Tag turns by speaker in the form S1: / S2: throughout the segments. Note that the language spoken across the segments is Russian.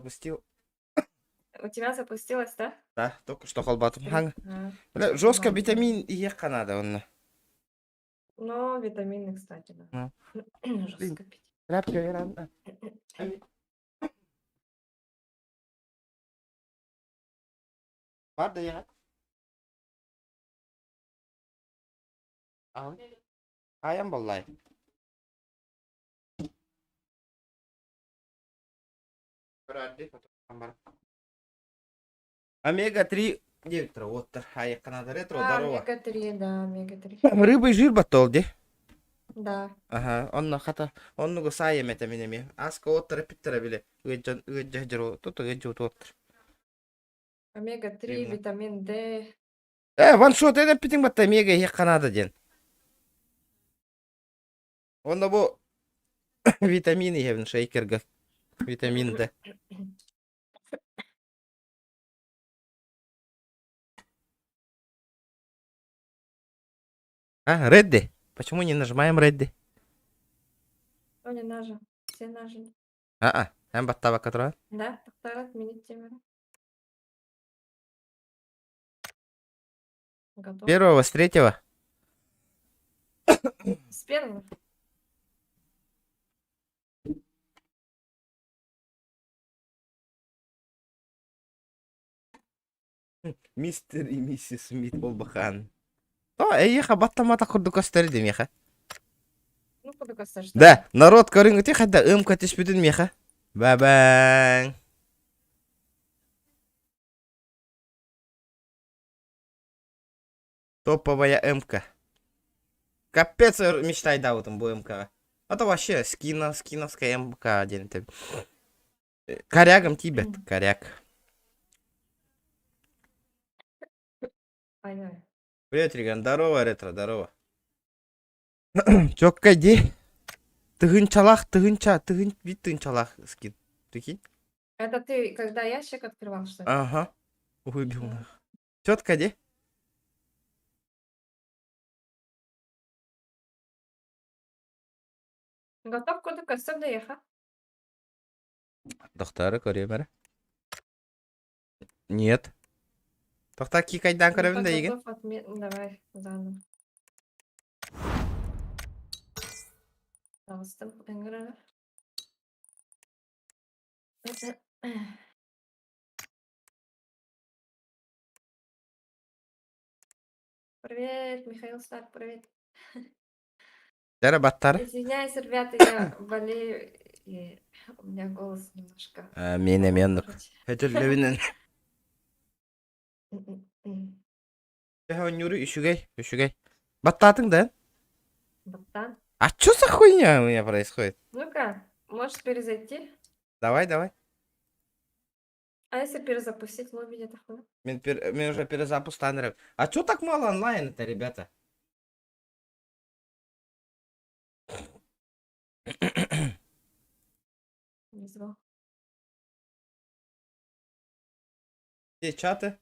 S1: Запустил.
S2: У тебя запустилось, да?
S1: Да, только что холбатом.
S2: А,
S1: Бля, жестко
S2: ладно.
S1: витамин Е надо он.
S2: Но витамины, кстати, да. Жестко пить.
S1: Тряпка веранда. Var da ya. Al. Ayam vallahi. Омега-3 директор оттыр. Аяққанада ретро здорово.
S2: Омега-3, да, омега-3.
S1: Рыба жир батолди.
S2: Да.
S1: Ага, онно хата. Оннуго сая метаминеми. Аска оттыр питтера биле. Ыджа жиру. Тото ыджа оттыр.
S2: Омега-3,
S1: Именно.
S2: витамин D.
S1: Ваншот эден питин батта омега аяққанада ден. Онно бу витамины евн шейкерга. Витамин D. Редди. Почему не нажимаем Редди?
S2: Ну, не нажал. Все нажали.
S1: Hem battava katro.
S2: Да, повторят, минить темера. Готов.
S1: Первого, с третьего.
S2: С первого.
S1: Мистер и миссис Смит Болбахан. Еха баттамата курдука стерди меха.
S2: Ну, куда касаешься?
S1: Да, народ коринг ти хадда ымка тишпидин меха. Бабang. Топовая МК. Капец мечтай да вот бу МК. Это вообще скиновская МК один. Корягом Тибет, коряг.
S2: Понятно.
S1: Привет, Риган, здорово, ретро, здорово. Чокка ди. Тыгынчалах, вид тыгынчалах скин. Прикинь?
S2: Это ты, когда ящик открывал, что ли?
S1: Ага. Выбил. Тетка ди.
S2: Готов куда касса доехал?
S1: Доктары көрөмөр. Нет. Тохта кайдан көрөмүн да еген.
S2: Давай, заново. Алыстым, игры. Привет, Михаил Старк, привет.
S1: Дара баттар.
S2: Извиняюсь, ребята, я болею, и у меня голос немножко...
S1: Мен. Хөтөллөбүнөн. Нүрү үшүгэй. Баттатың да?
S2: Ботан.
S1: А что за хуйня у меня происходит?
S2: Ну-ка, можешь перезайти?
S1: Давай.
S2: А если перезапустить лобби, где-то хуй?
S1: Мен уже перезапуск стандаров. А чё так мало онлайн-то, ребята?
S2: Не звал.
S1: Где чаты?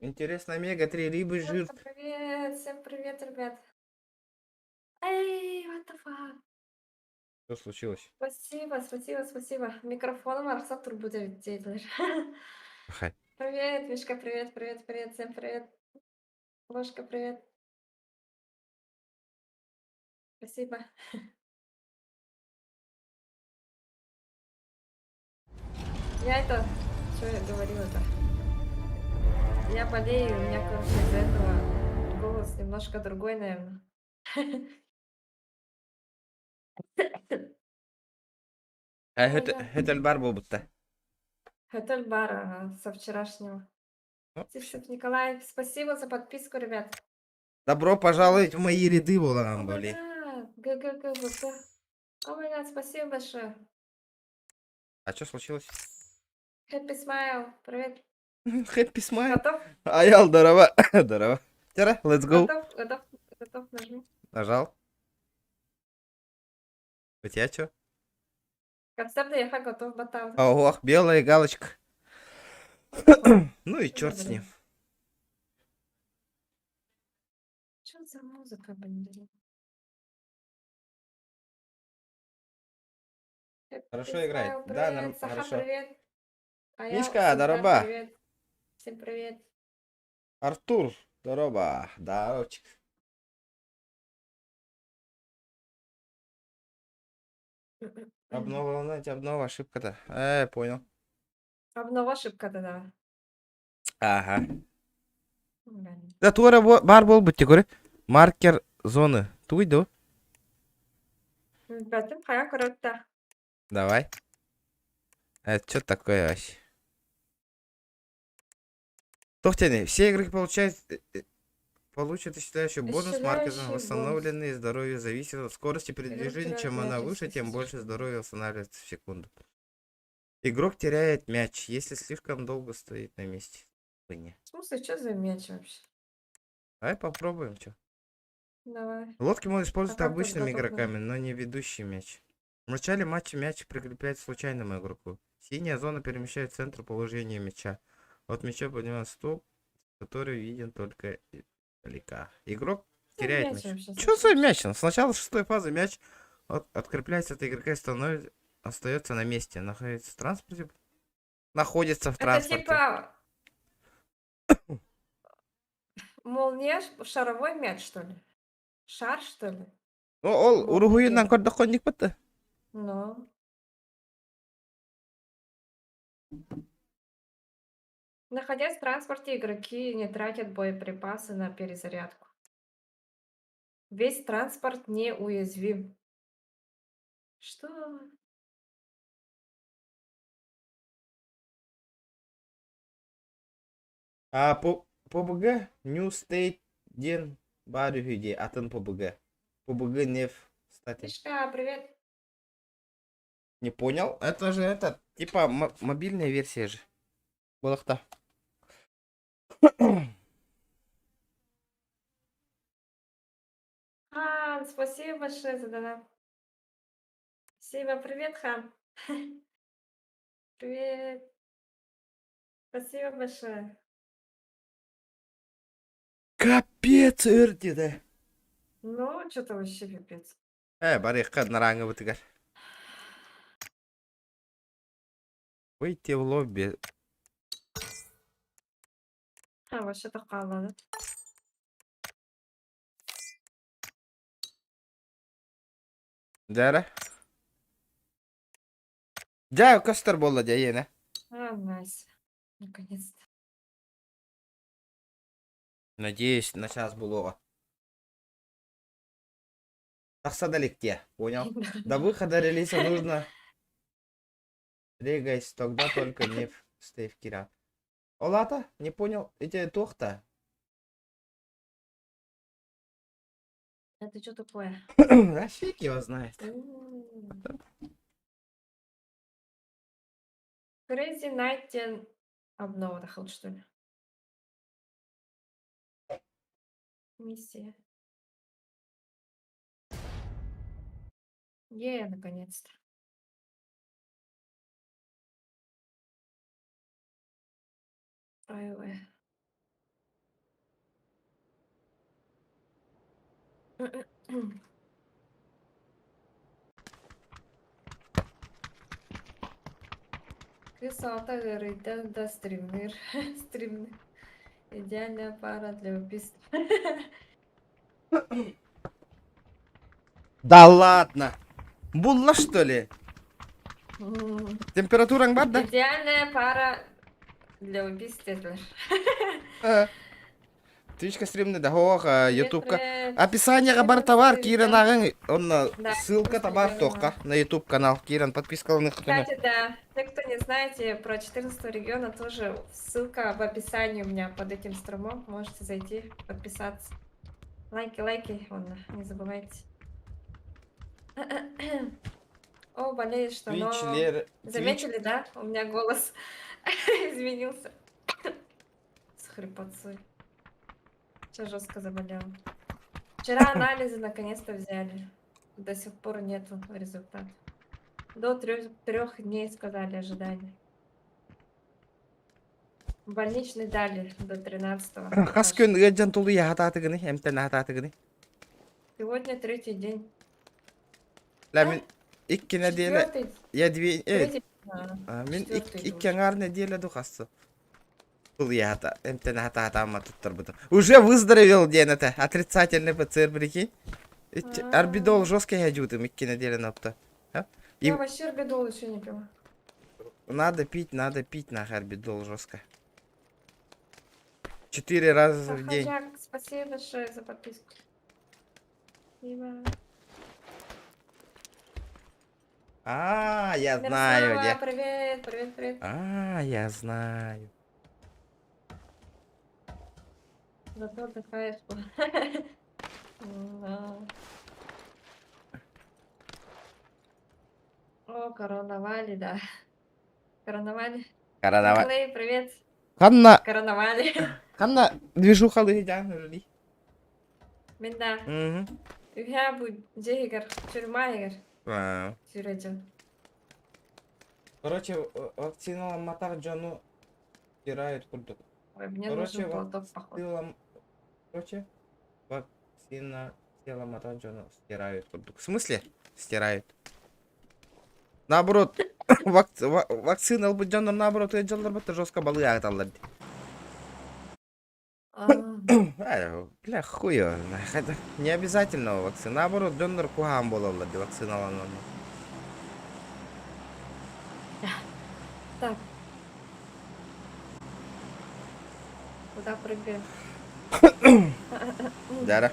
S1: Интересно, омега-3 рыбы жир.
S2: Всем привет, ребят. Эй, what the fuck?
S1: Что случилось?
S2: Спасибо. Микрофон Марсатур будет делать. Привет, Мишка, привет, всем привет. Ложка, привет. Спасибо. Что я говорила-то? Я болею, у меня, короче, из-за этого голос немножко другой, наверное.
S1: Это бар болбутта.
S2: Хотель бара со вчерашнего. Тисов Николай, спасибо за подписку, ребят.
S1: Добро пожаловать в мои ряды, Волан-Боли.
S2: О май гад, спасибо большое.
S1: А что случилось?
S2: Happy Smile, привет.
S1: Happy Smile.
S2: Готов?
S1: Аял, здорово. Здорово. Тера, let's go.
S2: Готов, нажми.
S1: Нажал. У тебя что?
S2: Концерт доехал, готов, батал.
S1: Ох, белая галочка. Ну и черт с ним.
S2: Что за музыка? Музыка бандит.
S1: Хорошо играет. Да,
S2: Привет, Саха,
S1: хорошо.
S2: привет. А я
S1: Мишка,
S2: Султан,
S1: здорово.
S2: привет. Всем привет.
S1: Артур, здорово. Здоровчик. Обнова, знаете, обнова, ошибка-то. Понял.
S2: Обнова ошибка да.
S1: Ага.
S2: Блин.
S1: Да, тура бар бол бітте көре. Маркер зоны. Туйду.
S2: Бәтім қая көрөтті.
S1: Давай. Это что такое вообще? Тохтяне, все игроки получат исчисляющий бонус. Маркер зоны
S2: Исчисляющий
S1: восстановленный. Здоровье зависит от скорости передвижения.
S2: теряет
S1: Чем она
S2: мяч,
S1: выше,
S2: если
S1: тем
S2: слишком
S1: больше здоровья восстанавливается в секунду. Игрок теряет мяч, если слишком долго стоит на месте. Не.
S2: В смысле, что за мяч вообще?
S1: Давай попробуем, что.
S2: Давай.
S1: Лодки можно использовать
S2: А как
S1: обычными
S2: подготовка?
S1: игроками, но не ведущий мяч. В начале матча мяч прикрепляется случайному игроку. Синяя зона перемещает в центр положения мяча. От мяча поднимается столб, который виден только издалека. Игрок теряет
S2: мяч
S1: мяч.
S2: вообще
S1: Что за
S2: зачем?
S1: мяч? С начала шестой фазы мяч открепляется от игрока и остается на месте. Находится в транспорте. Находится в
S2: Это
S1: транспорте.
S2: типа молния, шаровой мяч, что ли? Шар, что ли?
S1: Ол
S2: Молния.
S1: уругуйунан көрдік қондик бітті.
S2: Ну. Находясь в транспорте, игроки не тратят боеприпасы на перезарядку. Весь транспорт неуязвим. Что?
S1: ПБГ New State ден бар үйде атын ПБГ. ПБГ неф, кстати.
S2: Мишка, привет.
S1: Не понял? Это же это, типа мобильная версия же. Балахта.
S2: Хан, спасибо большое за донат. Спасибо, привет, Хан. Привет. Спасибо большое.
S1: Капец, өрді да.
S2: Ну, что-то вообще пипец.
S1: Бариққа нараңы бітігер. Выйти в лобби.
S2: Вообще-то қалады.
S1: Дәрі. Жай, көстер болды жай, ені.
S2: Найс. Наконец-то.
S1: Надеюсь, на час было. Далекте, понял? До выхода релиза нужно. Регайся, тогда только не в стейв кира. Олата? Не понял? Эти тохта?
S2: Это что такое?
S1: Да фиг его знает.
S2: Crazy Night обнова доход, что ли? Миссия. Наконец-то. Ой. Крис Алта говорит, да, стримнер. Стримнер. Идеальная пара для убийства.
S1: Да ладно! Булла, что ли? Температура бар, да?
S2: Идеальная пара для убийства.
S1: Твичка стримный, да, хох, ютубка.
S2: Привет.
S1: Описание бар товар, Киран Аган. Он
S2: Да,
S1: ссылка товар тока на ютуб канал. Киран, подписка на
S2: Кстати, да, те, кто не знаете, про 14 региона тоже ссылка в описании у меня под этим стримом. Можете зайти, подписаться. Лайки, не забывайте. О, болеешь, что, но... Заметили, да? У меня голос изменился. С хрипотцой. Все жестко заболел. Вчера анализы наконец-то взяли. До сих пор нету результата. До 3 дней сказали ожидания. Больничный дали до 13-го.
S1: Қас күн өден тұлы яғататы гыны, әмтен ағататы гыны.
S2: Сегодня третий день.
S1: Ля
S2: А?
S1: мен 2 неделе
S2: Четвертый.
S1: я 2
S2: Третий.
S1: мен
S2: Четвертый
S1: 2 аңар неделе духасы. Бұл я эмтен ата туттар буту. Уже выздоровел ден это. Отрицательный ПЦР прикинь. Орбидол жесткий ходит, 2 неделе напта.
S2: Я
S1: И
S2: вообще орбидол еще не пила.
S1: надо пить на орбидол жестко. 4 раза в день.
S2: Хожак, спасибо большое за подписку. Спасибо.
S1: Я знаю,
S2: Мирослава,
S1: где.
S2: привет, привет, привет.
S1: Я знаю.
S2: Зато отдыхаешь. Да. О, короновали, да. Короновали.
S1: Коронавирус.
S2: Николай, привет.
S1: Ханна,
S2: Короновали.
S1: Ханна, движуха лыгидян.
S2: Минда.
S1: Угу.
S2: Үйге bu жегер, тюрьма егер.
S1: Вау.
S2: Сүйретем.
S1: Короче, вакциналам матар жону стирают курдук.
S2: Ой, мне
S1: Короче,
S2: нужен платок, походу.
S1: Вакцина села матар жону стирают курдук. В смысле? Стирают. Наоборот, вакцина албы жонор наоборот эджалдар бата жестко балы агаталар. Бля, хуё. Не обязательно вакцина. Наоборот, жонор кугам болалар вакциналанан.
S2: Так. Куда прыгаем?
S1: Дара.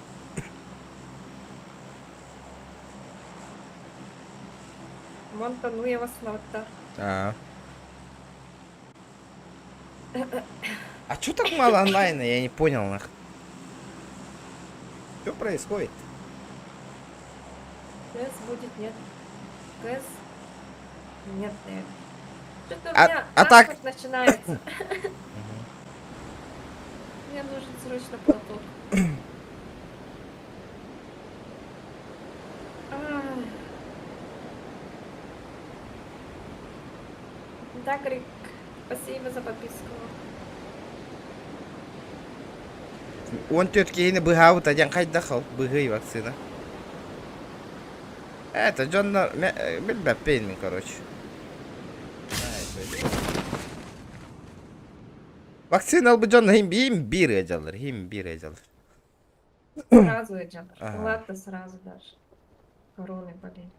S2: Монка, ну я вас навта.
S1: А чё так мало онлайна? Я не понял, нах. Что происходит?
S2: КС будет, нет. КС нет, наверное. Что-то у
S1: А-
S2: меня
S1: а так-
S2: насморк начинается. Мне нужен срочно платок. Ай. Так, Рик, спасибо за подписку.
S1: Он тетки не быгал, то я хай дахал, быгай вакцина. Это Джон Бельбапейн, короче. Вакцина албы Джон хим бир эджалар,
S2: Сразу идем.
S1: Ага.
S2: Ладно, сразу даже. Короной болеет.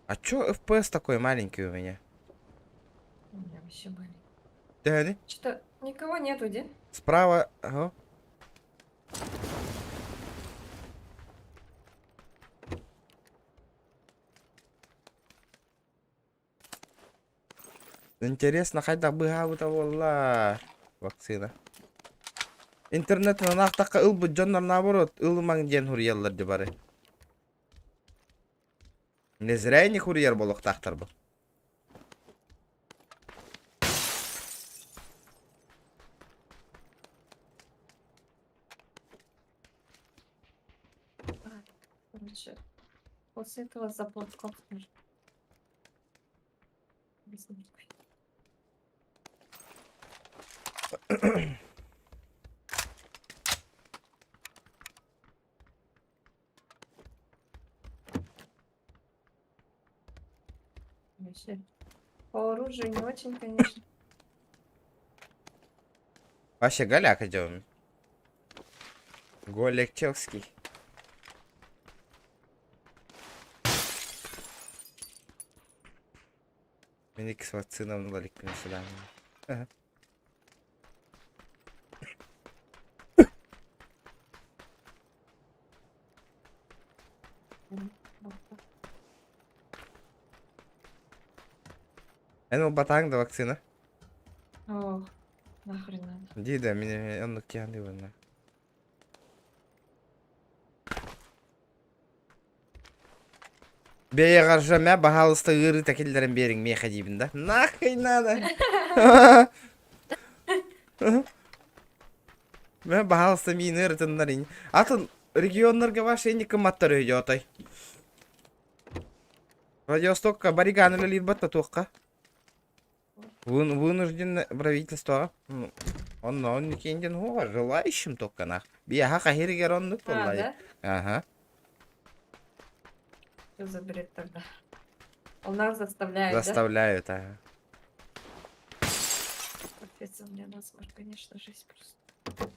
S1: А чё FPS такой маленький у меня?
S2: У меня вообще болит.
S1: Да, не?
S2: Что, никого нету, где?
S1: Справа, ага. Интересно, хайда быгаута волла вакцина. Интернет на нахтака ылбы жоннор наоборот, ылымаң ден хурьяллар дебары. Не зря не хурьяр болок тахтар был.
S2: Короче, после этого за платком скажу. Быстренько. Вообще, по оружию не очень, конечно.
S1: Вообще голяк идем. Голек Челский. Миник с вакцином лалик сюда. Ага. Ну, батанг да вакцина.
S2: Ох, нахрен надо.
S1: Дида, меня он океаны вон. Бея гаржамя, пожалуйста, ыры такелдерин бериң мен хадибин да. Нахуй надо. Мен пожалуйста мен ырытыннарын. Атын регионнарга ваши не кыматтар өйдө отой. Владивостокка бариганы лилит батта тоққа. Вынужден правительство. Он никенден хуга желающим только нах. Бияха кахиригер оннук
S2: А,
S1: боллай.
S2: да?
S1: Ага.
S2: Всё заберет тогда. Он нас заставляет, да?
S1: Заставляют, ага.
S2: Капец, у меня насморк, конечно, жесть просто.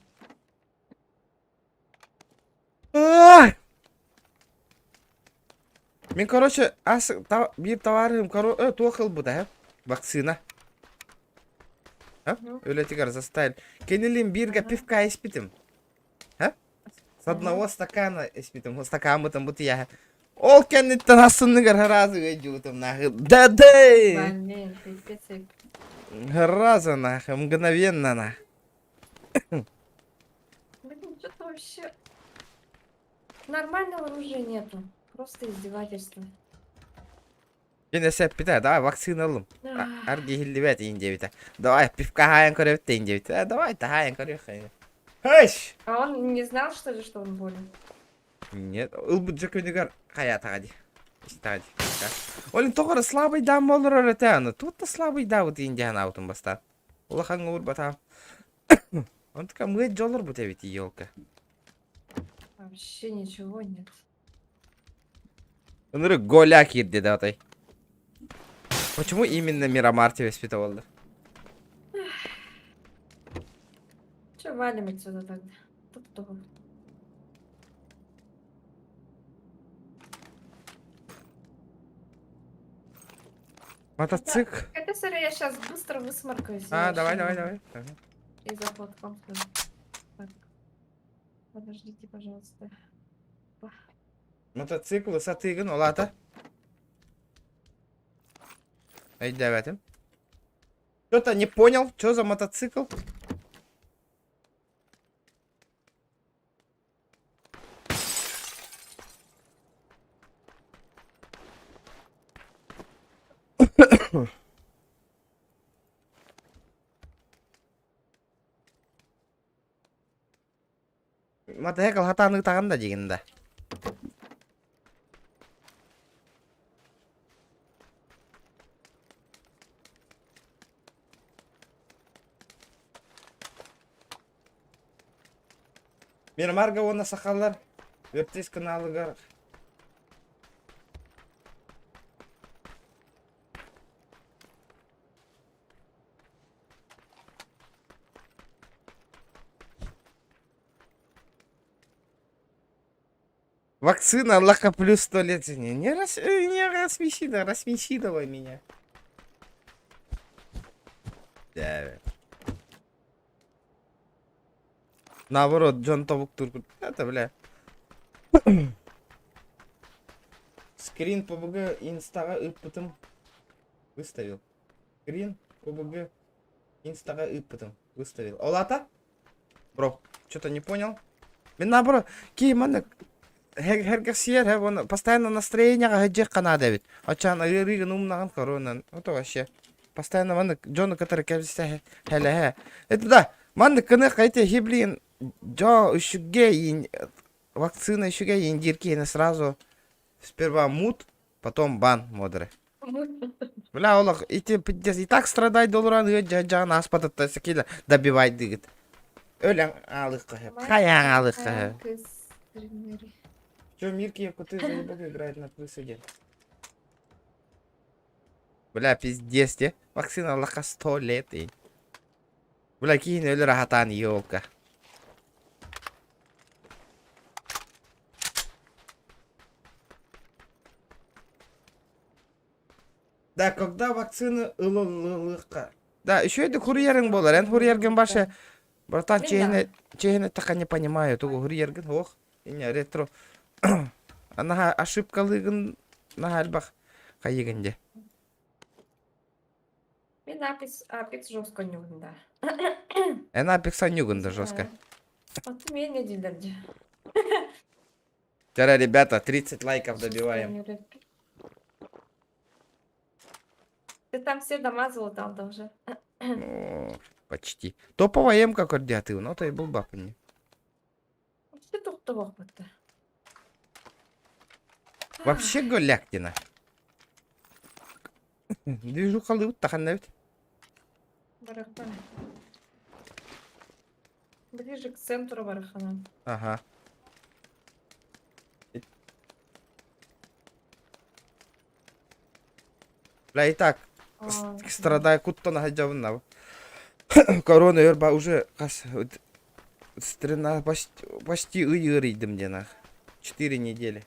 S1: Ай! Мен, короче, bir tavarım туахыл bu da hep. Vakцина. Ha?
S2: Мгм.
S1: Öyle тигар заставили. Кенелим бирга
S2: Ага.
S1: пивка испитим. Ha? С одного
S2: Ага.
S1: стакана испитим. Стакан бутым бут я. Ол кеннеттен асынныгар разы өйдютым нахы. Да-да!
S2: Блин, пипец.
S1: Раза нахы, мгновенно нах.
S2: Блин, что-то вообще... Нормального оружия нету. Просто издевательство.
S1: Yine sep bir daha vaksin alım.
S2: Ах,
S1: Argi hilli bet ince bir Давай пивка hayan kore bitti ince bir Давай та hayan kore hayan. Хэш!
S2: А он не знал, что ли, что он болен?
S1: Нет, ылбыт жөкөнүгөр хаята гади. Истади. Олин тогора слабый дам болор öğreten. Тут да слабый да вот инде ана аутун баста. Улахан ур бата. Он така мыйт жолор бу тебит елка.
S2: Вообще ничего нет.
S1: Ыныры голяк кирди да атай. Почему именно Мирамар тебя воспитывал?
S2: Че, валим отсюда тогда? Тут-то.
S1: Мотоцикл.
S2: Это, сори, я сейчас быстро высморкаюсь.
S1: А,
S2: я
S1: давай,
S2: вообще
S1: давай,
S2: не
S1: давай.
S2: могу. И за платком скажу. Так. Подождите, пожалуйста.
S1: Мотоцикл сатыгын олата. Эй, давайте. Кто-то не понял, что за мотоцикл? Мотоцикл хатаны тагында дегенде. Мирамарга оны сакаллар. Вебтес каналыга. Вакцина Аллаха плюс 100 лет. Не рассмеши давай меня. Да. Наоборот, Джон Тобук Туркут. Это, бля. Скрин ПБГ инстага ыппытым выставил. Скрин ПБГ инстага ыппытым выставил. Олата? Бро, что-то не понял? Мен наоборот, кейманы Хергасьер, он постоянно настроение хаджек канада ведь. Ачан айрыгын умнаган коронан. Вот вообще. Постоянно маны Джона, который кажется хеле. Это да. Маны кыны кайты хиблин Джо ушуге вакцина ушуге индирки сразу сперва мут, потом бан модеры. Бля, олах, и так страдать долларан жан аспататта секиле добивать дигит. Өлең алыкка. Хаяң алыкка. Чё, Мирки, коты заебок играет на присуде? Бля, пиздец, те. Вакцина Аллаха 100 лет, и. Бля, кинь өлі рахатан, ёлка. Да, когда вакцина ылылылыққа. Да, еще это курьерин болар. Эн курьерген башы. Братан, чехіне тақа не понимаю. Тугу курьерген, ох. Ине ретро. Ана ошибкалыгын на альбах кайыгынде.
S2: Мен апекс жестко нюгында.
S1: Эн апекса нюгында жестко.
S2: Вот мен не дилерди.
S1: Вчера, ребята, 30 лайков добиваем.
S2: Ты там все дома залутал уже.
S1: О, почти. Топовая М-ка кордиатив, но то и был бапанни.
S2: Ты тут-то вахпатта.
S1: Вообще голяктина. Движухалы уттахан навіть.
S2: Барахта. Ближе к центру Барахана.
S1: Ага. Бля, и так,
S2: А,
S1: страдая куттан хаджавын. Корона ерба уже почти ыйырыйдым денах. 4 недели.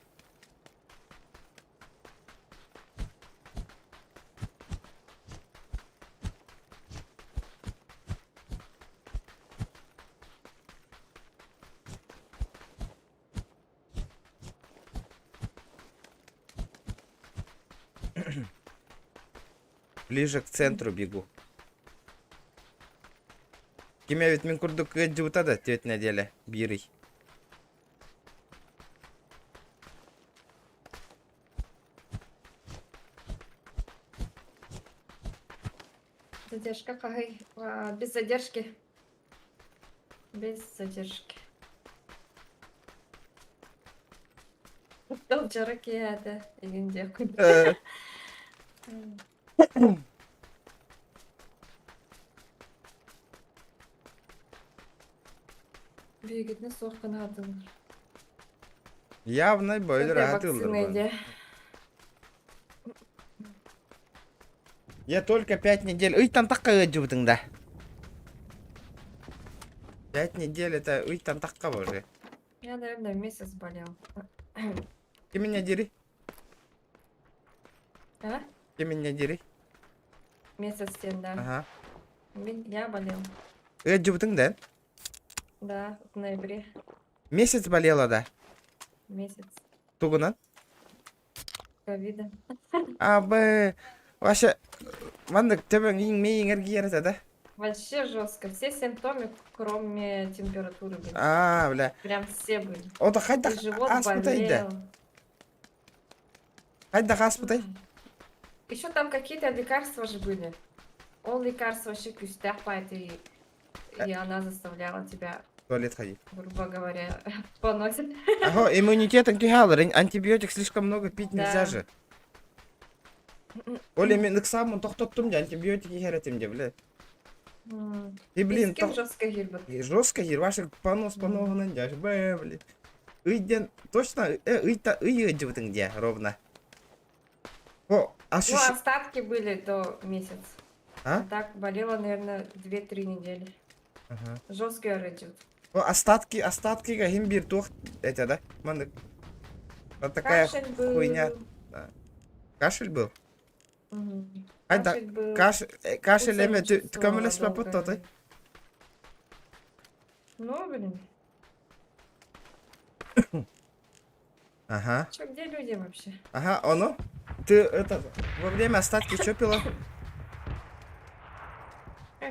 S1: Ближе к центру бегу. Кеме ведь мен курдук эджи да 4 недели. Бирый.
S2: задержка, кагай. Без задержки. Без задержки. Долчарак еді. Еген дякую. Бегетне соққан адылар.
S1: Явно бойлер атылыр. Я только 5 недель. Ой, там такая эджи да. 5 недель это ой, там такая уже.
S2: Я, наверное, месяц болел.
S1: Ты меня дери.
S2: А?
S1: Ты меня дери.
S2: Месяц сен, да.
S1: Ага.
S2: Я болел.
S1: Эджи да?
S2: Да, в ноябре.
S1: Месяц болела, да?
S2: Месяц.
S1: Тугунан?
S2: Ковида.
S1: Абы. Ваша. Мандык тебе не энергия, да?
S2: Вообще жестко. Все симптомы, кроме температуры, были.
S1: А, бля.
S2: Прям все были.
S1: О, да хоть
S2: И живот
S1: аспытай, да.
S2: болел.
S1: Хоть да аспытай.
S2: Еще там какие-то лекарства же были. Он лекарства вообще кюстях и она заставляла тебя,
S1: В туалет ходить.
S2: грубо говоря, поносить.
S1: Ага, иммунитет антихалер. Антибиотик слишком много пить
S2: Да.
S1: нельзя же. Оля, мен ыксамын тоқтоттым да, антибиотики херетим де, бля. И, блин,
S2: Кем жестко гильбат.
S1: жестко гир, ваши понос поногынан дяш, бля. Ыйден, точно, ыйден где, ровно. О,
S2: Ну,
S1: ощущение.
S2: остатки были до месяца.
S1: А?
S2: Так болела, наверное, 2-3 недели.
S1: Ага.
S2: Жесткий орыджут.
S1: О, остатки гахимбир тох, это, да? Мандык. Вот такая
S2: Кашель был.
S1: хуйня. Кашель был?
S2: Мгм.
S1: Ай, да,
S2: Кашель был.
S1: кашель, эме, ты
S2: Кусочек
S1: камылес
S2: слова
S1: папа
S2: долго.
S1: тоты?
S2: Ну, блин.
S1: Ага.
S2: Че, где люди вообще?
S1: Ага, оно? Ты это во время остатки что пила?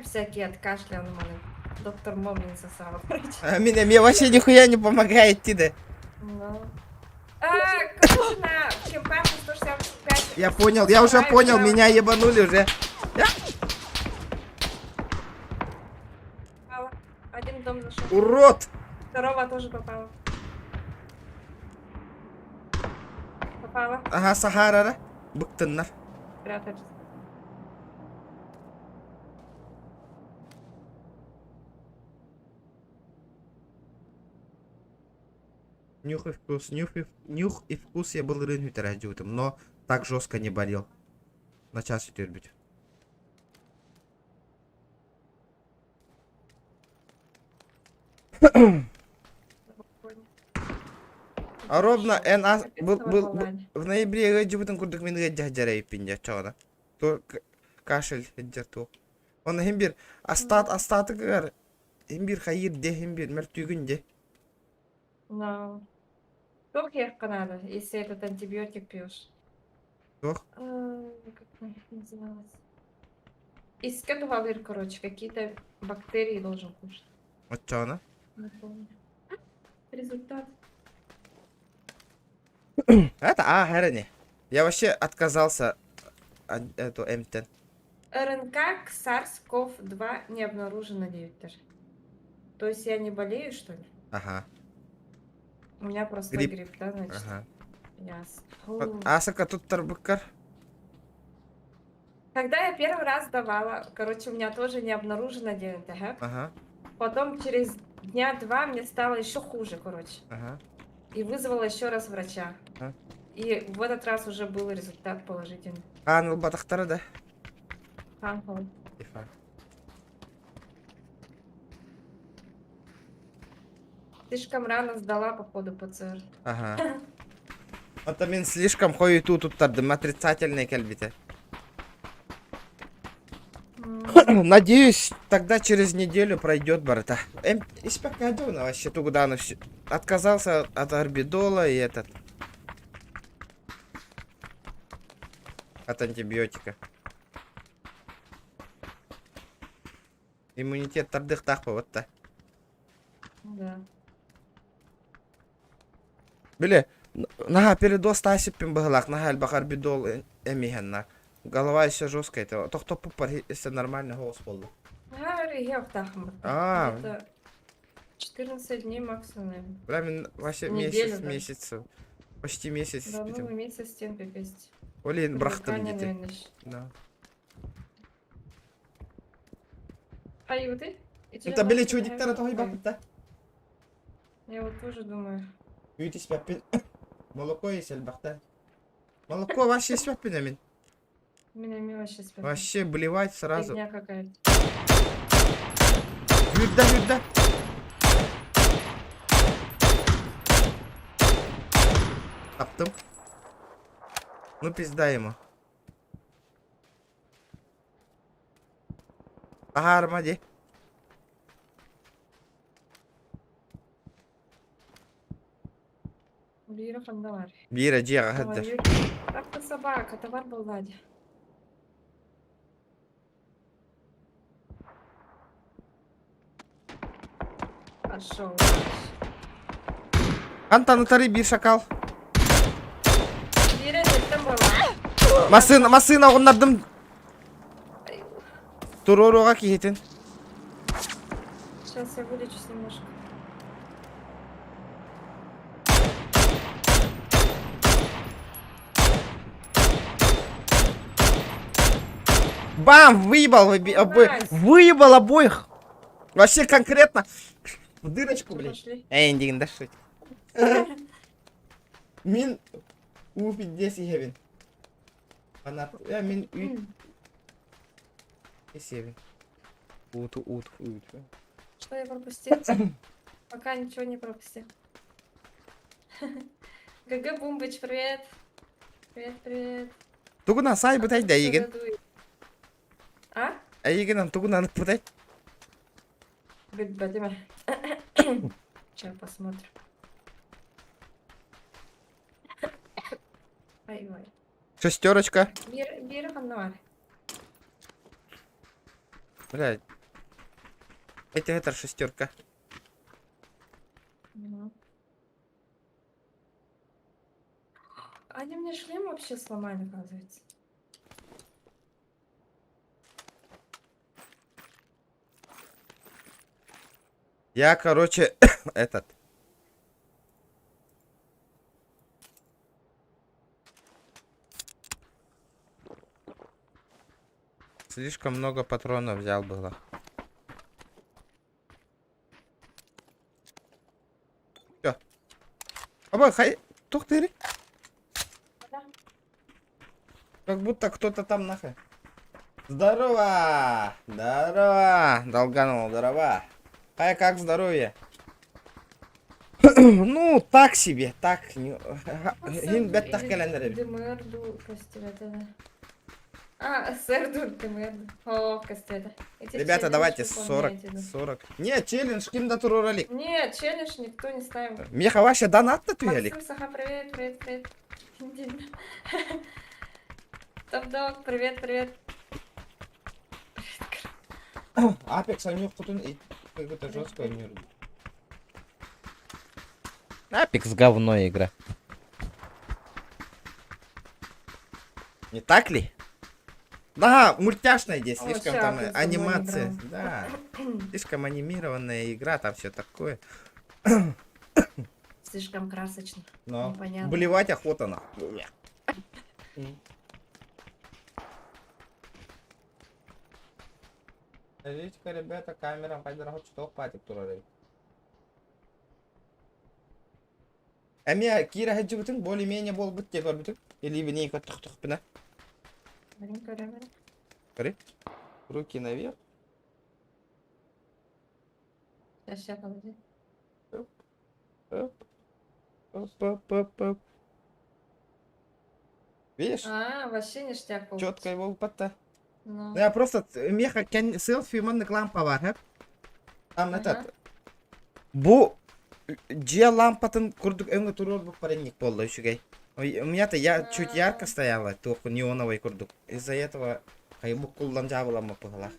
S2: Всякие от кашля, он маны. Доктор Момин сосала, короче.
S1: А, мне вообще нихуя не помогает, ты.
S2: Ну. Короче, на Чемпарке 165.
S1: Я понял, я уже понял, меня ебанули уже.
S2: Попала. Один в дом зашел.
S1: Урод!
S2: Второго тоже попала. Попала.
S1: Ага, Сахара, да? Быктыннар.
S2: Прятать.
S1: Нюх и вкус я был рынуть радиотом, но так жестко не болел. На час терпеть. А ровно был в ноябре радиотом курдук мен радиоджарай пинja чана. То кашель эджерту. Он химбир остатыгар химбир хайыр де химбир мертүгүн де.
S2: Но. Только их надо, если этот антибиотик пьешь.
S1: Тох?
S2: Как называлось? Из кетухалыр, короче, какие-то бактерии должен кушать.
S1: Вот чана.
S2: Не помню. Результат.
S1: Это херни. Я вообще отказался от эту М10.
S2: РНК SARS-CoV-2 не обнаружено 9 даже. То есть я не болею, что ли?
S1: Ага.
S2: У меня просто
S1: Грипп.
S2: грипп, да, значит?
S1: Ага.
S2: Ясно.
S1: Асака тут тарбыккар.
S2: Когда я первый раз давала, короче, у меня тоже не обнаружено 9, ага.
S1: Ага.
S2: Потом через дня 2 мне стало еще хуже, короче.
S1: Ага.
S2: И вызвала еще раз врача.
S1: А?
S2: И в этот раз уже был результат положительный.
S1: Ну батахтары да.
S2: Ага.
S1: Ифа.
S2: Слишком рано сдала, походу, ПЦР.
S1: Ага. Это мен слишком хой туттардым, отрицательный кельбите. Надеюсь, тогда через неделю пройдет, брата. Испекадёна вообще тугда отказался от орбидола и этот. От антибиотика. Иммунитет тардых тахпа вот та.
S2: Да.
S1: Биле, нага передоз тасиппин бахлак, нага альбах орбидол эмихенна. Голова еще жесткая, это то кто пупар, если нормально голос полный.
S2: Я в Тахмар.
S1: А.
S2: Это 14 дней максимум, наверное.
S1: Прям вообще
S2: Неделю,
S1: месяц.
S2: да.
S1: Почти месяц.
S2: Да,
S1: спитим.
S2: ну месяц стенка песть.
S1: Олин брахтым
S2: Привыкание,
S1: дети.
S2: наверное, ещё.
S1: Да.
S2: А и вот ты?
S1: Это были чудик-то, того и бабка.
S2: Я вот тоже думаю.
S1: Видите, спяпин. Молоко есть, альбахта. Молоко вообще спяпин, амин.
S2: Меня мелочи спят.
S1: Вообще блевать сразу.
S2: Фигня какая-то.
S1: Юда. Аптым. Ну пизда ему. Ага, армади.
S2: Бира фандавар.
S1: Бира, джига, хаддаш.
S2: Так ты собака, товар был Ладя. Пошел.
S1: Антанатари бир шакал.
S2: Бира, ты там была.
S1: Масына оннардым. Туророга кихитин.
S2: Сейчас я вылечусь немножко.
S1: Бам! Выебал
S2: Найс.
S1: выебал обоих. Вообще конкретно. В дырочку,
S2: Что,
S1: блядь.
S2: пошли?
S1: Эндинг, да шуть. Мин упить здесь и хевин. Она, мин и севин. Ут.
S2: Что я пропустил? Пока ничего не пропустил. ГГ Бумбыч, привет. Привет.
S1: Тугуна сай бытай да еген.
S2: А?
S1: А егенан тугуна бытай.
S2: Бадима. Сейчас посмотрим. Ой.
S1: Шестерочка.
S2: Бира фандавар.
S1: Блядь. Это шестерка.
S2: Они мне шлем вообще сломали, оказывается.
S1: Я, короче, этот. Слишком много патронов взял было. Всё. Оба, хай, тухтыри.
S2: Да.
S1: Как будто кто-то там нахуй. Здорово! Долганул, здорово. Ай, как здоровье? Ну, так себе, так. Хин беттах календарь.
S2: Демерду костюмета. А, сэрду демерду. О, костюмета.
S1: Ребята, давайте 40. Нет, челлендж, ким да туроралик.
S2: Нет, челлендж никто не ставил.
S1: Меха ваша донат-то туялик.
S2: Максим Саха, привет. Топ-дог, привет.
S1: Апекс, они кто-то какой-то жесткий мир. Апекс говно игра. Не так ли? Да, мультяшная здесь, слишком
S2: ща,
S1: там
S2: Апекс давно
S1: анимация.
S2: не играл.
S1: Да, слишком анимированная игра, там все такое.
S2: Слишком красочно.
S1: Но
S2: Непонятно.
S1: блевать охота на. Скажите-ка, ребята, камерам пойдет что патик турорей. Әме кире хаджи бутын более-менее бол бут те көрбүтүк. Или бини коттук бина. Смотри. Руки наверх.
S2: Сейчас, подожди.
S1: Оп. Оп. Оп, оп, оп, оп. Видишь?
S2: Вообще ништяк получится.
S1: Четко его упата.
S2: Ну.
S1: Я просто меха селфи маннык лампа бар, хеп. Там этот. Бу G лампатын курдук өңгө турор бук паренник болду үшүгей. У меня-то я чуть ярко стояла, только неоновый курдук. Из-за этого кайбук кулдан жабылама пыгала.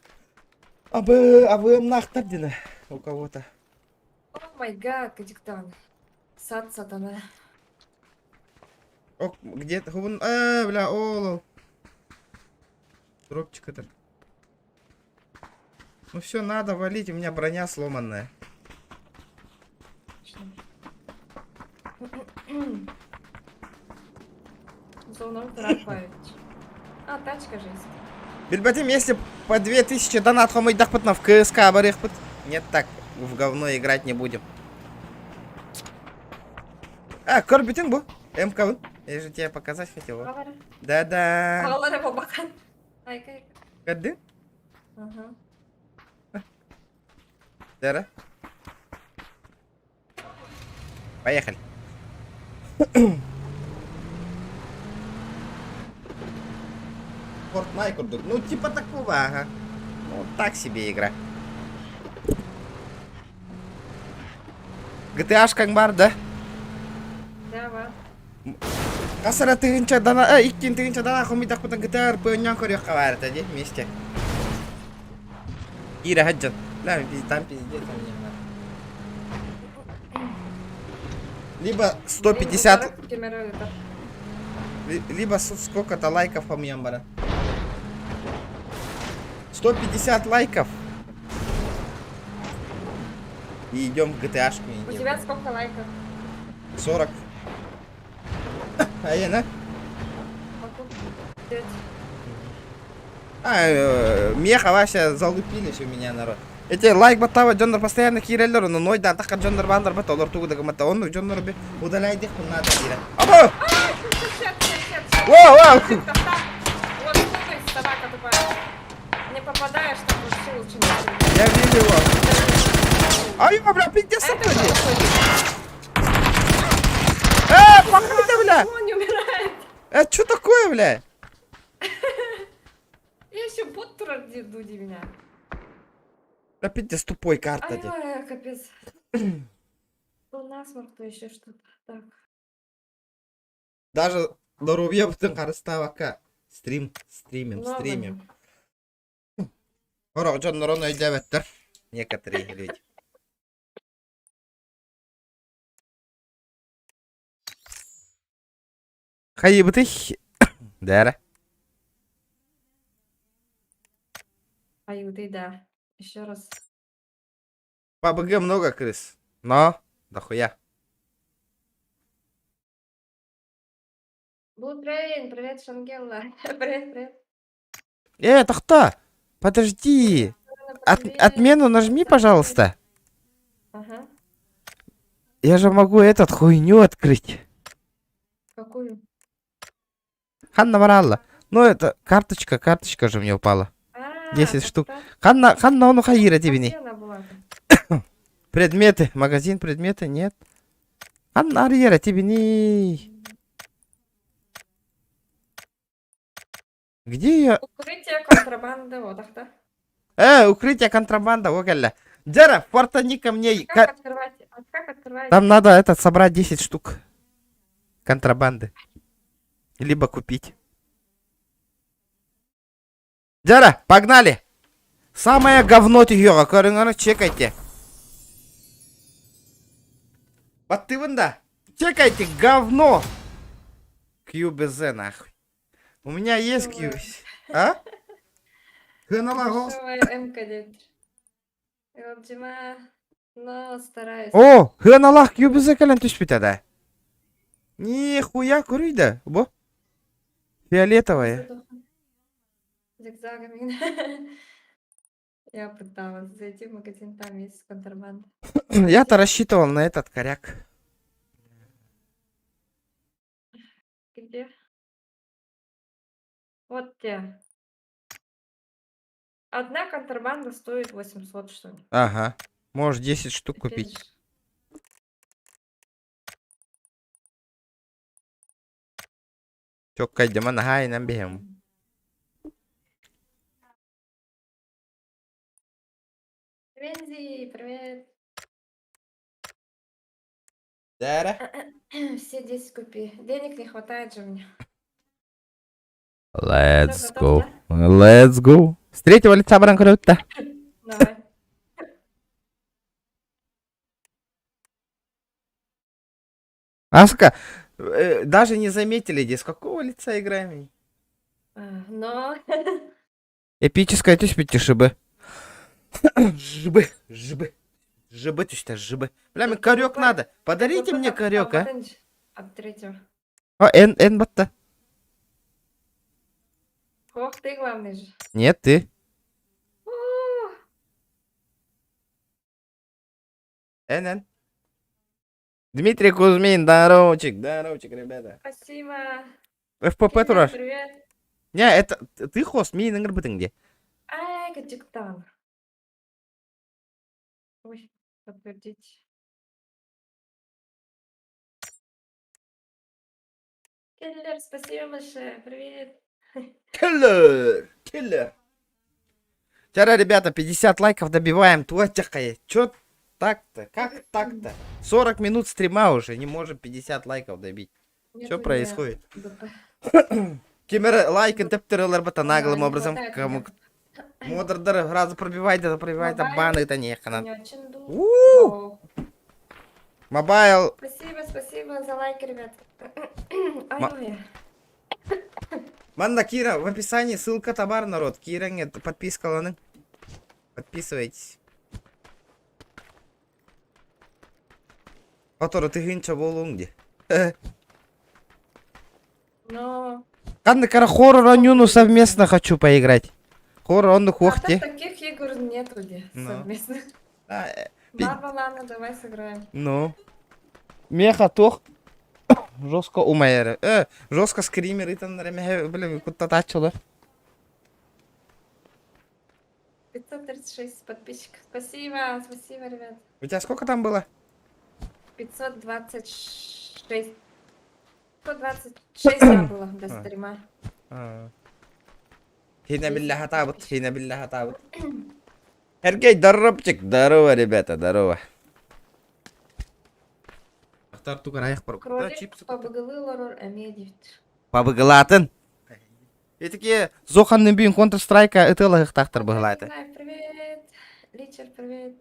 S1: А вы нахтар дина у кого-то.
S2: О май гад, кадиктан. Сад сатана.
S1: О, где-то бля, олол. Дропчик это. Ну все, надо валить, у меня броня сломанная.
S2: Тачка жизнь.
S1: Бельбатим, если по 2000 донат хомой дахпатна в КСК барихпат. Нет, так, в говно играть не будем. Корбитин бу? МК. Я же тебе показать хотел. Да-да.
S2: Балалары бабакан.
S1: Кады?
S2: Ага.
S1: Дара. Поехали. Fortnite курдук. Ну, типа такого, ага. Ну, так себе игра. GTA-шкаң бар, да?
S2: Да, бар.
S1: Касара тыгынча дана, иккин тыгынча дана хомидак бутан GTA РП оньян көрөкка бар это, де, вместе. Ира хаджан. Да, там пиздец у меня. Либо 150... Либо сколько-то лайков по мне, бара. 150 лайков. И идем в GTA-шку.
S2: У тебя сколько лайков?
S1: 40. А я, да? Меха вообще залупились у меня, народ. Эти лайк баттава джондар постоянно киреллер, но ной да такар джондар бандер бат олар тугу дага мата он джондар би удаляй дих надо кира. Або! Вау!
S2: Вот стой, собака тупая. Не попадаешь, там вообще лучше не.
S1: Я видел его. Ай, бля, пиздец, сапоги. Похуй, бля.
S2: Он не умирает.
S1: Это что такое, бля?
S2: Я еще бот дуди меня.
S1: Да пиздец, тупой карта.
S2: Ай, капец. У нас то еще что-то. Так.
S1: Даже здоровье бутын карыстабака. Стримим. Ора, Джон Норон өйдебеттер. Некоторые люди. Хайбытых. Дара.
S2: Аюты, да. Еще раз.
S1: По БГ много крыс. Но, дохуя.
S2: Блудрейн, привет, Шангелла. Привет.
S1: Это кто? Подожди. Отмену нажми, пожалуйста.
S2: Ага.
S1: Я же могу этот хуйню открыть.
S2: Какую?
S1: Ханна Варалла. Ну это карточка же мне упала. 10 штук. Ханна, он хаира тебе не. Предметы, магазин, предметы, нет. Ханна Ариера тебе не. Где я?
S2: Укрытие контрабанды, вот так-то.
S1: Укрытие контрабанда, около. Джера, фортани ко мне.
S2: Как открывать?
S1: Там надо собрать 10 штук контрабанды. Либо купить. Джера, погнали! Самое говно тигера, корынганы чекайте. Вот ты вында. Чекайте, говно! QBZ, нахуй. У меня есть QBZ. А?
S2: МК9. Но стараюсь.
S1: О, хыналах QBZ кален түспүтө да. Нихуя курыйда, бо. Фиолетовая.
S2: Зигзагами. Я пыталась зайти в магазин, там есть контрабанда.
S1: Я-то рассчитывал на этот коряк.
S2: Где? Вот те. Одна контрабанда стоит 800, что ли.
S1: Ага. Можешь 10 штук
S2: Опять
S1: купить.
S2: же.
S1: Чё, Кать, демон, ага, и нам бегем.
S2: Вензи, привет.
S1: Да.
S2: Все 10 купи. Денег не хватает же мне.
S1: Let's
S2: Всё, готов,
S1: go. Let's go. С третьего лица баран круто.
S2: Давай.
S1: Аска, даже не заметили, здесь с какого лица играем?
S2: Но...
S1: Эпическая тысяч пяти шибы. Жбы, жбы. Жбы, ты считаешь, жбы. Бля, мне корек надо. Подарите мне корек, а?
S2: От третьего.
S1: А, Н батта.
S2: Ох, ты главный же.
S1: Нет, ты.
S2: Ух,
S1: Н. Дмитрий Кузьмин, здоровчик, ребята.
S2: спасибо.
S1: ФПП
S2: Кирилл,
S1: тураж.
S2: привет.
S1: Не, это ты хост, мне не награбы где.
S2: Ай, гаджиктан. Ой, подтвердить. Киллер, спасибо большое. Привет.
S1: Киллер. Вчера, ребята, 50 лайков добиваем. Туатяхая. Чё так-то? Как так-то? 40 минут стрима уже, не можем 50 лайков добить. Что происходит? Кемера лайк тептерелер бата наглым образом. Кому модердер разу пробивайте, баны это не хана. Мобайл.
S2: Спасибо за лайк, ребят. Ой,
S1: Манда Кира, в описании ссылка товар, народ. Кира, нет, подписка, ладно? Подписывайтесь. Который ты гинча волунги.
S2: но...
S1: Канны кара хоррор анюну совместно хочу поиграть. Хоррор он хохте.
S2: Таких игр нету где совместных. Ладно, ладно, давай сыграем.
S1: Ну. Меха тох. Жестко умайры. Жестко скример, это, наверное, блин, куда-то тачило.
S2: 536 подписчиков. Спасибо, ребят.
S1: У тебя сколько там было?
S2: 526. 126 да, было до стрима.
S1: Хина билляха табут. Эргей, здоровчик. Здорово, ребята, здорово.
S2: Кролик побыгылы әмедевт.
S1: Побыгылатын. И такие зоханный бин Counter-Strike это лагах тахтар быгылаты.
S2: Привет. Личер, привет.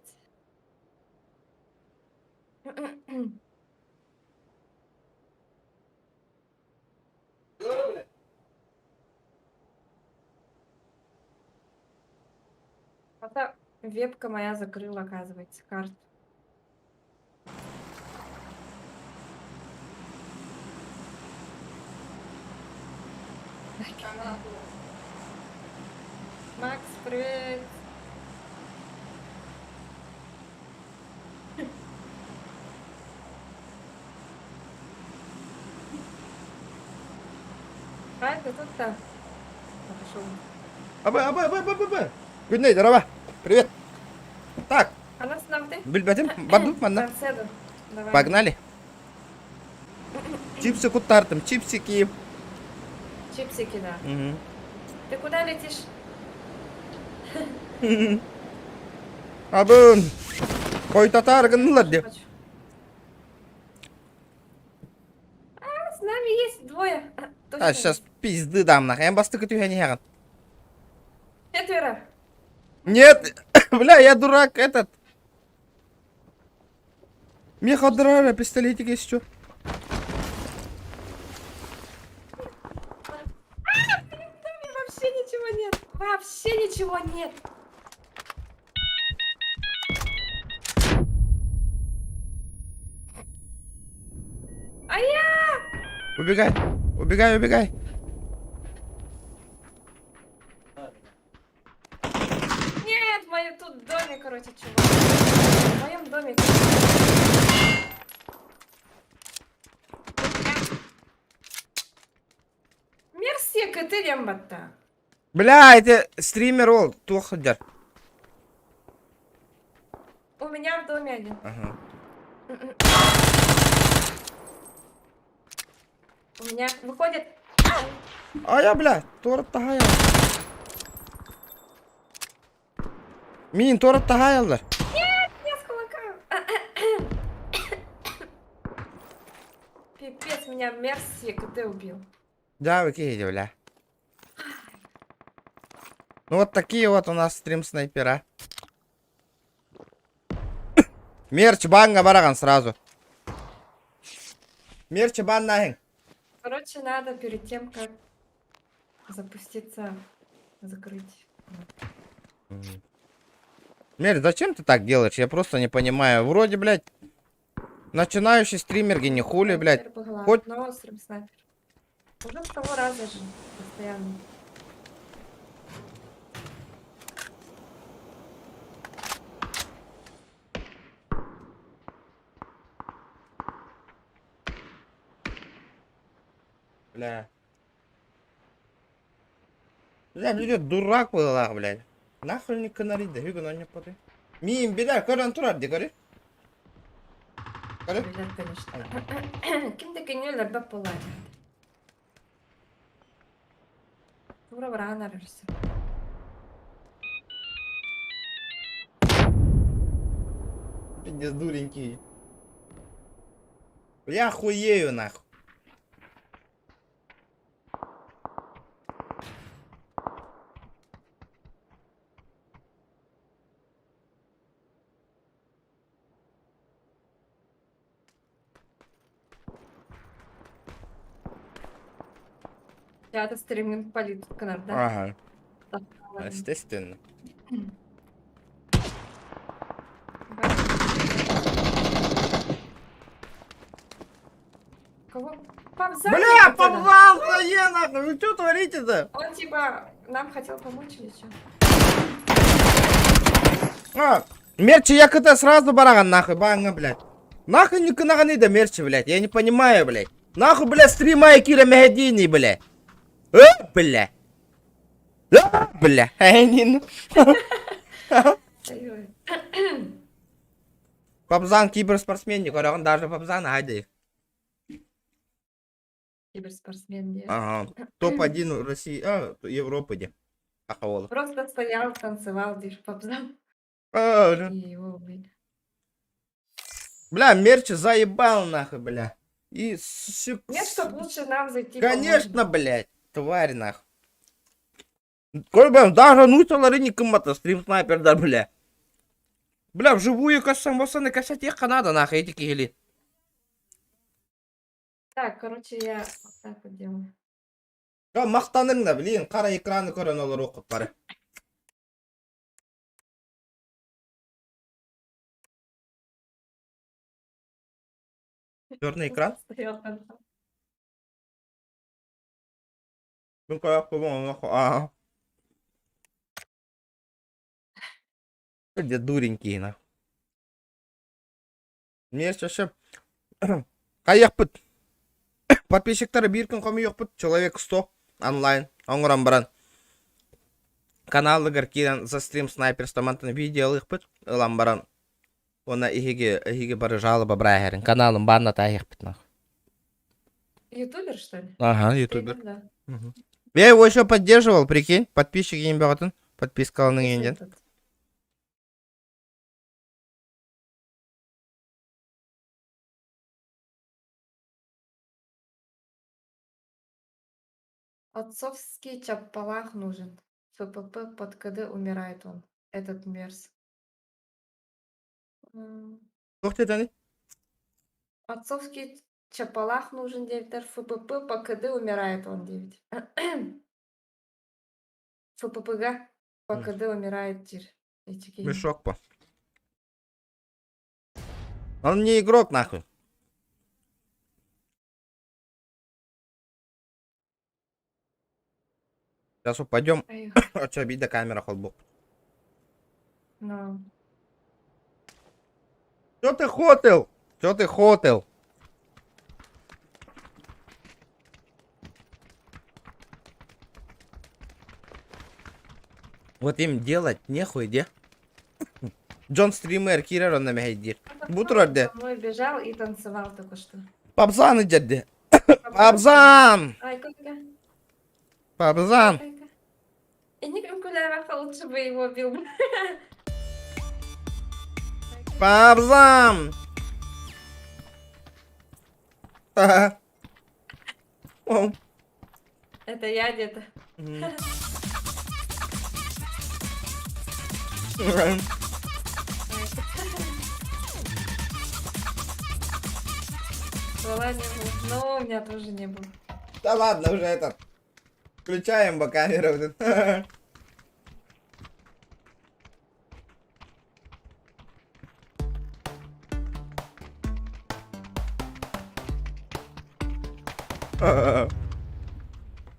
S2: Это вебка моя закрыла, оказывается, карту. Макс, привет. Ай, ты тут-то?
S1: Абы. Гудней, здорово. Привет. Так.
S2: Она с нами?
S1: Бильбатим, баду, манна. Погнали. Чипсы кутартым, чипсики.
S2: Чипсики, да.
S1: Угу.
S2: Ты куда летишь?
S1: Абын. Кой татарган ладде.
S2: С нами есть двое.
S1: А, сейчас пизды дам нахуй. Я бастыка тюха не херан.
S2: 4.
S1: Нет, бля, я дурак этот. Меха драра, пистолетик есть что?
S2: Вообще ничего нет. Вообще ничего нет. А я!
S1: Убегай.
S2: Нет, в моем тут доме, короче, чувак. В моем доме. кетирем батта.
S1: Бля, это стример ол, тухдер.
S2: У меня в доме один.
S1: Ага.
S2: У меня выходит...
S1: А я, бля, торт тагая. Мин торт тагаялар.
S2: Я с кулака. Пипец, меня мерси КТ убил.
S1: Да, выкиди, бля. Ну вот такие вот у нас стрим снайпера. Мерч банга бараган сразу. Мерч бан нахин.
S2: Короче, надо перед тем, как запуститься, закрыть.
S1: Мерч, зачем ты так делаешь? Я просто не понимаю. Вроде, блядь, начинающий стример, не хули, блядь. Хоть...
S2: Но стрим снайпер. Уже с того раза же, постоянно.
S1: Бля. Бля, блядь, дурак был, блядь. Нахуй не канарит, да, Hugo, не поты. Мим, беда, каран турар, дегори. Каран?
S2: Билет, конечно. Кимдеки нюлер бе полайна. Тура врана рырсы.
S1: Пиздец, дуренький. Я хуею, нахуй.
S2: Я стриминг полит канал, да?
S1: Ага,
S2: Так, ладно.
S1: естественно.
S2: Кого? Павзан?
S1: Бля, Павзан, нахуй, вы что творите-то?
S2: Он типа нам хотел помочь или что?
S1: А, мерчи я КТ сразу бараган, нахуй, банга, блядь. Нахуй не канаганы да мерчи, блядь, я не понимаю, блядь. Нахуй, блядь, стрима Кира Мехедини, блядь. Бля. Бля, ну.
S2: Ой-ой.
S1: Пабзан киберспортсменник, он даже Пабзан, айди.
S2: Киберспортсмен, нет.
S1: Ага, топ-1 России, Европы, где. Ахаволов.
S2: Просто стоял, танцевал, дишь, Павзан.
S1: Бля.
S2: И его убили.
S1: Бля, мерч заебал, нахуй, бля. И,
S2: Нет, чтоб лучше нам зайти.
S1: конечно, блядь, тварь, нахуй. Корбан, даже нутала не кымата, стрим снайпер, да, бля. Бля, вживую кашам, восаны кашать их надо, нахуй, эти кигели.
S2: Так, короче, я вот так вот делаю.
S1: Я мақтаның да, блин, қара экраны көрін олар оқып бары. Черный экран?
S2: Стоял танцевал.
S1: Ну как, ага. Где дуренький, нахуй. Мне сейчас қаяқ бұд. Подписчиктары бір күн қомы yok бұд. Человек 100 онлайн. Оңыран баран. Каналы гаркиран за стрим снайпер стамантын видеолық бұд. Олан баран. Она ихиге бары жалоба брайхерин. Каналым банна тайық бұд, нахуй.
S2: Ютубер, что ли?
S1: Ага, ютубер.
S2: Да.
S1: Я его еще поддерживал, прикинь. Подписчики не бегатын. Подписка алының енден.
S2: Этот. Отцовский чапалах нужен. ФПП под КД умирает он. Этот мерз.
S1: Ух ты, Дани.
S2: Отцовский чапалах нужен 9 ФПП по КД умирает он 9. ФППГ по КД умирает тир.
S1: Мешок по. Он не игрок, нахуй. Сейчас упадем. А что, обида камера холбу.
S2: Ну.
S1: Что ты хотел? Что ты хотел? Вот им делать нехуй, где? Джон стример, Кирер, он на меня идет. Бутрот, де.
S2: За мной бежал и танцевал только что.
S1: Папзан идет, де.
S2: Папа,
S1: Папзан!
S2: ай, Колька. Ай,
S1: Папзан!
S2: Колька. И не Куляева, лучше бы его бил.
S1: Папзан! Ага. О.
S2: Это я где-то. Ствола не было. Но у меня тоже не было.
S1: Да ладно, уже этот. Включаем камеру.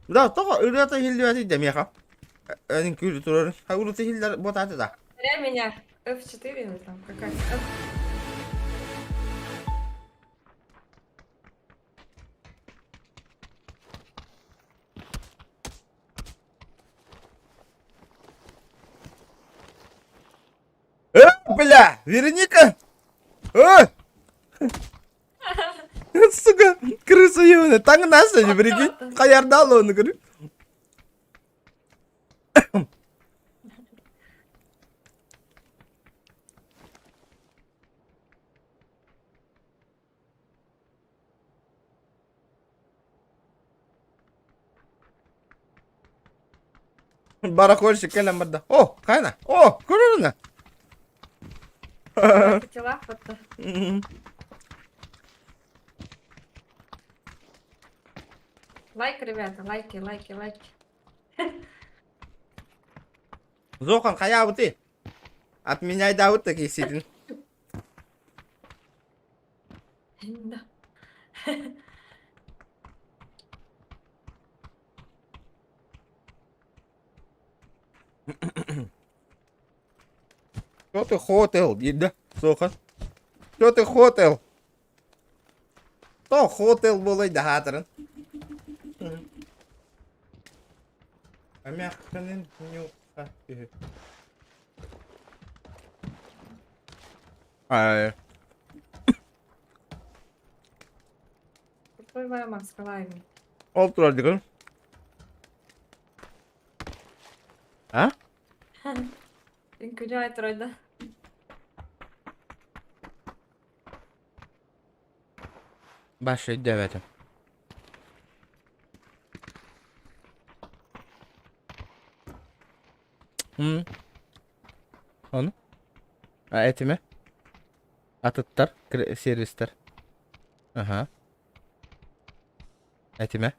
S1: Да, только это хиллер демеха. Один культура. А улица хиллер вот это да.
S2: Повторяй меня. F4 или там какая-то.
S1: Бля, Вероника! Сука, крыса ебаная. Так нас не прикинь. Хаярдал он, говорю. Барахольщик, келем бада. О, кайна. О, курuna.
S2: Тела вот-то. Лайк, ребята, лайки, лайки, лайки.
S1: Зохан, хая вот ты. Отменяй да вот такие сидин.
S2: Да.
S1: Что ты хотел, да? Зохан. Что ты хотел? То хотел было да хатрен. А мягканин нюха. Ай.
S2: Какой мама с калаями?
S1: Ол турар диган. А?
S2: Инкуляй тройда.
S1: Башы девятым. Он? А этими? Атыттар, сервистер. Ага. Этими?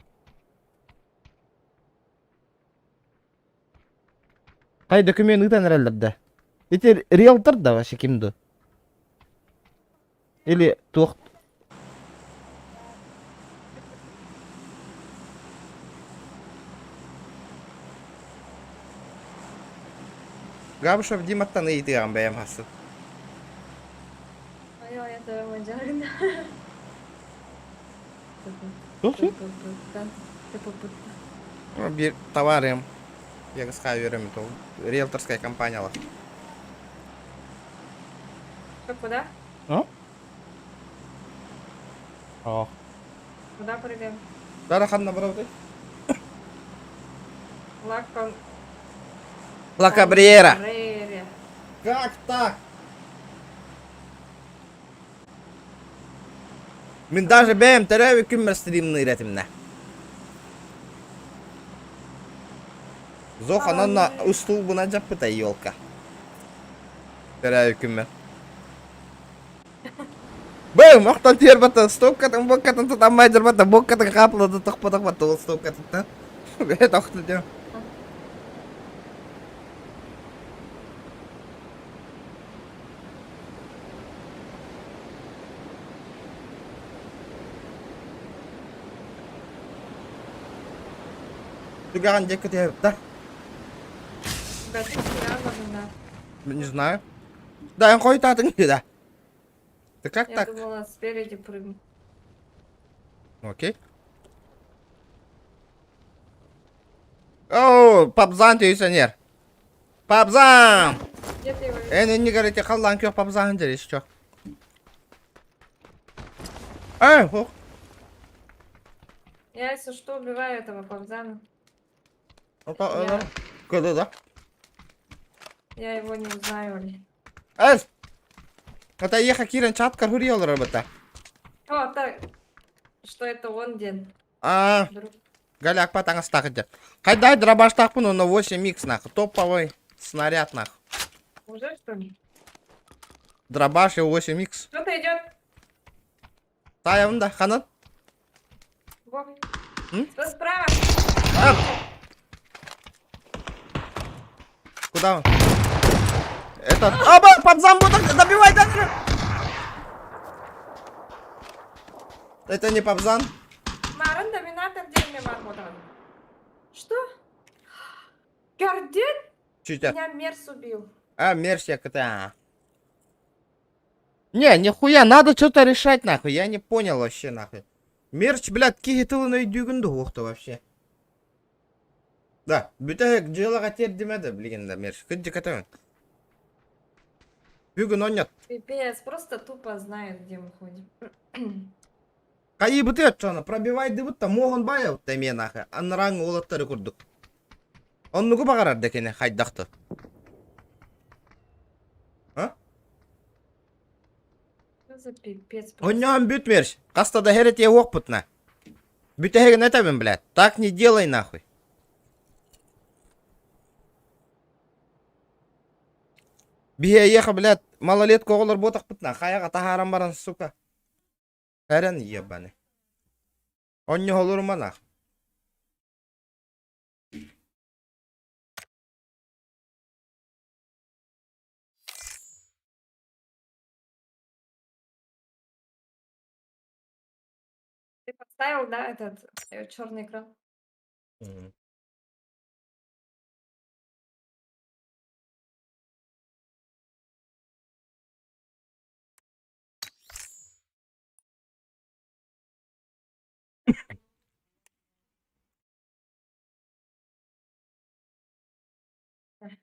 S1: Хай документ ыдан рәлдәрдә. Эти риэлтор да вообще кимду? Или тох? Габышев Диматтан ыйтыган бәям хасы.
S2: Ой, это манжарин.
S1: Тохи? Bir товарым. Я кыска берем то. Риэлторская компания ла.
S2: Что, куда?
S1: А? О.
S2: Куда прыгаем?
S1: Дара ханна барауты.
S2: Лакон.
S1: Ла Кабриера.
S2: Кабриера.
S1: Как так? Мен даже бәем тәрәві күмір стримны иретімне. Зохан анна устулбына жаппыта елка. Тәрәві күмір. Бәем, оқтан тер бата, стопкатын, боккатын тұтамай жыр бата, боккатын қапылыды тұқпа бата, ол стопкатын. Бәет оқты дем. Туган дек көтеп, да? Не знаю. Да, он ходит от да. Ты как
S2: Я
S1: так?
S2: думала, спереди прыгну.
S1: Окей. О, Папзан, пенсионер. Папзан!
S2: Где ты его?
S1: Не говорите, халлан кёк папзан дереш чё. Ох.
S2: Я, если что, убиваю этого Павзана.
S1: Куда, да?
S2: Я его не узнаю. Ли.
S1: Это еха кирен чаткар хуриол работа.
S2: О, так. Что это он день?
S1: Друг. Галяк патанга стакать. Кайдай дробаш тахпуну на 8 микс нах. Топовый снаряд нах.
S2: Уже что ли?
S1: Дробаш и 8 микс.
S2: Кто-то идет.
S1: Таявында, ханат.
S2: Кто справа?
S1: Куда он? Этот. Папзан, добивай, да! Это не Папзан?
S2: Марын доминатор дельный мармотан. Что? Горден?
S1: Чуть.
S2: Меня Мерс убил.
S1: Мерсия кота. Не, нихуя, надо что-то решать, нахуй. Я не понял вообще, нахуй. Мерч, блядь, кихитылы на дюгінді оқты вообще. Да, бүтәк жылаға тер демеді, білгенде мерч. Күнді катамын. Бүгін он нет.
S2: Пипец, просто тупо знает, где мы ходим.
S1: Кайы бұты өтчаны, пробивай дебутта, моғын бая ұтта мен, нахуй. Аннараңы олаттары күрдік. Оннуғы бағарар декені, хайдақты.
S2: За пипец.
S1: Оннан бүт мерч. Қастада херет е оқ бұтна. Бүтәгін әтәбін, блядь. Так не делай, нахуй. Бие еха, блядь, малолетка оғылар ботақ бұтна. Қаяға тахарам баран, сука. Әрен ебаны. Онне олыр мана.
S2: Ты подставил, да, этот черный экран?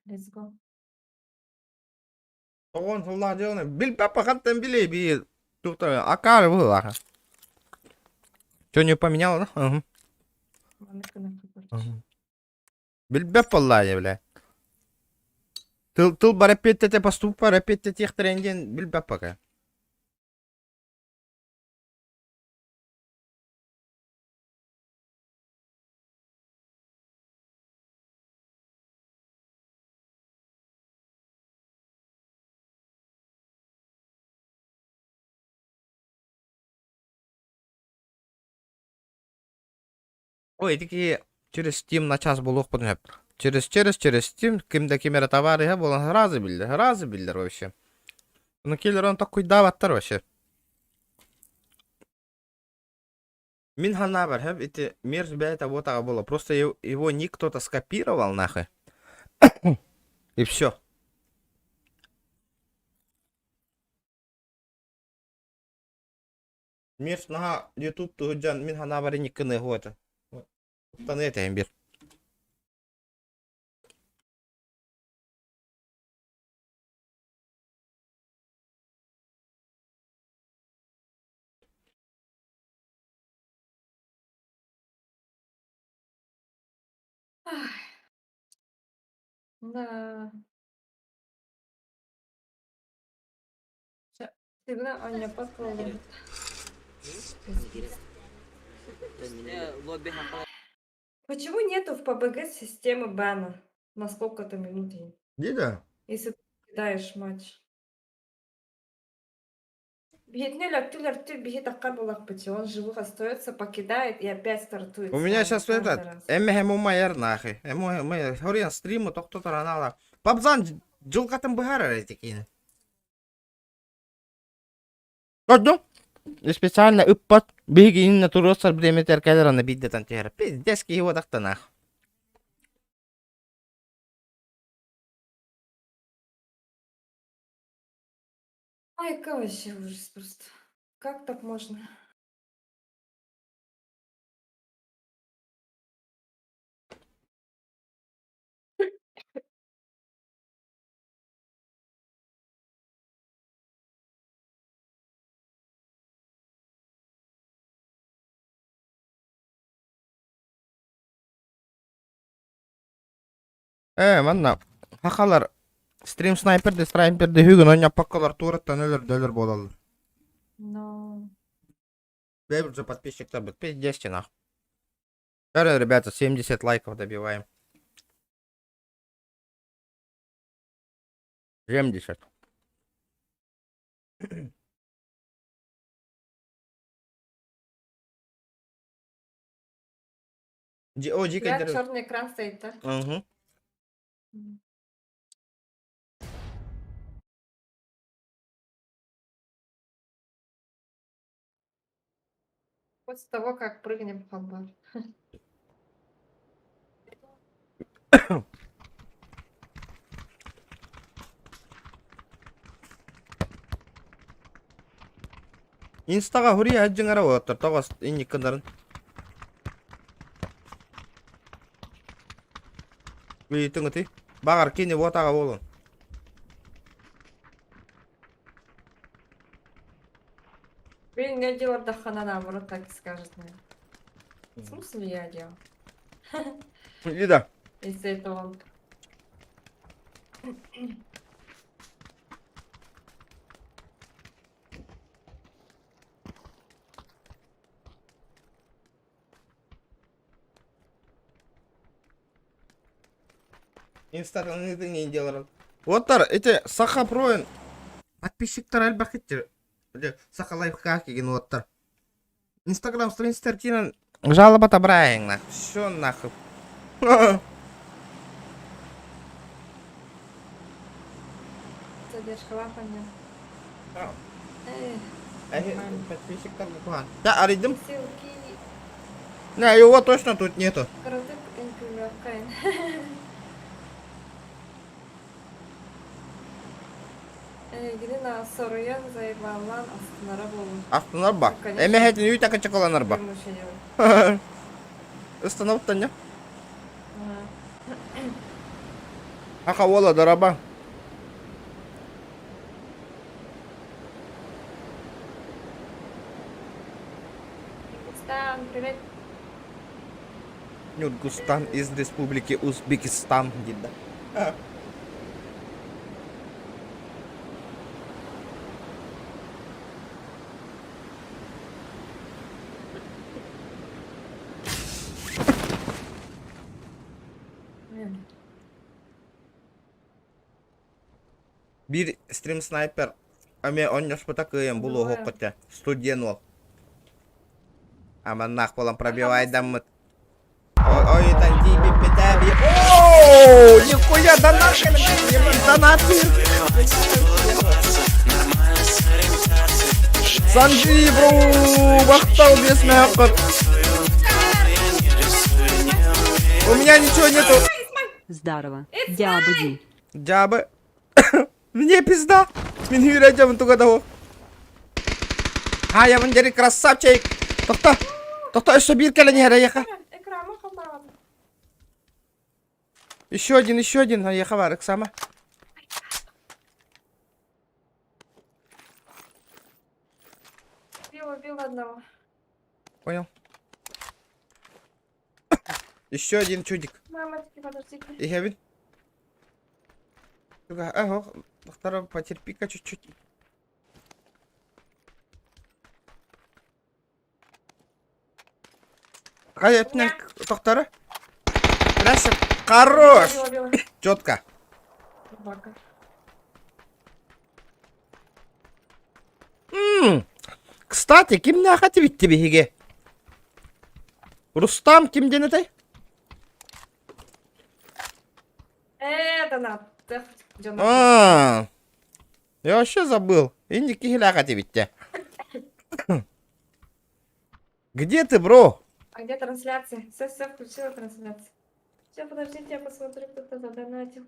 S2: Let's go.
S1: Оғын сұллақ деуіне. Біл папа қаттан білей, бейі. Тұқты, ақары бұл, аға. Что не поменял, да? Білбеп боллай, бля. Тыл бар әпеттете поступ бар әпеттете ехтеренген білбеп пока. Ой, таки через Steam на час булуq бұдын әп. Через Steam, кімді кемері товары әп, олан разы білдер вообще. Ну, келер он так куйдаваттар вообще. Мин хана бар, әп, эти мерз бәйта ботаға было. Просто его ник кто-то скопировал, нахуй. И все. Мерз наға YouTube тұғыджан, мин хана бар ник кыны ғуаты. Таны етейін бір.
S2: Да. Всегда он меня подколол. Почему нету в PUBG системы бана на сколько-то минут?
S1: Дида?
S2: Если ты кидаешь матч. Он живых остается, покидает и опять стартует.
S1: У меня сейчас этот, эмэхэму майер нахуй. Эму майер, хориян стриму, тоқты таранала. Папзан, жылқатын бұхар әрі текені. Көрдің? Специально үппат, бігі инна туростар бреметер кәдераны биддетан тегері. Пиздески его дақта нах.
S2: Ай, вообще ужас просто. Как так можно?
S1: Manna. Hakalar stream sniper'de hügün oynap pakkalar tuğrattan ölür bolalı.
S2: Но...
S1: Дай за подписчик-то, пиздец, нахуй. Давай, ребята, 70 лайков добиваем. 70. О, дико
S2: Я
S1: деру.
S2: черный экран стоит, да?
S1: Угу.
S2: После того, как прыгнем в халбар.
S1: Инстага хури ажжыңара оттар тогос инниккандарын. Үйтің өтей. Бағар кені отаға болын.
S2: Блин, я делала Дахана наоборот, так и скажет мне. В смысле я делал?
S1: Ида.
S2: Если это он.
S1: Инстадан не делар. Оттар, эти саха проин. Подписчиктар әлбәхеттер. Саха лайфхак еген оттар. Инстаграм страництер кинен жалоб отобраем, нахуй. Всё нахуй.
S2: Задержка лапания.
S1: Подписчиктар буквально. Да, аридим.
S2: Ссылки.
S1: Не, его точно тут нету.
S2: Крутый инкриминакайн. Грина соруян заебалан астынара болу.
S1: Астынар ба.
S2: Конечно.
S1: Эме хетин үйта качакаланар ба. Остановтан не? Аха вола дараба.
S2: Стан, привет.
S1: Нюргустан из республики Узбекистан, гида. Bir stream sniper. Аме он спотакаем було
S2: Давай.
S1: хоккотя. Студент ол. Ама нах болам пробивай дамыт. Ой, там диби петаби. Ооо, нихуя донат, донаты. Санджи, бро, бахтал без мяхот. У меня ничего нету.
S3: Здорово. Дябуди.
S1: Джабы. Мне пизда. Мен үйретемін тугадау. А, я мындері красавчик. Тоқта, еще бір кәлі нері еқа.
S2: Экран халбар.
S1: Еще один, еқа бар, Иксама.
S2: Бил одного.
S1: Понял. Еще один чудик.
S2: Мамочки, подождите.
S1: И Хевин. Ага, второй потерпи-ка чуть-чуть. Хаятның тоқтары. Красив. Хорош.
S2: Била.
S1: Четко.
S2: Собака.
S1: Кстати, ким нахаты битти биһиге? Рустам кимден этэй?
S2: Донат.
S1: Я вообще забыл. Инди хиляхати битти. Где ты, бро?
S2: А где трансляция? Все, включила трансляцию. Сейчас, подождите, я посмотрю, кто-то задонатил.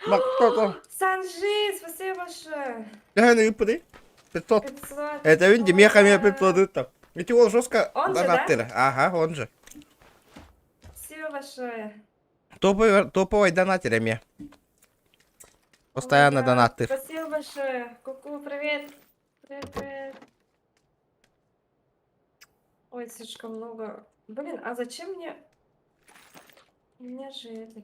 S1: Кто-то.
S2: Санжи, спасибо большое.
S1: Я не выпади. 500.
S2: 500.
S1: Это Винди мехами 500 там. Ведь его жестко
S2: Он же,
S1: донатер. Ага, он же.
S2: Спасибо большое.
S1: Топовый донатерами. Постоянно
S2: Да,
S1: донатер.
S2: Спасибо большое. Ку-ку, привет. Привет. Ой, слишком много. Блин, а зачем мне... У меня же это...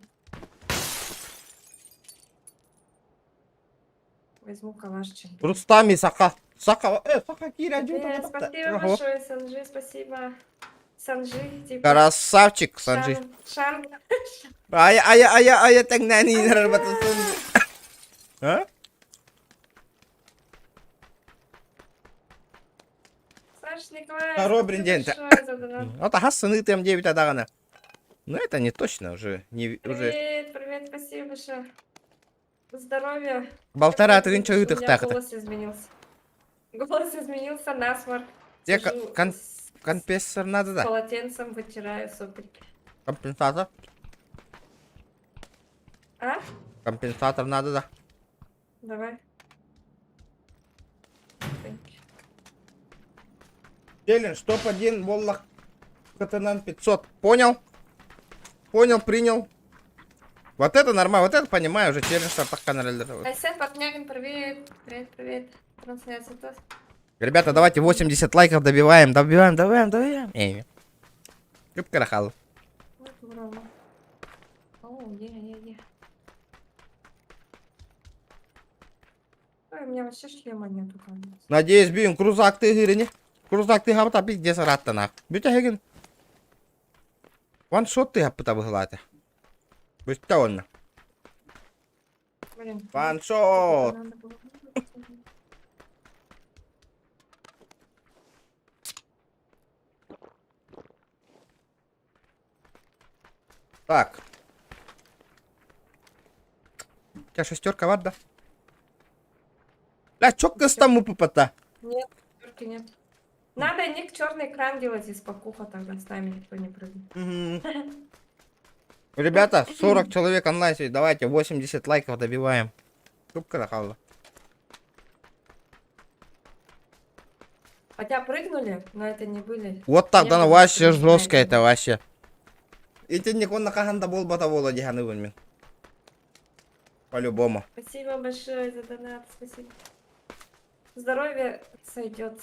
S2: Возьму калашчик.
S1: Рустами, Саха. Саха, Саха, Киря,
S2: Привет, спасибо большое, Санжи, спасибо. Санжи, типа...
S1: Красавчик, Санжи.
S2: Шан.
S1: Ая, так на не работает. А?
S2: Саш Николаевич,
S1: Второй
S2: спасибо
S1: брендент.
S2: большое за донат.
S1: Вот Хасан и там 9 адагана. Но это не точно уже. Уже
S2: Привет, привет, спасибо большое. Здоровья.
S1: полтора
S2: Как
S1: тринча
S2: видишь, у
S1: ютых
S2: меня
S1: так-то.
S2: голос изменился. Голос изменился, насморк.
S1: Тебе
S2: Сижу
S1: компенсатор надо,
S2: с
S1: да?
S2: полотенцем вытираю сопельки.
S1: Компенсатор.
S2: А?
S1: Компенсатор надо, да?
S2: Давай. Thank you.
S1: Челлендж, топ-1, Воллах, Катанан 500. Понял? Понял, принял. Вот это нормально, вот это понимаю, уже челлендж Артахан реализовал.
S2: Айсен Патнягин, привет. Привет, привет. Трансляция тоже.
S1: Ребята, давайте 80 лайков добиваем. Юб карахал.
S2: Вот, браво. О, е. Ой, у меня вообще шлема нету, кажется.
S1: Надеюсь, бьем крузак ты гирине. Крузак ты гапта пиздец раттанах. Бютя хеген. Ваншот ты гапта выглате. Бютя он.
S2: Блин.
S1: Ваншот.
S2: Надо было-
S1: Так. У тебя шестерка ват, да? Бля, чё кастаму попата?
S2: Нет, только нет. Надо ник черный экран делать из покуха, тогда с нами никто не прыгнет.
S1: Ребята, 40 человек онлайн сидит. Давайте 80 лайков добиваем. Юб карахал.
S2: Хотя прыгнули, но это не были.
S1: Вот так,
S2: Не
S1: да,
S2: было
S1: вообще
S2: прыгнуть,
S1: жестко
S2: наверное.
S1: это вообще. И ты никон на каханда бол бата вола диханы вынмен. По-любому.
S2: Спасибо большое за донат, спасибо. Здоровье сойдет.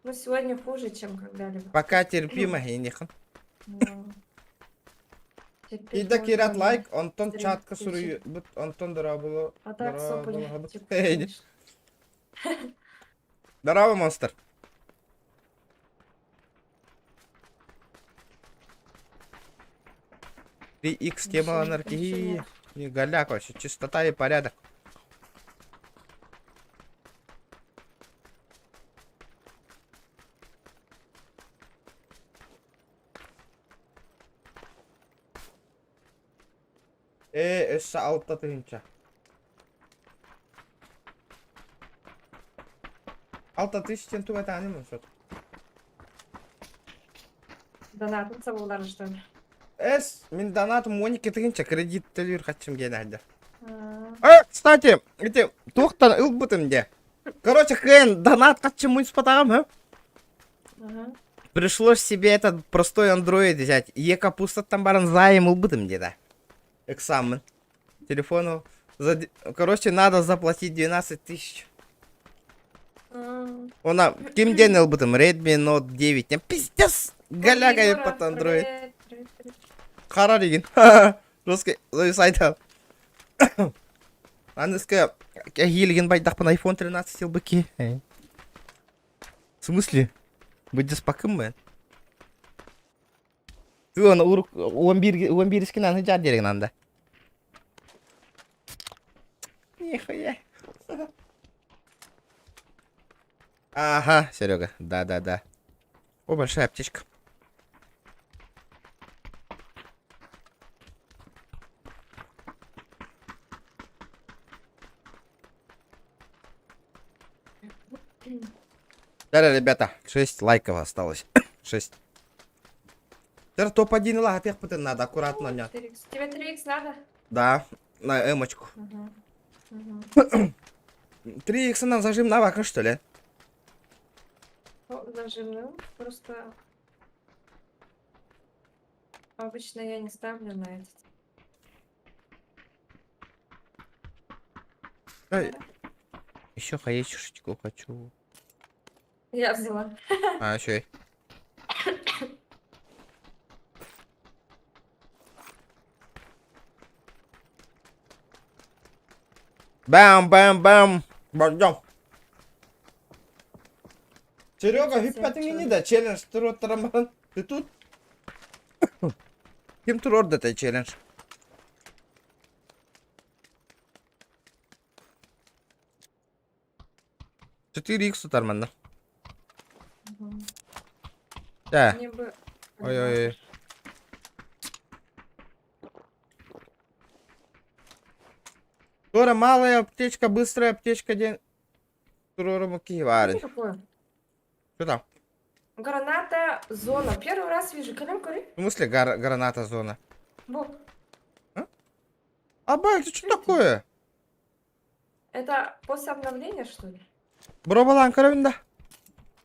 S2: Ну, сегодня хуже, чем когда-либо.
S1: Пока терпимо, и нехан.
S2: Но теперь
S1: И да кират
S2: можно
S1: лайк, Антон
S2: стрим
S1: чатка
S2: включить.
S1: сурю, Антон дарабыло.
S2: А так сопли. типа,
S1: Эй,
S2: конечно.
S1: Здорово, монстр. Три икс тема
S2: Ничего
S1: анархии.
S2: нет.
S1: Не голяк вообще, чистота и порядок. Эсса алтта тыгынча. Алтта тысячтен туга танимын шот.
S2: Донатница была, что ли?
S1: Мен донатым 12 тыгынча кредит төлөр хатчым генәді.
S2: А,
S1: Кстати, эти тухтан ылбытым де. Короче, хрен, донат хатчым муйс патагам,
S2: ага.
S1: Пришлось себе этот простой андроид взять. Ека пустаттан барын зайым ылбытым деда. Экзамен. Телефону. Короче, надо заплатить 12 тысяч. Она кимден ылбытым? Redmi Note 9. Я пиздец. Голяга
S2: Егора,
S1: под андроид.
S2: привет.
S1: Қара деген. Жесткий сайта. Анныска хилген байдақпын iPhone 13 сел быки. В смысле? Быть спакым мен. Ты он урук 11 скинан жар дереген анда. Нихуя. Ага, Серега. Да. О, большая аптечка. Да, ребята, 6 лайков осталось. 6. Теперь топ-1 лайк, тех потом надо аккуратно нет.
S2: 4Х. Тебе 3х надо?
S1: Да, на эмочку.
S2: Угу.
S1: 3х нам зажим на вака, что ли?
S2: Зажимным. Просто обычно я не ставлю на этот.
S1: Еще хаечушечку хочу.
S2: Я взяла.
S1: А, еще. Бам. Пойдем. Серега,
S2: Сейчас я
S1: гиппатинги не
S2: чё?
S1: да, челлендж, тараман. Ты тут? Кем ты род это челлендж? Четыре икс тарман.
S2: Мгм.
S1: Да.
S2: Мне бы...
S1: Ой-ой-ой. Тора малая аптечка, быстрая аптечка, день. Турора муки варен.
S2: Какое?
S1: Что там?
S2: Граната зона. Первый раз вижу. Колем кури?
S1: В смысле граната зона?
S2: Вот.
S1: Аба, это что такое?
S2: Это после обновления, что ли?
S1: Бробалан каравинда.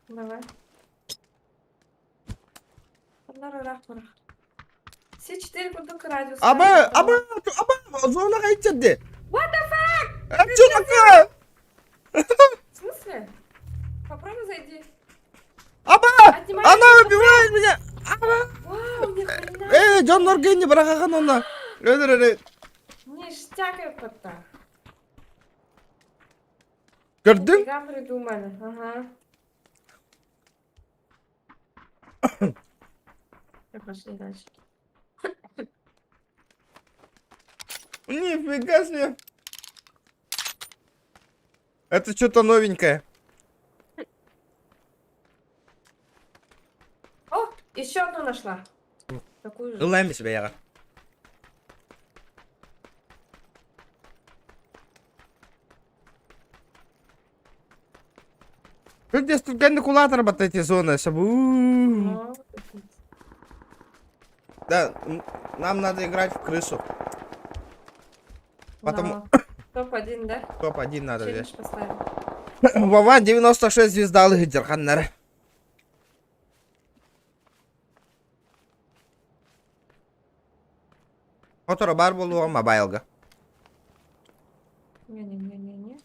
S2: Давай. Нарарахмарах. Все 4 куток радиус.
S1: Аба, зона кайтеді.
S2: What the fuck?
S1: Что такое?
S2: В смысле? Попробуй зайди.
S1: Аба,
S2: Отнимай
S1: она
S2: руки,
S1: убивает меня.
S2: Вау, ни хрена.
S1: Джон Норгенни быракаган оны.
S2: Ништяк это.
S1: Көрдің?
S2: Нифига придумали. Ага. Пошли дальше.
S1: Нифига себе. Это что-то новенькое.
S2: О, еще одну нашла. Такую же.
S1: Лайми себе яга. Тут здесь тут калькулятор работает эти зоны.
S2: Ну,
S1: Да, нам надо играть в крысу. Потому-
S2: Топ-1, да?
S1: Топ-1 надо здесь.
S2: Челлендж поставим.
S1: Вован 96 звездалых Гидерханнер. Отора бар болуға мобайлга.
S2: Не-не-не-не-не.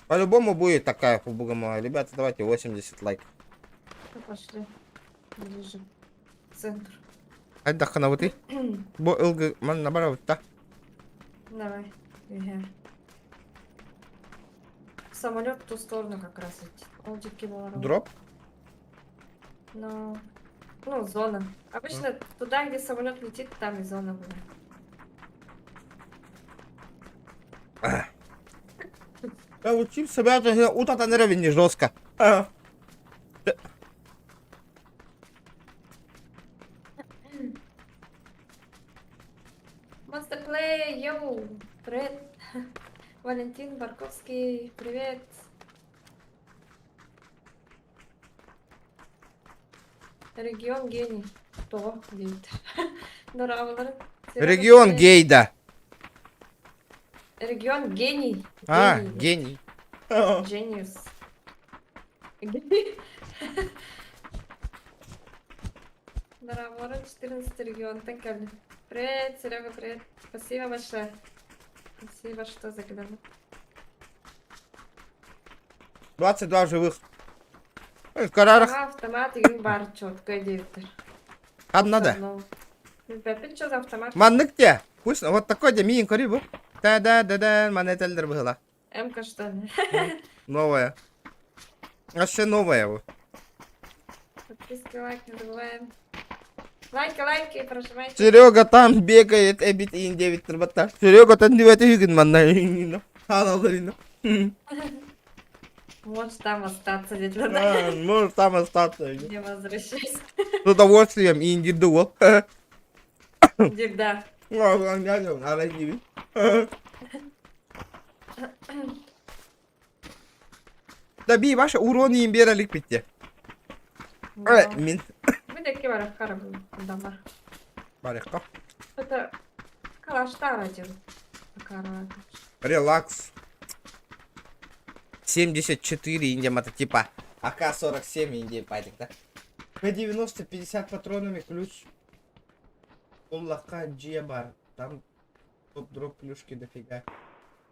S1: По-любому будет такая фубуга моя. Ребята, давайте 80 лайков.
S2: Ну, пошли. Ближе. Центр.
S1: Отдохна вот ты. Бо илга ман набрал та.
S2: Давай. Ага. Самолет в ту сторону как раз идти. Олдики
S1: Дроп.
S2: Ну, зона. Обычно туда, где самолет летит, там и зона будет.
S1: Я учим себя, утата не равен не жестко.
S2: Monster Play, йоу, привет. Валентин Барковский, привет. Регион гений. Кто? Гейт. Нуравлар.
S1: Регион гейда.
S2: Регион гений.
S1: А,
S2: Гений.
S1: гений.
S2: Genius. Нуравлар, 14 регион. Такали. Привет, Серега, привет. Спасибо большое. Спасибо, что заглянул.
S1: 22 живых. В карарах.
S2: Ага, автомат и бар, четко, диктор.
S1: Надо.
S2: Ты что за автомат?
S1: Маннык те. Пусть вот такой де миин кори был. Да, манетельдер была.
S2: МК что ли?
S1: Новая. Вообще новая. Вот.
S2: Подписки, лайки, не забываем. Лайки, прожимайте.
S1: Серега там бегает, эбит ин 9 трбата. Серега там 9 хигин манна. Ханаларина.
S2: Можешь там остаться, дядь Лада.
S1: Может там остаться.
S2: Не возвращайся.
S1: С удовольствием и индивидуал.
S2: Да.
S1: Таби ваша урон и имбералик питте. Мин.
S2: Мы такие варахара были дома.
S1: Барехка.
S2: Это калашта радио.
S1: Релакс. 74 индия мототипа. АК-47 индия патик, да? П-90, 50 патронами, ключ. Уллака Джебар. Там топ-дроп плюшки дофига.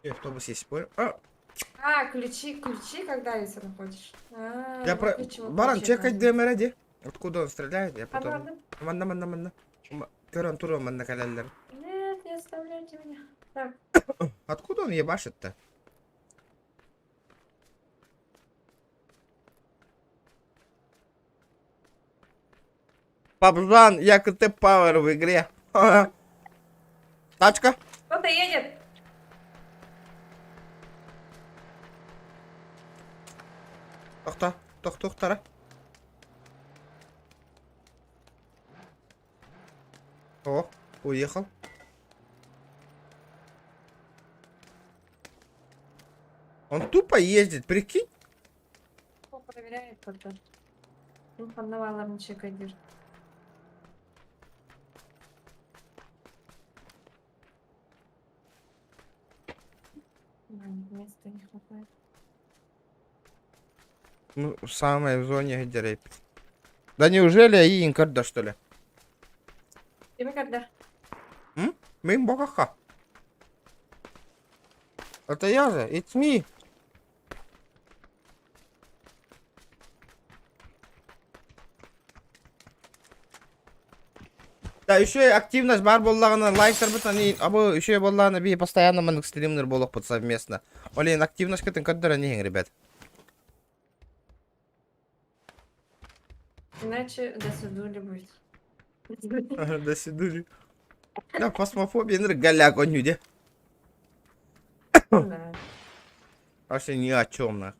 S1: И автобус есть, понял?
S2: Ключи, когда если находишь.
S1: Я про... Баран, чекать ДМР-1. Откуда он стреляет? Я потом... Манна. Көрөн турман на калялар.
S2: Нет, не оставляйте меня. Так,
S1: Откуда он ебашит-то? Пабжан, як и ты пауэр в игре. Ага. Тачка.
S2: кто-то едет.
S1: Тохта. О, уехал. Он тупо ездит, прикинь.
S2: Кто проверяет кто-то? Поднавалом чекай держит. Места не хватает.
S1: Ну, самое в зоне, где рэп. Да неужели и инкарда, что ли?
S2: Тебе когда?
S1: Мим бокаха. Это я же, it's me. Да, еще и активность бар боллагана, лайктар бит, они, абы еще боллагана би постоянно манок стримнер болок под совместно. Олин, активность катын каддара не ребят.
S2: Иначе до судули будет.
S1: До свидания. Да, фасмофобия, ныр галяк он юде.
S2: Да.
S1: Вообще ни о чем, на.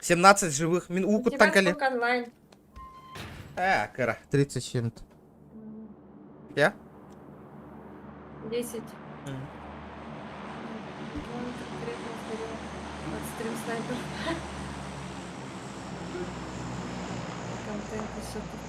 S1: «17 живых мин
S2: У
S1: уку
S2: тебя
S1: танкали.
S2: сколько онлайн?
S1: Кара. 30 с чем-то. Я?
S2: 10. Конкретно вперед. Подстрим снайпер. Контент и супер.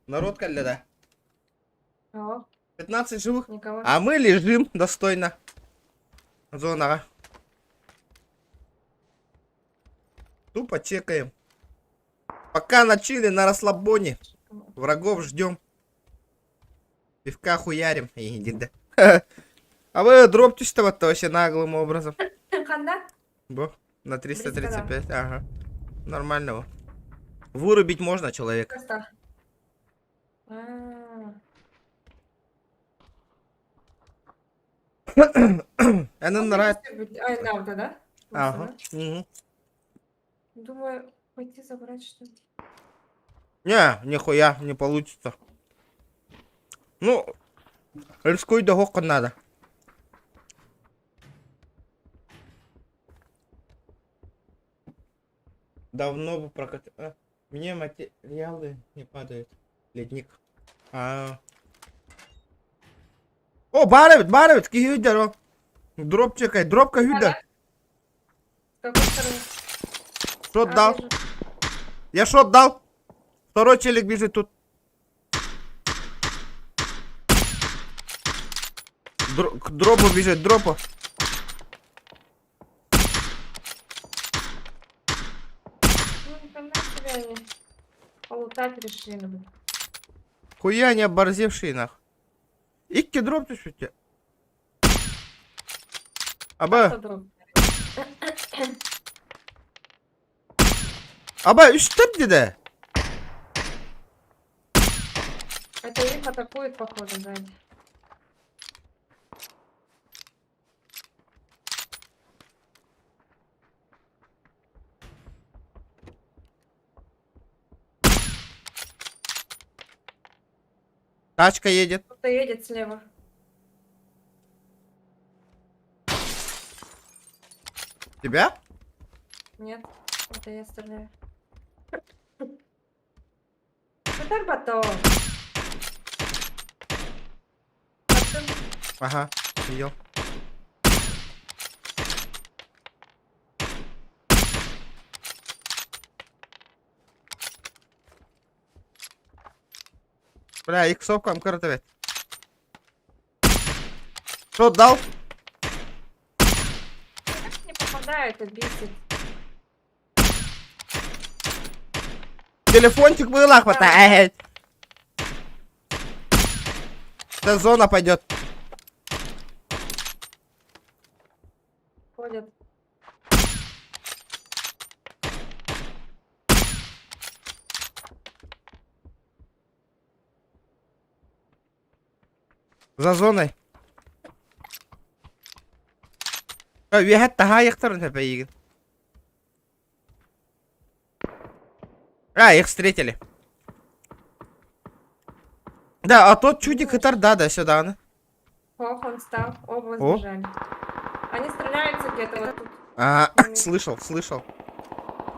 S1: Народ калли, да.
S2: О,
S1: 15 живых.
S2: никого.
S1: А мы лежим достойно. Зона. Тупо чекаем. Пока на чили, на расслабоне. Врагов ждем. Пивка хуярим. Да. А вы дропьтесь-то вот вообще наглым образом.
S2: Ханда?
S1: Бо, на 335. Ага. Нормального. Вырубить можно человека.
S2: Просто. А,
S1: Она
S2: он
S1: нравится.
S2: может быть- Ай, Навда, да?
S1: Ага. Мгм.
S2: Думаю, пойти забрать что-то.
S1: Не, нихуя не получится. Ну, рискуй да гокка надо. Давно бы прокатил. Мне материалы не падают. Ледник. О, барывает, кигюдер. Дроп чекай, дропка гюда.
S2: С какой стороны?
S1: Шот
S2: А,
S1: дал.
S2: вижу.
S1: Я шот дал. Второй челик бежит тут. К дропу бежит, дропу.
S2: Ну, нифига себе они. Полутать решили бы.
S1: Хуя не оборзевший нах. Икки дроп ты шутя. Аба,
S2: Подруг.
S1: üstüm dedi.
S2: Это их атакует, походу, сзади.
S1: Тачка едет.
S2: Кто-то едет слева.
S1: Тебя?
S2: Нет, это я стреляю. Это батон. Батон.
S1: Ага, видел. Бля, иксовка МК-9. Что, дал?
S2: Не попадаю, это бесит.
S1: Телефончик было хватает. Сейчас зона пойдет.
S2: Ходят.
S1: За зоной. Въехать тага яхтарын тепе. А, их встретили. Да, а тот чудик хитар, да, сюда, ну.
S2: Ох, он стал. Оба
S1: О.
S2: сбежали. Они стреляются где-то вот тут.
S1: А, слышал.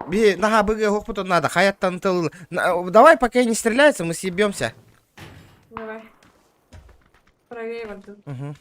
S1: Би, нага, быга, гох, потом надо. Хаяттан тыл. Давай, пока не стреляется, мы съебемся.
S2: Давай. Правее вот тут.
S1: Угу.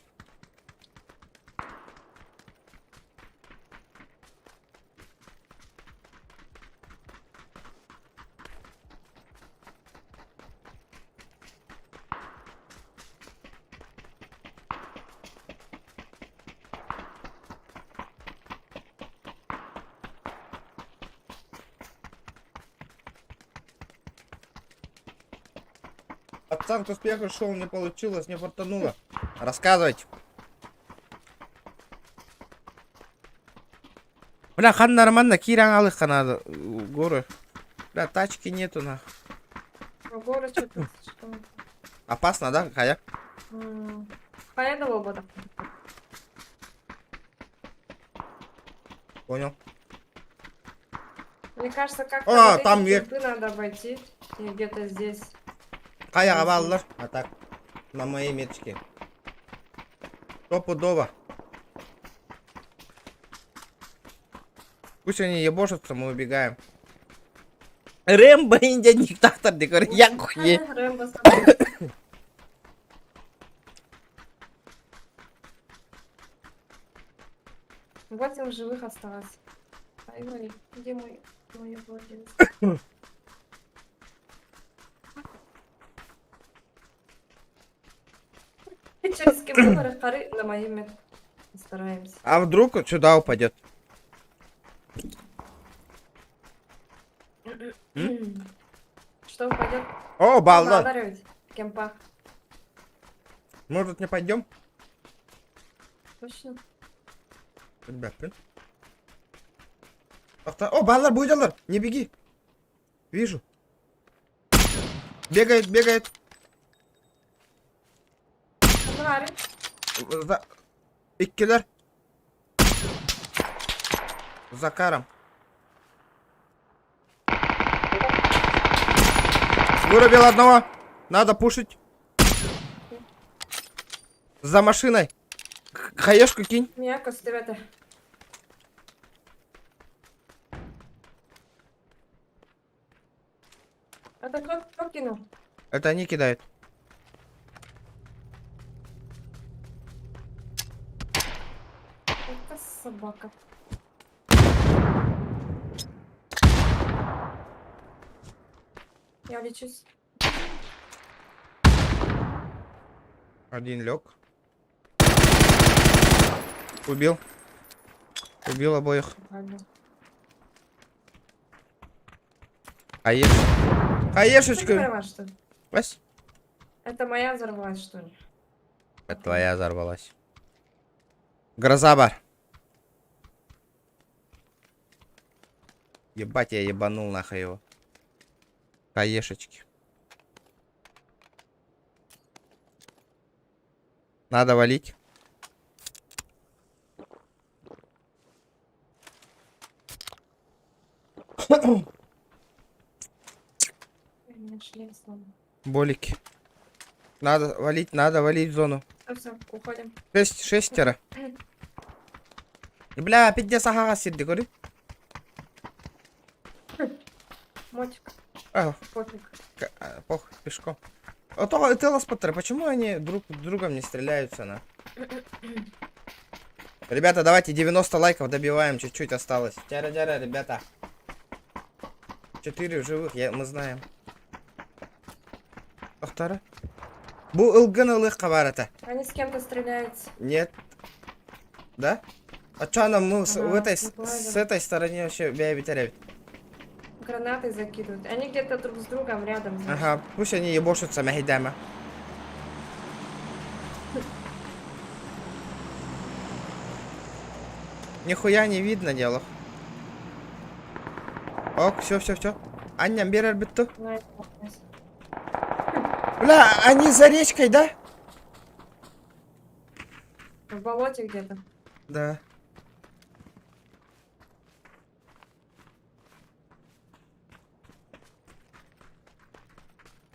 S1: Пацан, к успеху шел, не получилось, не фартануло. Рассказывайте. Бля, хан нормально, киран алых надо. Горы. Бля, тачки нету, на.
S2: А город что-то...
S1: Опасно, да, Хая?
S2: Поедал оба.
S1: Понял.
S2: Мне кажется, как-то
S1: А,
S2: вот
S1: там
S2: эти
S1: есть.
S2: кемпы надо обойти. И где-то здесь.
S1: Хая аваллар. А так, на моей меточке. Стопудово. Пусть они ебошатся, мы убегаем. Рэмбо, Индия, диктатор, декор, я хуе.
S2: Рэмбо, смотри. Восемь живых осталось. Ай, где мой владелец? Через кемпы хоры на моей мет. Стараемся.
S1: А вдруг сюда упадет?
S2: Что упадет?
S1: О, балда.
S2: Балдаривать. Кемпа.
S1: Может, не пойдем?
S2: Точно.
S1: Ребята. О, баллар, будет. Не беги. Вижу. Бегает.
S2: Ангари.
S1: Иккилер. За каром. Вырубил одного. Надо пушить. За машиной. Хаешку кинь.
S2: Меня костырята. Это кто кинул?
S1: Это они кидают.
S2: Это собака. Я лечусь.
S1: Один лег. Убил. Убил обоих.
S2: Ладно.
S1: Хаеш.
S2: Ты
S1: Хаешечка.
S2: взорвалась, что ли?
S1: Вась.
S2: Это моя взорвалась, что ли?
S1: Это твоя взорвалась. Грозабар. Ебать, я ебанул нахуй его. Хаешечки. Надо валить.
S2: Меня шлем сломал.
S1: Болики. Надо валить в зону.
S2: Все, уходим.
S1: Шестеро. Бля, опять где сахара сидит, говори.
S2: Мотик,
S1: А,
S2: пофиг.
S1: похуй, пешком. А то телоспоттеры, почему они друг другом не стреляются, на? Ребята, давайте 90 лайков добиваем, чуть-чуть осталось. Тяра-тяра, ребята. 4 живых, мы знаем. Ахтара. Бу ылгын ылых кабарата.
S2: Они с кем-то стреляются.
S1: Нет. Да? А чё нам, ну, в
S2: Ага,
S1: этой,
S2: не
S1: с этой стороны вообще бия.
S2: Гранаты закидывают. Они где-то друг с другом рядом, знаешь.
S1: Ага, пусть они ебошутся, махидама. Нихуя не видно дело. Ок, все. Анням берер битту.
S2: Ну, это опасно.
S1: Бля, они за речкой, да?
S2: В болоте где-то.
S1: Да.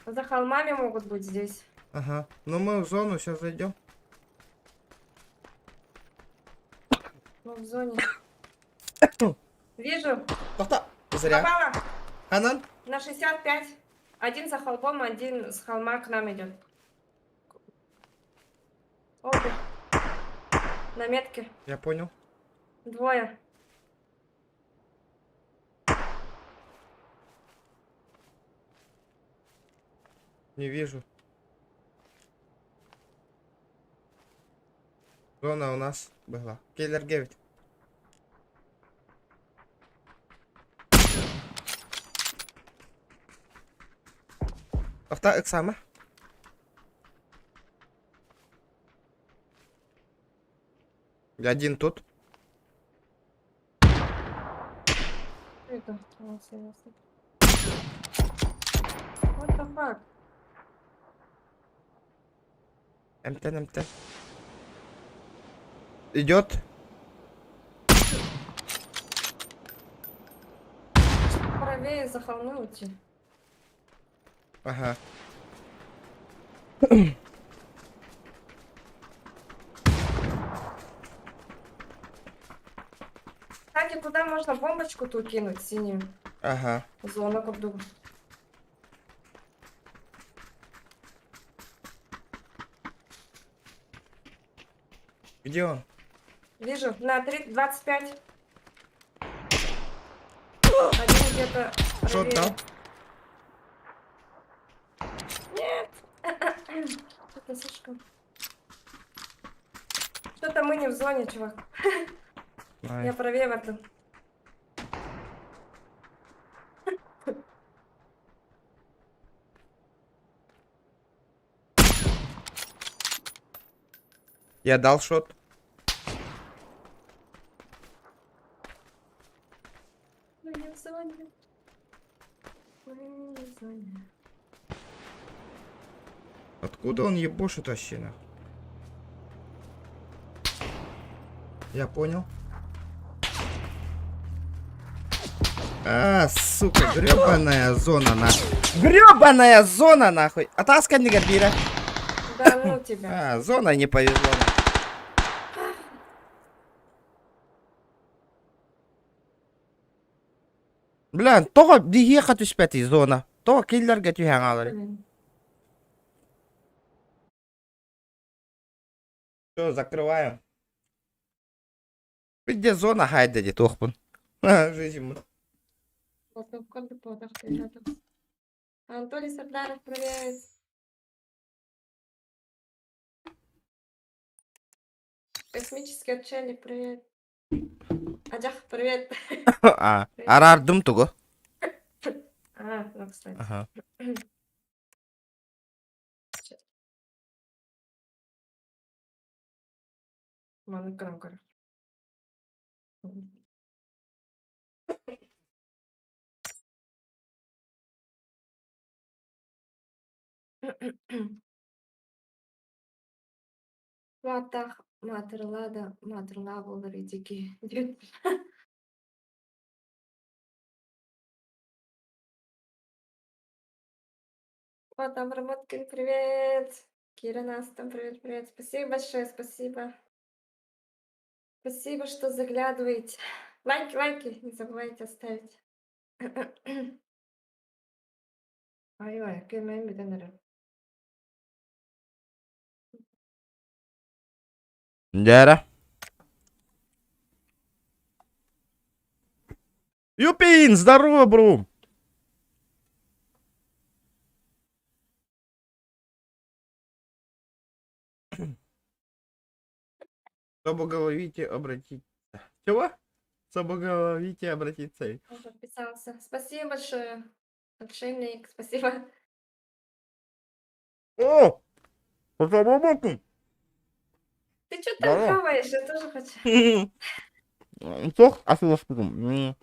S2: За холмами могут быть здесь.
S1: Ага. Ну мы в зону сейчас зайдем.
S2: Ну, в зоне. Вижу.
S1: Тоқта. Зря.
S2: Попала.
S1: Ханан.
S2: На 65. Один за холмом, один с холма к нам идет. Обе. На метке.
S1: Я понял.
S2: Двое.
S1: Не вижу. Зона у нас была. Киллер 9. Тоқта, Иксама. Один тут.
S2: Это. Вот What the fuck?
S1: МТ. Идет.
S2: Правее за холмы уйти.
S1: Ага.
S2: Кстати, куда можно бомбочку ту кинуть синюю?
S1: Ага.
S2: Зона как дух.
S1: Где он?
S2: Вижу. На 25. Один где-то
S1: Шот
S2: правее.
S1: дал?
S2: Нет. Что-то слишком. Что-то мы не в зоне, чувак.
S1: Ай.
S2: Я правее в этом.
S1: Я дал шот.
S2: Мы не в зоне. Мы не в зоне.
S1: Откуда он ебошит вообще нахуй? Я понял. А, сука, гребаная зона нахуй. Гребаная зона нахуй. Атаска не габира.
S2: Да ну тебя.
S1: А, зона не повезло. Бля, того ехать успеть из зона. Того киллер get you hang out.
S2: Блин.
S1: Все, закрываем. Где зона хайда де тухпун. Жизнь.
S2: Вот в кондупотах ребята. Анатолий Сардаров, привет. Космический отшельник, привет. Аджах, привет.
S1: А, арардым тугу.
S2: А, ну, кстати.
S1: Ага.
S2: Маны крамкар. Ватах, матерлада, матерла болары теки. Вот там Работкин, привет. Кира Настам, привет, привет. Спасибо большое, спасибо. Спасибо, что заглядываете. Лайки, лайки, не забывайте оставить. Ай-ой, кемем беденеры.
S1: Дяра. Юпин, здорово, бру. Собоголовите обратиться. Чего? Собоголовите обратиться.
S2: Он подписался. Спасибо большое. Отшельник, спасибо.
S1: О! Фотоаппарат!
S2: Ты что там
S1: Да.
S2: хаваешь? Я тоже хочу.
S1: Сок, а что потом?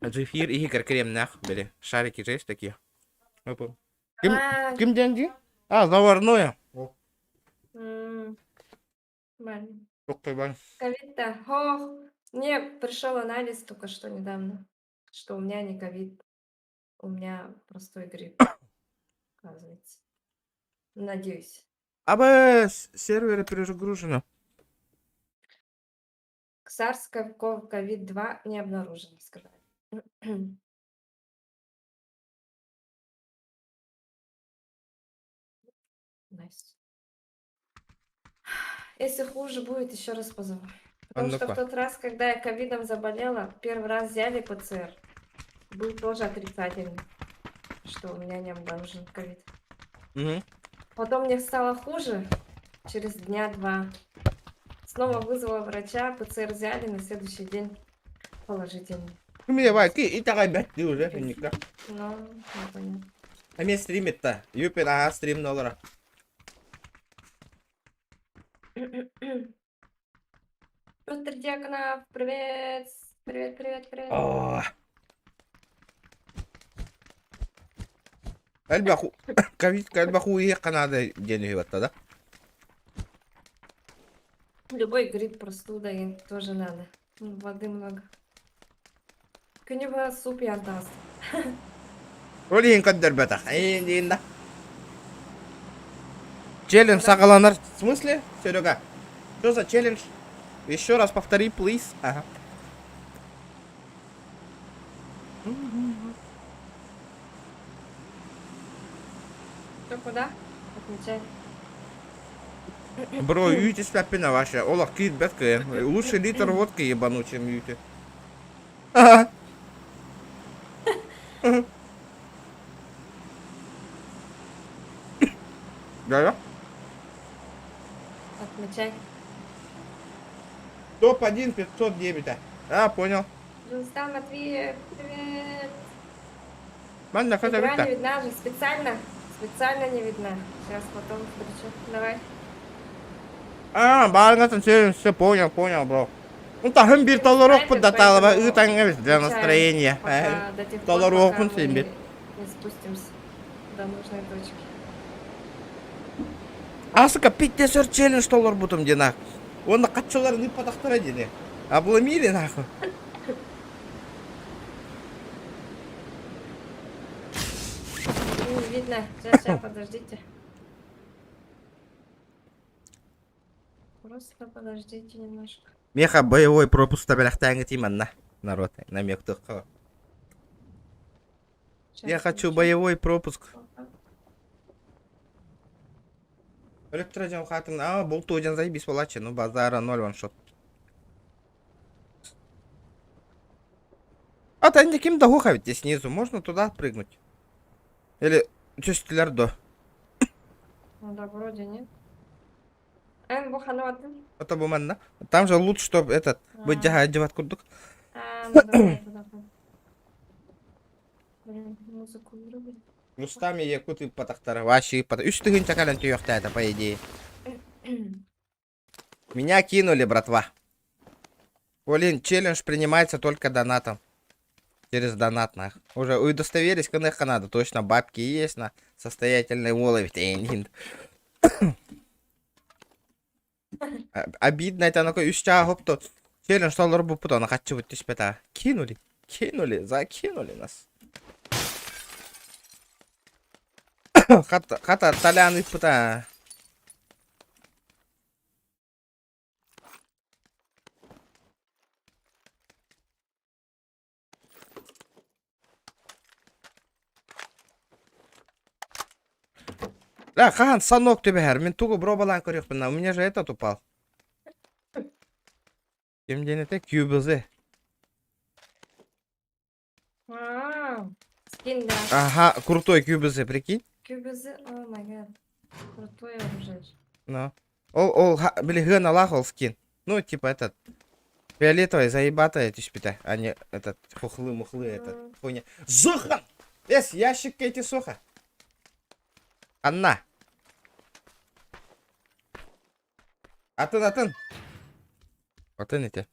S1: Зефир и крем нах были. Шарики же есть такие. Опа.
S2: А,
S1: Ким деньги? А, заварное.
S2: Нормально.
S1: Только
S2: Ковид-то. Ох, мне пришел анализ только что недавно, что у меня не ковид, у меня простой грипп, оказывается. Надеюсь.
S1: серверы перегружены.
S2: SARS-CoV-2 не обнаружено, сказали. Nice. Если хуже будет, еще раз позову. Потому что в тот раз, когда я ковидом заболела, первый раз взяли ПЦР. Был тоже отрицательный, что у меня не обнаружен ковид. Потом мне стало хуже, через дня 2. Снова вызвала врача, ПЦР взяли, на следующий день положительный.
S1: Мне вайки и так опять ты уже никак.
S2: Ну, непонятно.
S1: А мне стримит-то. Юпин, ага, стрим $0.
S2: Петр Дьяконов, привет! Привет, привет, привет.
S1: Альбаху. Ковид, альбаху и Канада деньги вот да?
S2: Любой грипп, простуда, и тоже надо. Воды много. Кенева суп я даст.
S1: Олин кадр бета. Инда. Челлендж сагаланар. В смысле, Серега? Что за челлендж? Еще раз повтори, please. Ага.
S2: Что, куда? Отмечай.
S1: Бро, юти спяпина ваша. Олах кит бетка. Лучше литр водки ебану, чем юти. Ага. Да-да.
S2: Отмечай.
S1: Топ-1 509. А, понял.
S2: Рустам Матвеев, привет.
S1: Мanda,
S2: Игра
S1: фото
S2: не видна же, специально. Специально не видна. Сейчас потом включу. Давай.
S1: А, баргатан челлендж, все понял, бро. Ну так, бир толорок поддаталова, ытангавис для настроения.
S2: Пока, до тех пор,
S1: Толорок
S2: пока
S1: он
S2: мы
S1: себе.
S2: не спустимся до нужной точки.
S1: Асыка 50 челлендж толор бутым дена. Оны катчылар не подақтыра дене. Обломили нахуй.
S2: Не видно. Сейчас, подождите. Просто подождите немножко.
S1: Меха боевой пропуск табелахтанга тиманна. Народ, на мех тухха. Я хочу боевой пропуск. Электродион хатын. А, болту один заебись палачи. Ну, базара 0 ваншот. А, там кем догуха ведь здесь снизу. Можно туда прыгнуть? Или чувствитель до.
S2: Ну да, вроде нет. Бухануатын.
S1: Это буманна. Там же лучше, чтобы этот быть одевать курдук.
S2: Ну давай, давай. Блин, музыку вырубили.
S1: Рустами якуты патахтара. Ваши патахтара. Үш тыгын чакален тюёхта это, по идее. Меня кинули, братва. Блин, челлендж принимается только донатом. Через донат, нах. Уже удостоверились, конечно, надо. Точно бабки есть на состоятельной улове. Обидно это, ну-ка, юща, гопто. Челлендж стал рубу путал, на хочу вот спета. Кинули, закинули нас. Хата таляны пута. Да, хан, санок тебе хер. Мен туго бро балан корёк бина. У меня же этот упал. Кем день это QBZ.
S2: Скин, да.
S1: Ага, крутой QBZ, прикинь.
S2: QBZ, о май гад. Крутое оружие.
S1: Ну. Блин, ген алахол скин. Ну, типа этот. Фиолетовый, заебатая, ты шпита. А не этот, хухлы-мухлы, этот, хуйня. Зоха! Ящик эти соха. Анна. Атын. Атын эти.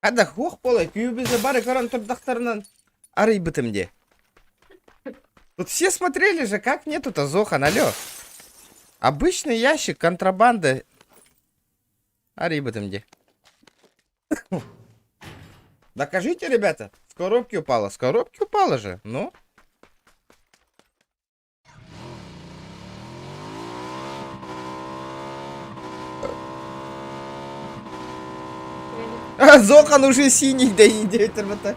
S1: Ада хух болай, күйбізі бары корон тұрдақтарынан арый бітімде. Тут все смотрели же, как нету-то Зохан, алё. Обычный ящик, контрабанда. Арый бітімде. Докажите, ребята. С коробки упала. С коробки упала же. Ну. А, Зохан уже синий, да идет это.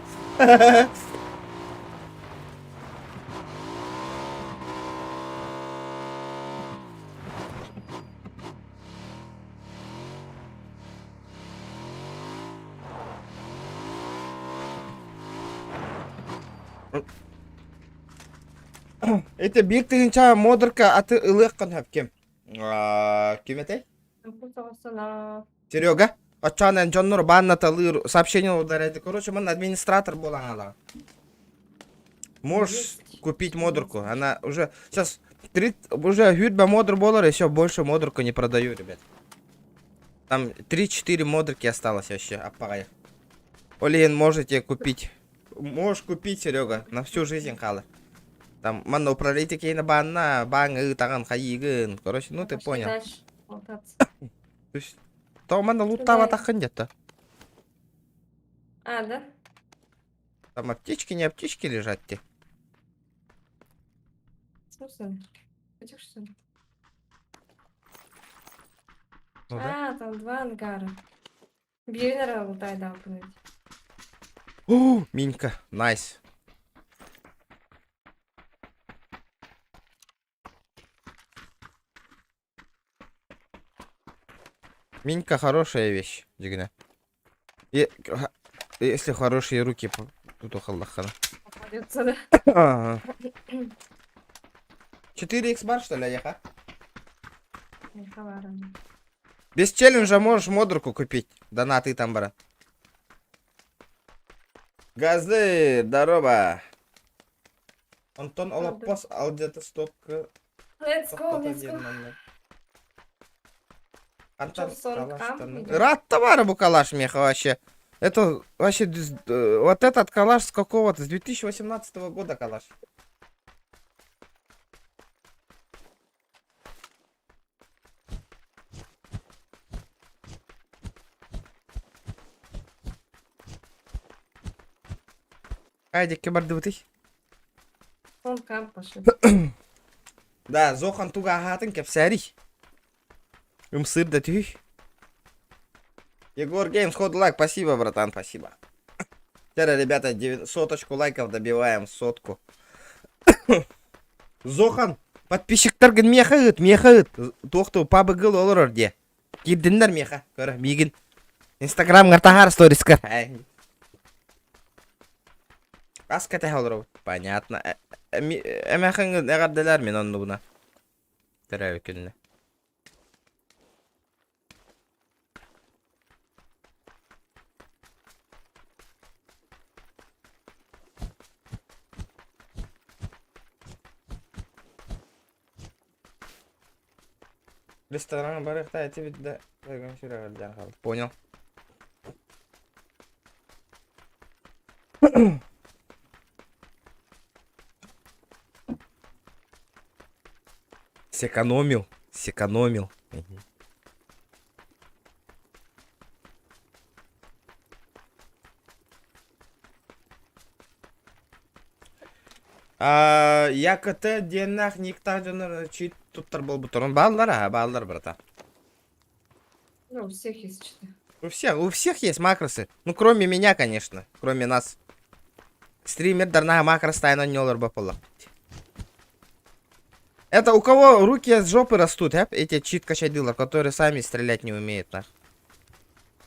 S1: Это бик тыгынча модерка аты ылык кан кем. Кем это? Серега. Отчаянный Джоннур банната сообщение ударяет. Короче, man администратор был она. Можешь купить модерку. Она уже сейчас уже гюрба модер болар, еще больше модерку не продаю, ребят. Там 3-4 модерки осталось вообще. Аппарат. Олин, можете купить. Можешь купить, Серега, на всю жизнь хала. Там манно управлять на банна, банг, таган, хаигын. Короче, ну ты понял. То есть, то манна лутава тахан где-то.
S2: А, да?
S1: Там аптечки, не аптечки лежат те.
S2: Смысл? Хотишь что ли?
S1: Ну, да?
S2: А, там 2 ангара. Бьюнера лутай дал пнуть.
S1: Минька, найс. Минька хорошая вещь, Дигна. Если хорошие руки, тут ухаллахана.
S2: Попадется, да?
S1: Ага. 4х бар, что ли, яха?
S2: Не хаваром.
S1: Без челленджа можешь модерку купить. Донаты там, брат. Газы, здорово. Антон Олопос, где-то стопка.
S2: Let's go.
S1: Антон,
S2: Чё, 40 там идёт?
S1: рад товару калаш меха вообще. Это вообще вот этот калаш с какого-то, с 2018 года калаш. Айди кебарды бутый.
S2: Вон камп пошли.
S1: Да, Зохан туга хатын кепсари. Сыр да тюй. Егор Геймс, ход лайк, спасибо, братан, спасибо. Теперь, ребята, 100 лайков добиваем, 100. Зохан, подписчиктаргын меха. Тоқты пабы гыл олар орде. Кирдіндер меха, көрі, мегін. Инстаграм ғартағар сторискар. Аз кәті олар, понятно. Әмәхін әғарделер мен онды бұна. Тәрәуі күніне. Ресторан барыхта эти да понял. Сэкономил. Якыты деннах никта жонор чит туттар бол бутурун балдар, брата.
S2: Ну, у всех есть что-то.
S1: У всех есть макросы. Ну, кроме меня, конечно. Кроме нас. Стример дарна макрос тайно не олар бапала. Это у кого руки с жопы растут, эти чит качадилы, которые сами стрелять не умеют, нах.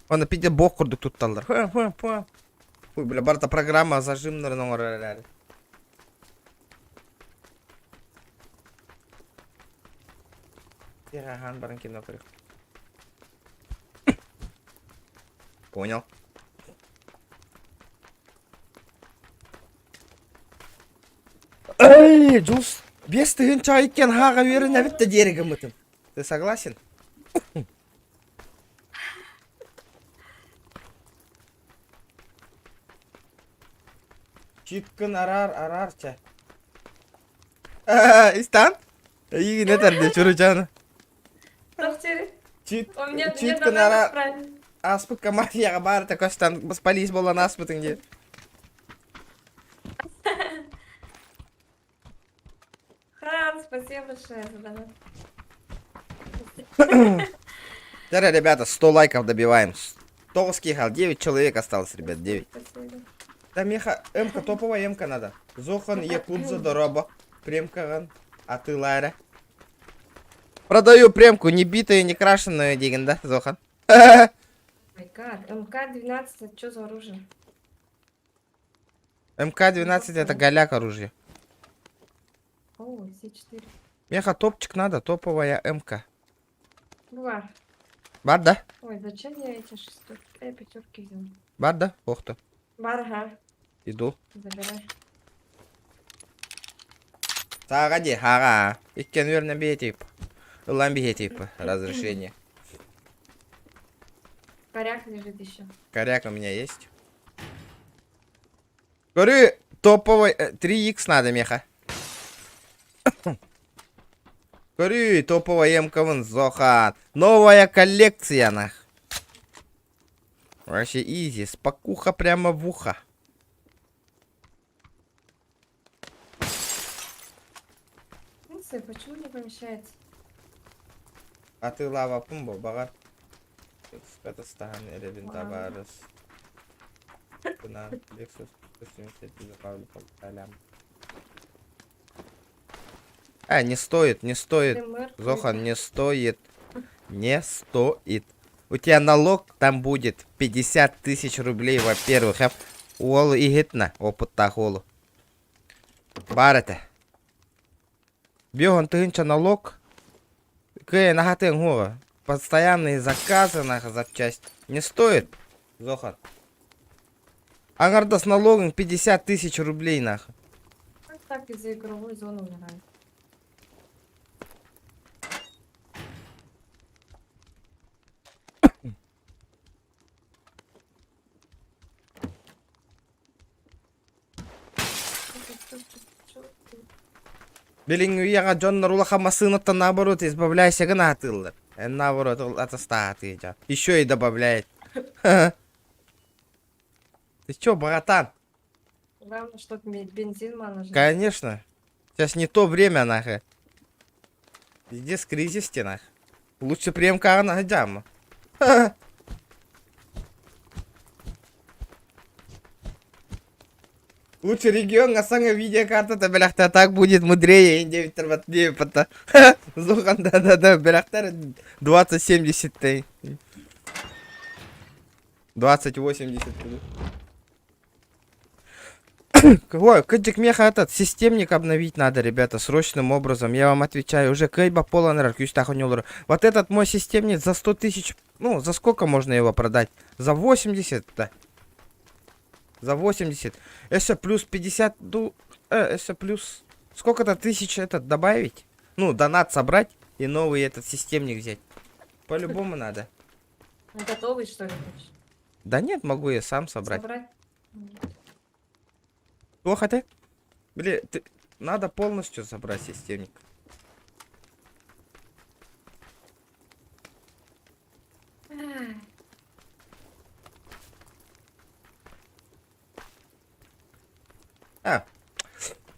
S1: Он опять бог курдук тут талдар. Хуй, бля, барта программа зажимнарының оралары. Тирахан баран кино көрек. Понял. Эй, Джус, бес тыгын чай иккен хаға верін әбітті дерегі мұтым. Ты согласен? Читкін арарча. Истан? Иги не тарде чуручаны.
S2: Тахтери. У меня
S1: Читкін
S2: надо
S1: арар.
S2: правильно.
S1: Аспытка мафияға бары такостан полис болан аспытың де.
S2: Хан, спасибо большое за донат.
S1: Давай, ребята, 100 лайков добиваем. 100 скихал, 9 человек осталось, ребят, 9.
S2: Спасибо.
S1: Да, Меха, М-ка, топовая М-ка надо. Зохан, Якудза, Дороба, Премкаган, а ты Лайра. Продаю премку, не битую, не крашеную, Диган, да, Зохан?
S2: Ой, гад. МК-12, это что за оружие?
S1: МК-12 это голяк оружие.
S2: О, С4.
S1: Меха, топчик надо, топовая М-ка.
S2: Бар.
S1: Бар, да?
S2: Ой, зачем я эти шестерки? Пятерки взял?
S1: Бар, да? Ох ты.
S2: Бар, ага.
S1: Иду.
S2: Забирай.
S1: Сагади, ага. Иккен верно бетип. Ламби тип. Разрешение.
S2: Коряк лежит еще.
S1: Коряк у меня есть. Говорю, топовый 3х надо, Меха. Говорю, топовая М-ка вон, Зохан. Новая коллекция, нах. Вообще изи, спокуха прямо в ухо.
S2: Почему не помещается?
S1: А ты лава пумба, багар. Это стан, элемента барус. На Lexus 170 заправлю по полям. Не стоит, не стоит. Зохан, не стоит. Не стоит. У тебя налог там будет 50 тысяч рублей, во-первых. Уолу и гитна, опыта холу. Барата. Бегон тынча налог. Кэ нахатен хуа. Постоянные заказы на запчасть. Не стоит, Зохан. Агарда с налогом 50 тысяч рублей нахуй.
S2: Как так из-за игровой зоны умирает?
S1: Белингу яга Джоннар улаха масынытта наоборот избавляйся гына атылдыр. Наоборот отоста атыйча. Еще и добавляет. Ты чё, братан?
S2: Главное, чтобы бензин мало жрать.
S1: Конечно. Сейчас не то время, нахуй. Здесь кризис, нах. Лучше премка на джама. Лучше регион, а самая видеокарта-то, бляхта, так будет мудрее. 9 пота. Зухан, да, бляхта, 2070. 2080. Ой, кадик меха этот системник обновить надо, ребята, срочным образом. Я вам отвечаю, уже кейба полонер, вот этот мой системник за 100 тысяч. Ну, за сколько можно его продать? За 80, да. За 80. Если плюс 50, если плюс... Сколько-то тысяч этот добавить? Ну, донат собрать и новый этот системник взять. По-любому надо.
S2: Готовый, что ли, хочешь?
S1: Да нет, могу я сам собрать.
S2: Собрать?
S1: Плохо ты? Блин, надо полностью собрать системник.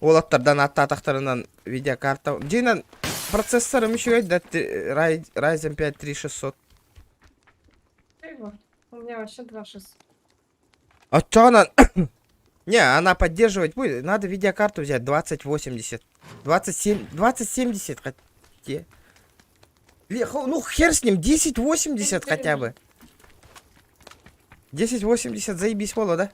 S1: Олаттардан ататақтарынан видеокарта. Джейнан процессором еще есть, да? Ryzen 5 3600.
S2: У меня вообще 2600.
S1: А что она... Не, она поддерживать будет. Надо видеокарту взять 2080. 2070 хотя. Ну хер с ним, 1080 хотя бы. 1080 заебись, Вола, да?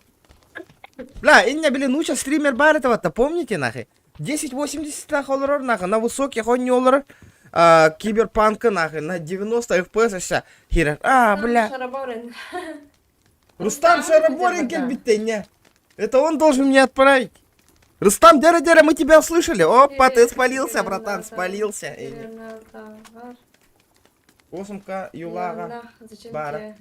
S1: Бля, иння, блин, лучше стример бар этого-то, помните, нахуй? 1080 нахуй, нахуй, на высоких он не олар, киберпанка, нахуй, на 90 FPS вся хера. Бля.
S2: Шараборин.
S1: Рустам
S2: Рустам,
S1: Шараборин
S2: хотя бы,
S1: кельбитенья. Это он должен мне отправить. Рустам, дядя, мы тебя услышали. Опа, ты
S2: Привет,
S1: спалился,
S2: привет,
S1: братан,
S2: Ната.
S1: спалился.
S2: Товар.
S1: 8К, Юлага.
S2: Ладно, зачем
S1: Бара.
S2: тебе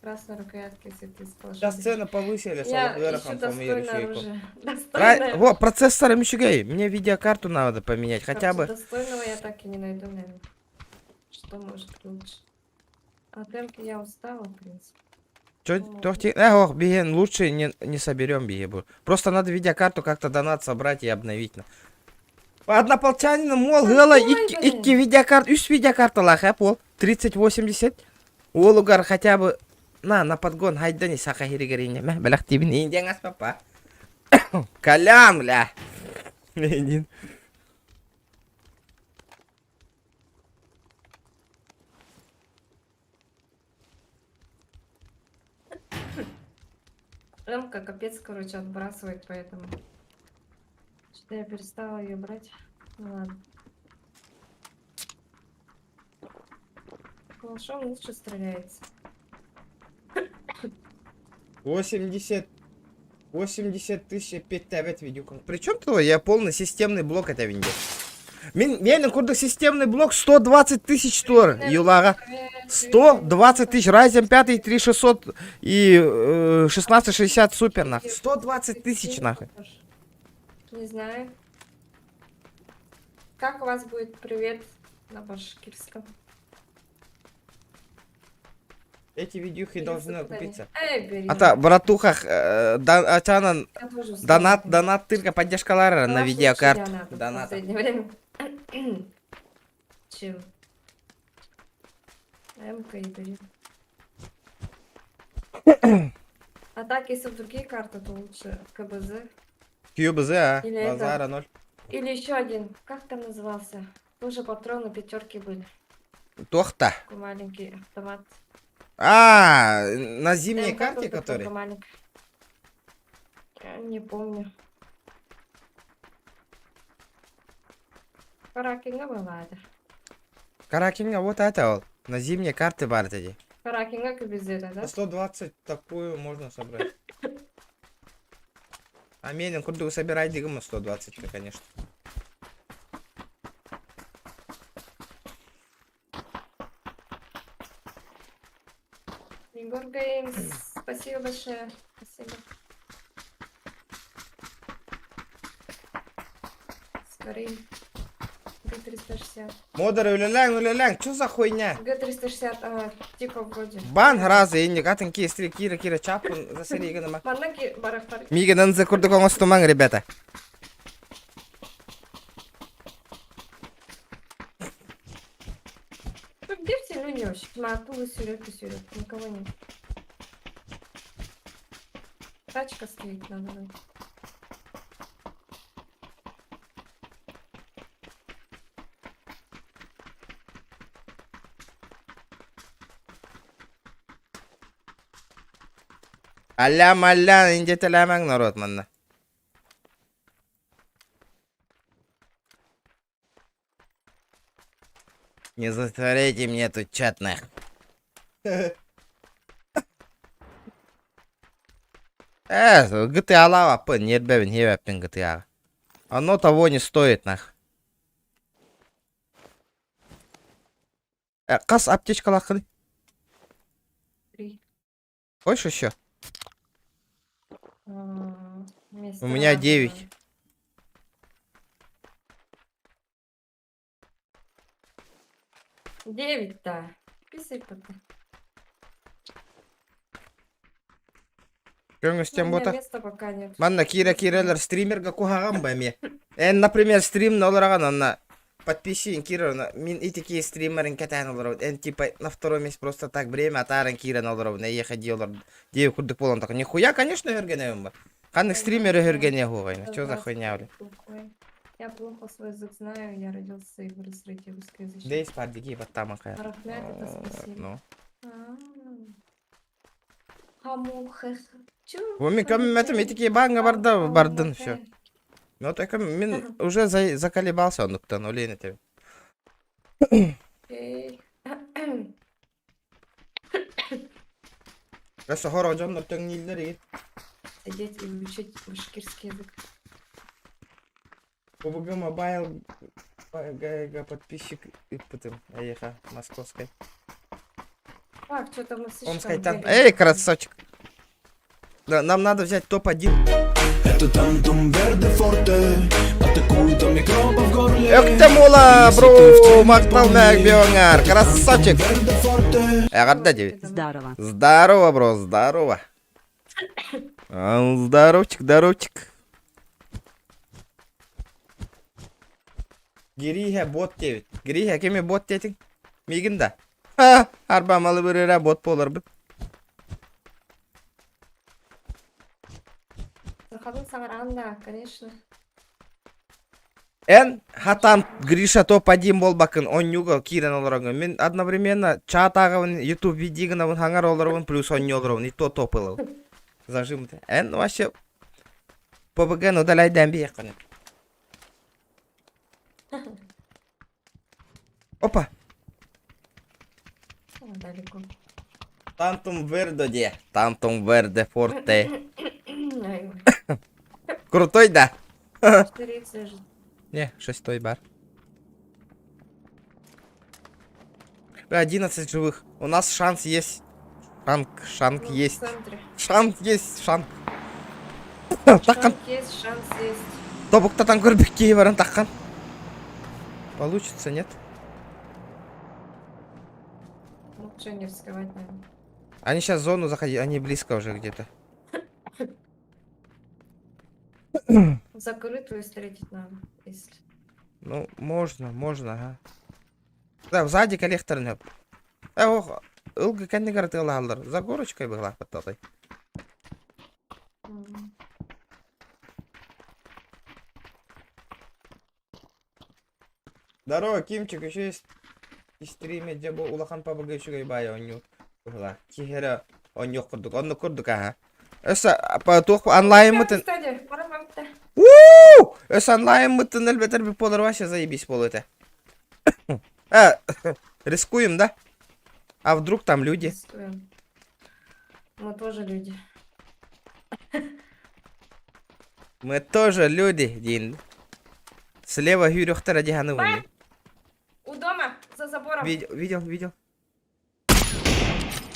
S2: красная рукоятка, если ты спал?
S1: Сейчас цены повысили,
S2: Я
S1: Салахверахом,
S2: ищу достойное оружие.
S1: Во,
S2: Достойное.
S1: процессор Мичигей. Мне видеокарту надо поменять, хотя бы.
S2: Достойного я так и не найду, наверное. Что может быть лучше? А темки я устала, в принципе.
S1: Биген, лучше не соберем Бигебу. Просто надо видеокарту как-то донат собрать и обновить. Однополчанин, мол, гыла, икки видеокарт, үш видеокарта лаха, пол, 3080. Ол угар хотя бы, на подгон, хайда не саха хиригерине, бәләк тибін, инден ас папа. Калян, бля.
S2: Эмка капец, короче, отбрасывает, поэтому... Что-то я перестала ее брать. Ну ладно. Калашом лучше стреляется.
S1: 80 тысяч 5 видео. Причем то я полный системный блок это видео. Мен курдuk системный блок 120 тысяч тор, Юлага. 120 тысяч, Ryzen 5 3600 и 1660 супер, нахуй. 120 тысяч, нахуй.
S2: Не знаю. Как у вас будет привет на башкирском?
S1: Эти видюхи должны окупиться.
S2: Эй, бери.
S1: Братуха, Ачанан,
S2: Я тоже
S1: донат тырка поддержкалары на видеокарту.
S2: В
S1: Донат.
S2: последнее время. Чем? МК и бери. А так, если в другие карты, то лучше КБЗ.
S1: QBZ,
S2: Или это-
S1: базара 0.
S2: Или еще один. Как там назывался? Тоже патроны пятерки были.
S1: Тохта.
S2: Такой маленький автомат.
S1: На зимней
S2: МК
S1: карте,
S2: только
S1: который?
S2: маленький. Я не помню. Каракинга бывает.
S1: Каракинга, вот это вот. На зимней карте бартади.
S2: Каракинга КБЗ, да?
S1: На 120 такую можно собрать. А менен курду собирать дигма 120, конечно.
S2: Егор Геймс, спасибо большое. Спасибо. Скорей. Г360.
S1: Модеры уляляng, что за хуйня?
S2: Г360, ага, тихо вроде.
S1: Бан разы, инни катын кистри, кира чапун, за серига нама.
S2: Маннаки барахтар.
S1: Мига нанза курду конгостуман, ребята.
S2: Где все люди вообще? Матулы сюрет. Никого нет. Тачка стоит, надо будет.
S1: Аля, инде телемang народ, манна. Не затворяйте мне тут чат, нах. GTA лава, нет бевин, хевапин GTA. Оно того не стоит, нах. Кас аптечка лахали.
S2: 3.
S1: Хочешь еще?
S2: Вместе
S1: У меня
S2: разом,
S1: 9.
S2: да. 9-то. Писай пока.
S1: Кёңгө с тем
S2: У меня
S1: бота.
S2: места пока нет.
S1: Манна киралар стримерга кухагам бами. Например, стрим на олараган на подписи кира на мин и такие стримеры катан оларов. Типа на второй месяц просто так время атаран кира на оларов. На ехать олар. Дев курдык полон так. Нихуя, конечно, эргенеем ба. Ханны стримеры эргене хугайна. Что за хуйня, бля?
S2: Я плохо свой язык знаю, я родился и вырос среди русскоязычных.
S1: Дейс паддики баттамака.
S2: Рахмет, это спасибо.
S1: Ну.
S2: Хамухех.
S1: Во мен кәмеметім етеке бағыңа бардың все. Ну так мен уже заколебался ондықтан олейін етем.
S2: Окей.
S1: Просто хорон жонлар теңнейлер еген.
S2: Сидеть и учить башкирский язык.
S1: PUBG Mobile подписчик Иппытым, Аеха, московской.
S2: Так, что там мы слышим?
S1: Омской там. Эй, красавчик. Да, нам надо взять топ-1.
S4: Это Тантум Верде Форте, атакует микроба в горле.
S1: Эх ты мула, бро, мактал мяк бионгар, красавчик. Эгадда 9.
S3: Здорово.
S1: Здорово, бро, здорово. Здоровчик, здоровчик. Гириха бот 9. Гириха кеме бот детің? Мегінда. Ха, арба малы бірері бот болар бұл.
S2: Заходил Самаранда, конечно.
S1: Эн хатан Гриша топ-1 болбакын, он югал кирен оларыңы. Мен одновременно чат ағывын, YouTube видигін авын хаңар оларывын, плюс он оларывын, и то топылыл. Зажимды. Эн вообще PUBG удаляйдан бей қаны. Опа.
S2: Далеко.
S1: Тантум Верде де. Тантум Верде Форте.
S2: Ай,
S1: Крутой, да?
S2: 40 же.
S1: Не, 6 бар. 11 живых. У нас шанс есть. Шанк
S2: Ну,
S1: есть.
S2: В центре.
S1: Шанк есть, шанк. Такан.
S2: Шанс есть, шанс есть.
S1: Тобуктатан көрбек кейбарын таккан. Получится, нет?
S2: Ну, что не рисковать, наверное.
S1: Они сейчас в зону заходили, они близко уже где-то.
S2: Закрытую встретить надо, если.
S1: Ну, можно, ага. Да, сзади коллектор нет. Ох, ылгы кәнне каратыла алдар. За горочкой была потатай.
S2: М.
S1: Здорово, Кимчик, еще есть и стриме, где был улахан PUBG еще гайбая, он не была. Тихера, он не курдук, он не курдук, ага. Эса, по туху онлайн мытын.
S2: Кстати, пора вам-то.
S1: Уу! Эса онлайн мытын элбетер би полар вообще заебись пол это. Рискуем, да? А вдруг там люди?
S2: Рискуем. Мы тоже люди.
S1: Мы тоже люди, Дин. Слева Гюрюхтера Дихановый.
S2: У дома, за забором.
S1: Видел.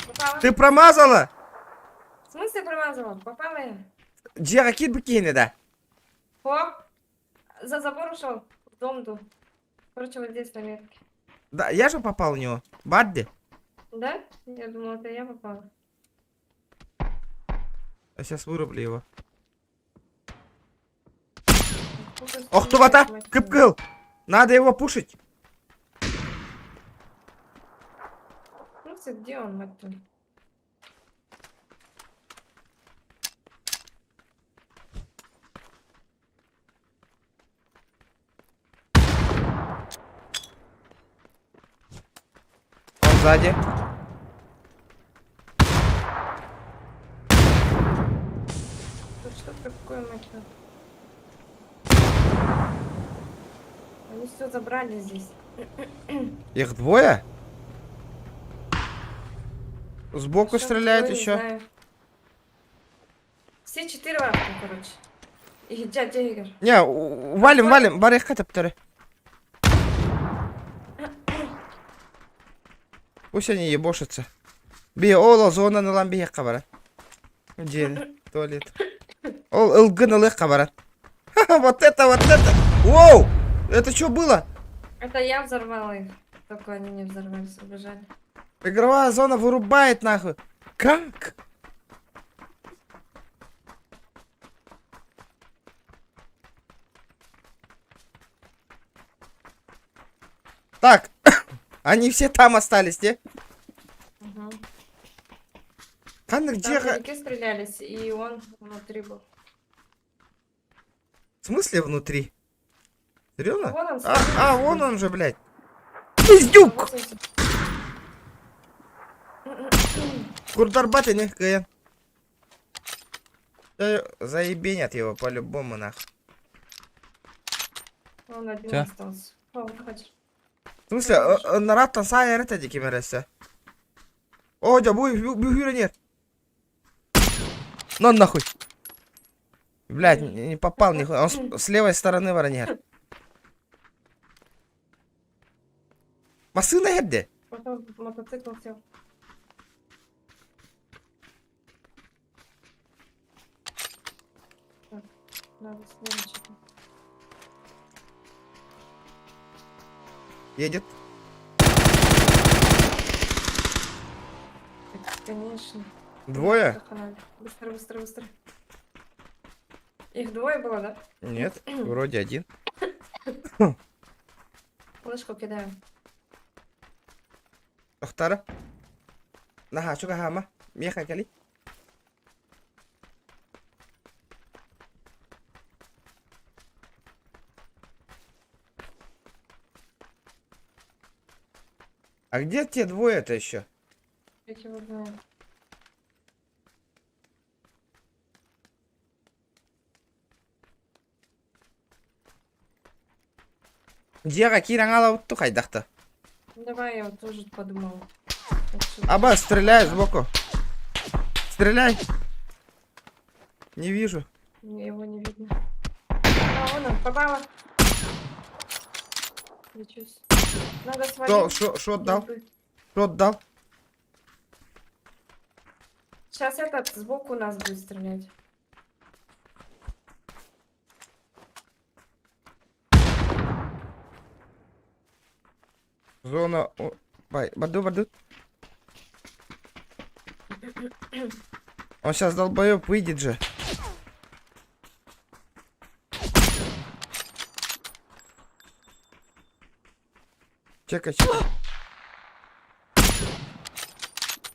S2: Попала.
S1: Ты промазала?
S2: В смысле промазала? Попала я.
S1: Джера кит бикини, да?
S2: Хоп. За забор ушел. В дом ду. Короче, вот здесь на метке.
S1: Да, я же попал в него. Бадди.
S2: Да? Я думала, это я попала.
S1: Я сейчас вырублю его.
S2: Слушай,
S1: Ох,
S2: что
S1: тубата!
S2: мать
S1: Кыпкыл! Надо его пушить.
S2: Ну, все, где он, мать твою?
S1: Он сзади.
S2: Тут что такое, мать твою? Они все забрали здесь.
S1: Их двое? Сбоку
S2: Что
S1: стреляют
S2: такое, не
S1: еще.
S2: знаю. Все 4 варки, короче. И дядя Игорь.
S1: Не, валим, барых катаптары. Пусть они ебошатся. Би, ола зона на ламбе кабара. Где? Туалет. Ол ылгын лых кабара. Вот это. Воу! Это что было?
S2: Это я взорвала их. Только они не взорвались, убежали.
S1: Игровая зона вырубает нахуй. Как? Так, они все там остались, не?
S2: Угу.
S1: Там где?
S2: Там мужики стрелялись, и он внутри был.
S1: В смысле внутри? Серьезно?
S2: Вон он
S1: Вон он же, блядь. Пиздюк! Курдарбаты не КН. Заебенят его по-любому, нахуй.
S2: Он один
S5: Всё?
S2: остался. О, выходишь.
S1: В смысле, нараттан саа ярат эти кемересе. О, да, буй, нет. Ну нахуй. Блядь, не попал нихуя. Он с левой стороны воронер. Машина ебде.
S2: Потом мотоцикл сел. Так, надо следующий.
S1: Едет.
S2: Конечно.
S1: Двое?
S2: Заханали. Быстро, быстро, быстро. Их двое было, да?
S1: Нет, вроде один.
S2: Флешку кидаю.
S1: Тохтара. Наха, чука хама. Меха кали. А где те двое-то еще?
S2: Я его знаю.
S1: Диага кирангала утту хайдахта.
S2: Давай, я вот тоже подумала.
S1: Аба, стреляй сбоку. Стреляй. Не вижу.
S2: Его не видно. А, вон он, попала. Лечусь. Надо свалить.
S1: Шо дал? Шо дал?
S2: Сейчас этот сбоку нас будет стрелять.
S1: Зона... Баду. Он сейчас долбоёб выйдет же. Чекай.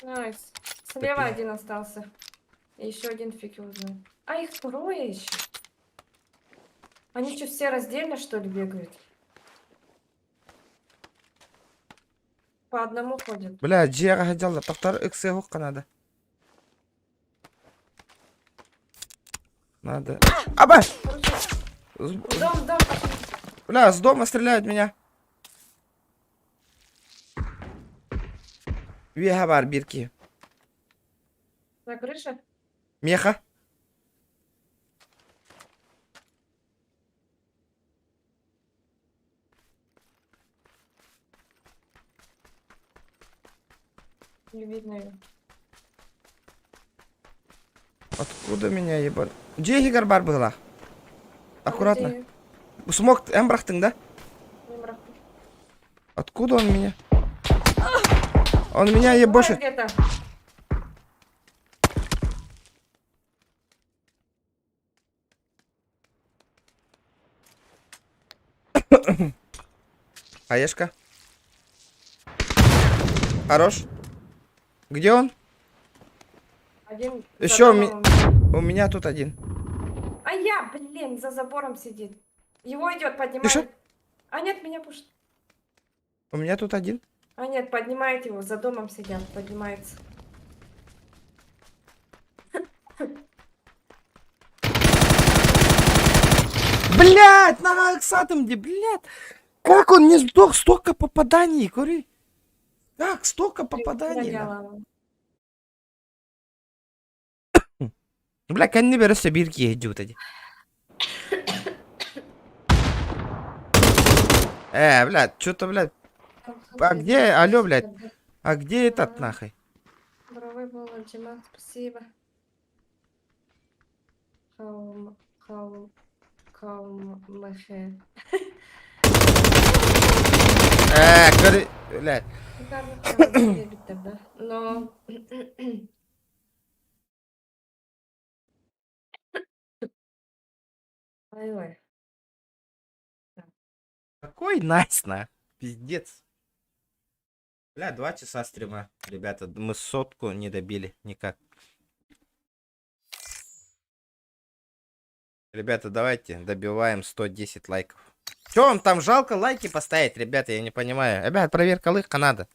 S2: Найс. Слева один остался. И еще один фиг его знает. А их трое еще. Они что, все раздельно, что ли, бегают? По одному ходят.
S1: Бля, Диага хотел, повтор иксы гука надо. Надо. Аба!
S2: Дом.
S1: Бля, с дома стреляют меня. Вега бар бирки.
S2: На крыше?
S1: Меха.
S2: Не видно ее.
S1: Откуда меня ебать? Где Гигарбар была? Аккуратно. Смог эмбрахтың, да? Откуда он меня? Он меня ебошит.
S2: Где-то.
S1: Хаешка. Хорош. Где он?
S2: Один
S1: Еще
S2: за
S1: у
S2: домом меня.
S1: У меня тут один.
S2: А я, блин, за забором сидит. Его идет,
S1: Ты
S2: поднимает.
S1: шо?
S2: А нет, меня пушит.
S1: У меня тут один.
S2: А нет, поднимает его, за домом сидят, поднимается.
S1: Блять, на Аксатом, где, блядь. Как он не сдох? Столько попаданий, кури. Как столько попаданий?
S2: Гоняла.
S1: Бля, кәнне бересе bir ki hediyor dedi. Блядь, что-то, блядь. А где, алло, блядь. А где этот нахуй?
S2: Бровой был, Дима, спасибо. Каумахе.
S1: Кори, блядь.
S2: Но... Ой-ой.
S1: Какой найс, на. Пиздец. Бля, 2 часа стрима. Ребята, мы сотку не добили никак. Ребята, давайте добиваем 110 лайков. Че вам там жалко лайки поставить, ребята, я не понимаю. Ребят, проверка лыка надо.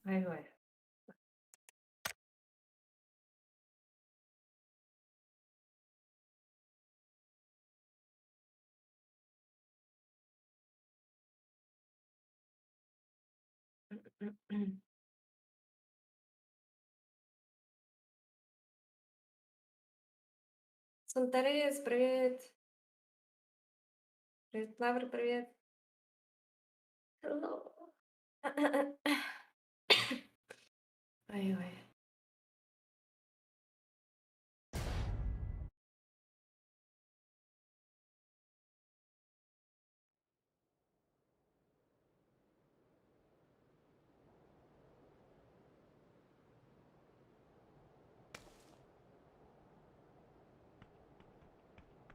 S2: Ой-ой. Санторес, привет. Привет, Лавр, привет. Hello. Ой-ой.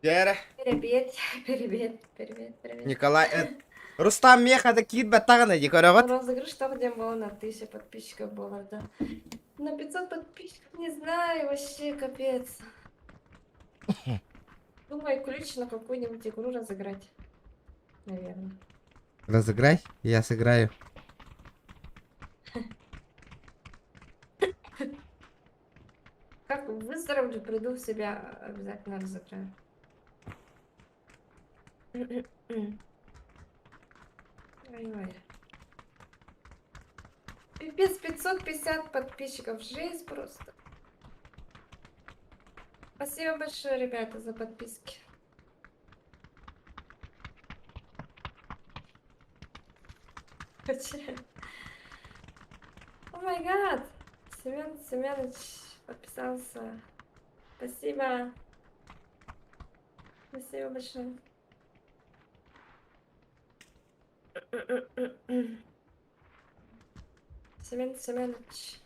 S1: Дера.
S2: Привет, привет, привет, привет.
S1: Николай. Рустам меха кит баттагана ди көрөбөт.
S2: Розыгрыш что где было на 1000 подписчиков было, да. На 500 подписчиков не знаю, вообще капец. Думаю, ключ на какую-нибудь игру разыграть. Наверное.
S1: Разыграй, я сыграю.
S2: Как выздоровлю, приду в себя, обязательно разыграю. Ой-ой. Пипец, 550 подписчиков. Жесть просто. Спасибо большое, ребята, за подписки. О май гад. Семен Семенович подписался. Спасибо. Спасибо большое. Семен Семенович.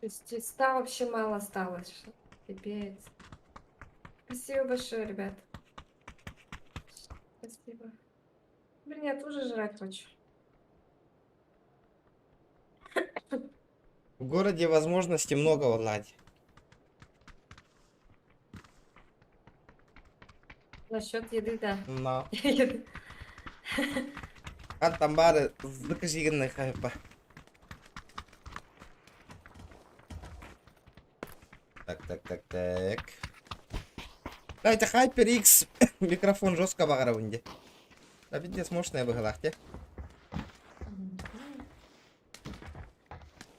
S2: То есть 100 вообще мало осталось. Пипец. Спасибо большое, ребят. Спасибо. Блин, я тоже жрать хочу.
S1: В городе возможностей много, Владь.
S2: Насчет еды, да.
S1: Но.
S2: Еды.
S1: Там бары закаженных хайпа. Так. Дайте HyperX микрофон жестко багаравынде. А ведь здесь мощная выгалахте.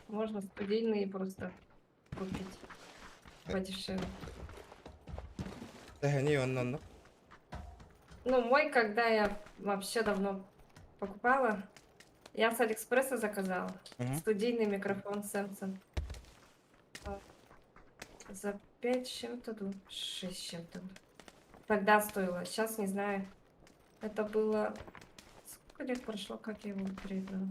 S2: Можно студийные просто купить подешевле.
S1: Да, не он.
S2: Ну, мой, когда я вообще давно покупала, я с Алиэкспресса заказала.
S1: Мгм.
S2: Студийный микрофон Samsung. За 5 с чем-то, 6 с чем-то. Тогда стоило, сейчас не знаю. Это было... Сколько лет прошло, как я его приобрела?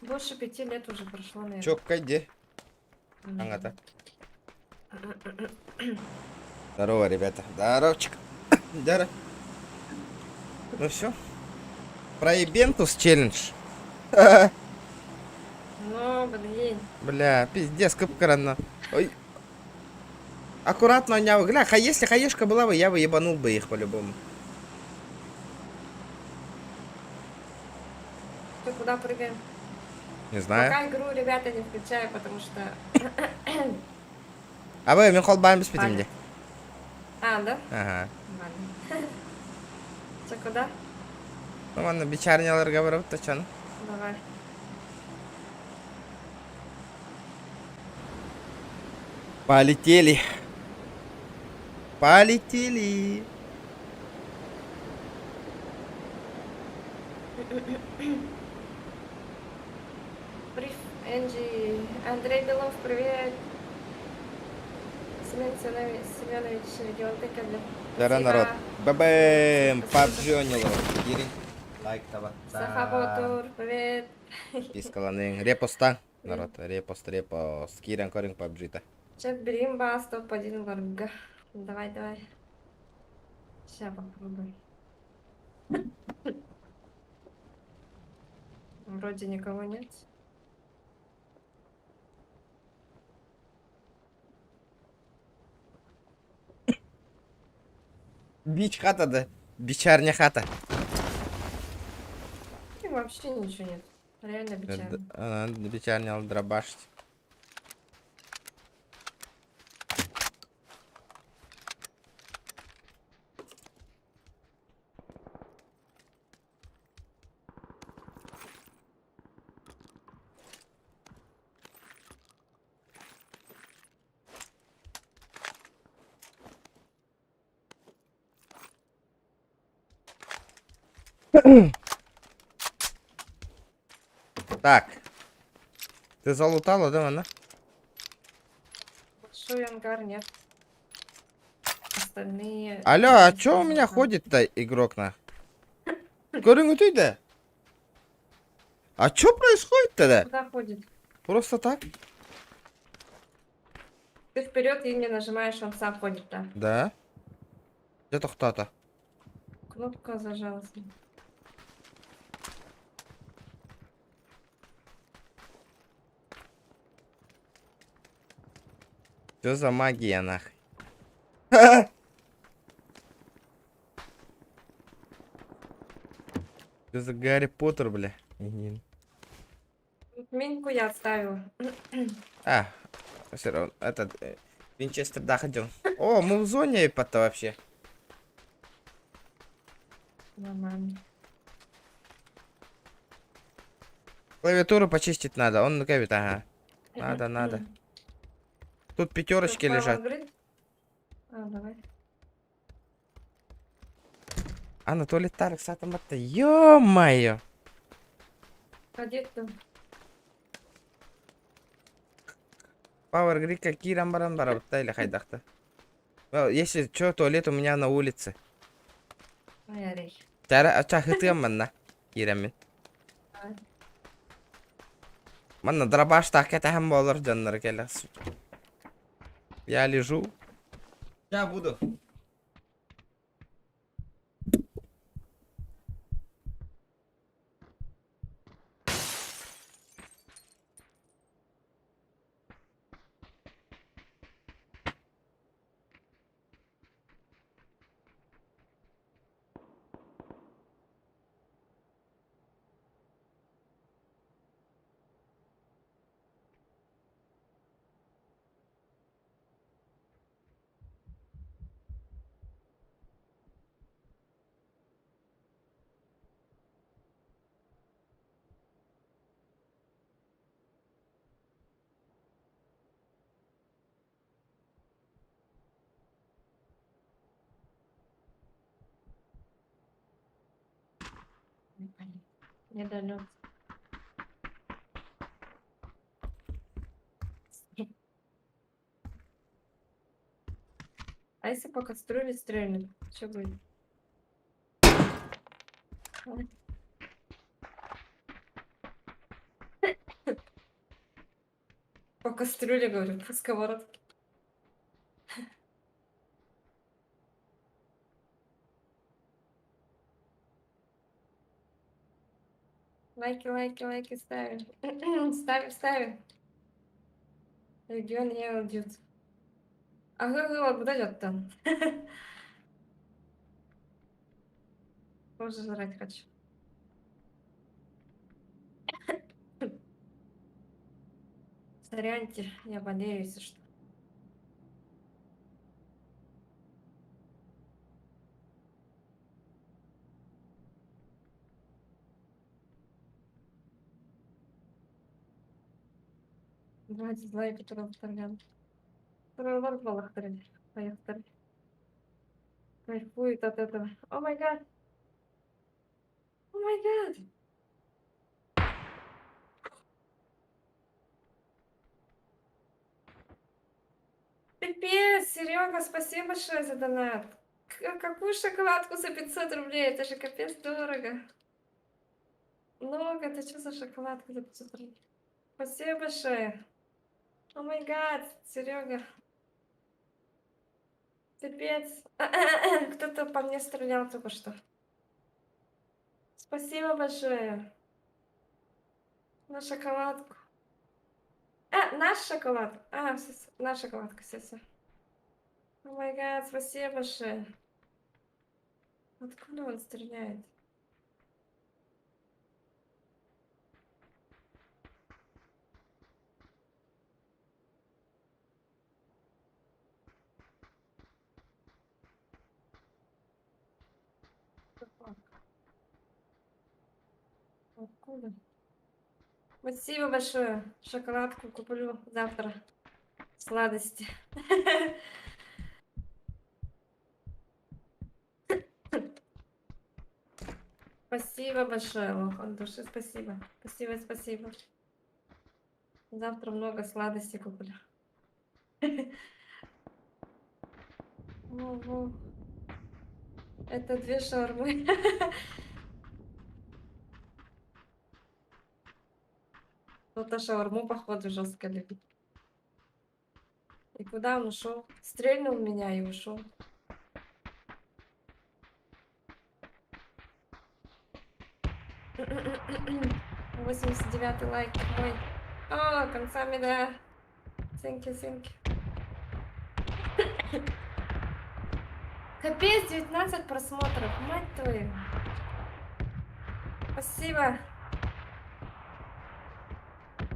S2: Больше 5 лет уже прошло, наверное.
S1: Чё, кайде? Ангата. Здорово, ребята. Здоровчик. Здорово. Ну все. Проебентус челлендж.
S2: Ну, блин.
S1: Бля, пиздец, капкаранно. Ой. Аккуратно, няу. Гля, если хаешка была бы, я бы ебанул бы их по-любому.
S2: Ты куда прыгаем?
S1: Не знаю.
S2: Пока игру, ребята, не включаю, потому что...
S1: А вы, мен холбаем без питимде.
S2: А, да?
S1: Ага.
S2: Ладно. Че, куда?
S1: Ну ладно, бичарняларга барып тачан.
S2: Давай.
S1: Полетели. Полетели.
S2: Бриф, Энджи, Андрей Белов, привет. Семен Семенович, регион Тыкали.
S1: Здорово, народ. ББМ, PUBG Гири. Лайк того.
S2: Сахаботур, привет.
S1: Пискаланың. Репоста. Народ, репост. Кирен коринг PUBG-та.
S2: Чек Бримба, топ-1 варга. Давай. Сейчас попробуем. Вроде никого нет.
S1: Бич хата да. Бичарня хата.
S2: И вообще вообще ничего нет. Реально печально.
S1: Она печально дробашить. Так. Ты залутала, да, она?
S2: Большой ангар нет. Остальные...
S1: Алло, а
S2: не
S1: чё у меня
S2: знаю.
S1: ходит-то игрок на? Говорю, ты да? А чё происходит тогда?
S2: Куда ходит?
S1: Просто так?
S2: Ты вперед и не нажимаешь, он сам ходит, да.
S1: Да. Где-то кто-то.
S2: Кнопка зажалась.
S1: Что за магия, нахуй? Что за Гарри Поттер, бля?
S2: Миньку я отставила.
S1: А, все равно, этот, Винчестер, да, ходил. О, мы в зоне ипота вообще.
S2: Нормально.
S1: Клавиатуру почистить надо, он говорит, ага. Надо. Тут пятерочки
S2: Что,
S1: лежат.
S2: открыть? А, давай.
S1: Анатолий Тарк, сатамата, ё-моё.
S2: Ходи ты.
S1: Пауэр Грика, Кирамбаран, Барабта хайдахта. Если что, туалет у меня на улице.
S2: Ай, арей.
S1: Тара, ача хытыам манна. Кирамин.
S2: Давай.
S1: Манна дробаш так это хам болор жаннар келес. Я лежу. Я буду.
S2: Недолет. А если по кастрюле стрельнуть, что будет? Ой. По кастрюле, говорю, по сковородке. Лайки ставим. Ставим. Регион не уйдет. Ага, куда идет там? Тоже жрать хочу. Соряньте, я болею, если что. Два дизлайка, которого вторгам. Второй лорд Балахтарин. Поехали. Кайфует от этого. О май гад. О май гад. Пипец, Серега, спасибо большое за донат. Какую шоколадку за 500 рублей? Это же капец дорого. Много, это что за шоколадка за 500 рублей? Спасибо большое. О май гад, Серега. Пипец. Кто-то по мне стрелял только что. Спасибо большое. На шоколадку. Наш шоколад. Наша шоколадка, все. О май гад, спасибо большое. Откуда он стреляет? Откуда? Спасибо большое. Шоколадку куплю завтра. Сладости. Спасибо большое, Лох, от души спасибо. Спасибо, спасибо. Завтра много сладостей куплю. Ого. Это 2 шаурмы. Кто-то шаурму, походу, жестко любит. И куда он ушел? Стрельнул в меня и ушел. Восемьдесят 89-й лайк мой. О, концами, да. Thank you, thank you. Капец, 19 просмотров. Мать твою. Спасибо.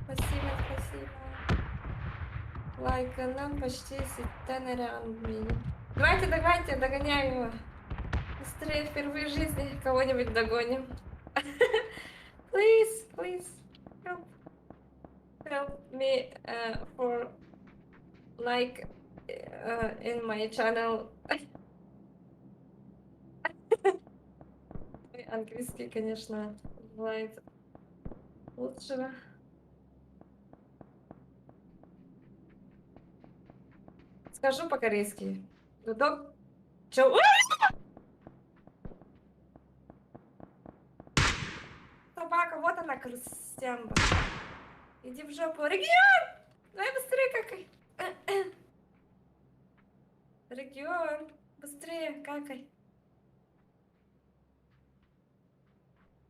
S2: Спасибо, спасибо. Лайк, нам почти 10 around me. Давайте, давайте, догоняем его. Быстрее, впервые в жизни кого-нибудь догоним. Please, please, help me for like in my channel. Английский, конечно, бывает лучшего. Скажу по-корейски. Гудок. Чё? Собака, вот она, Крустямба. Иди в жопу. Регион! Давай быстрее какай. Регион, быстрее какай.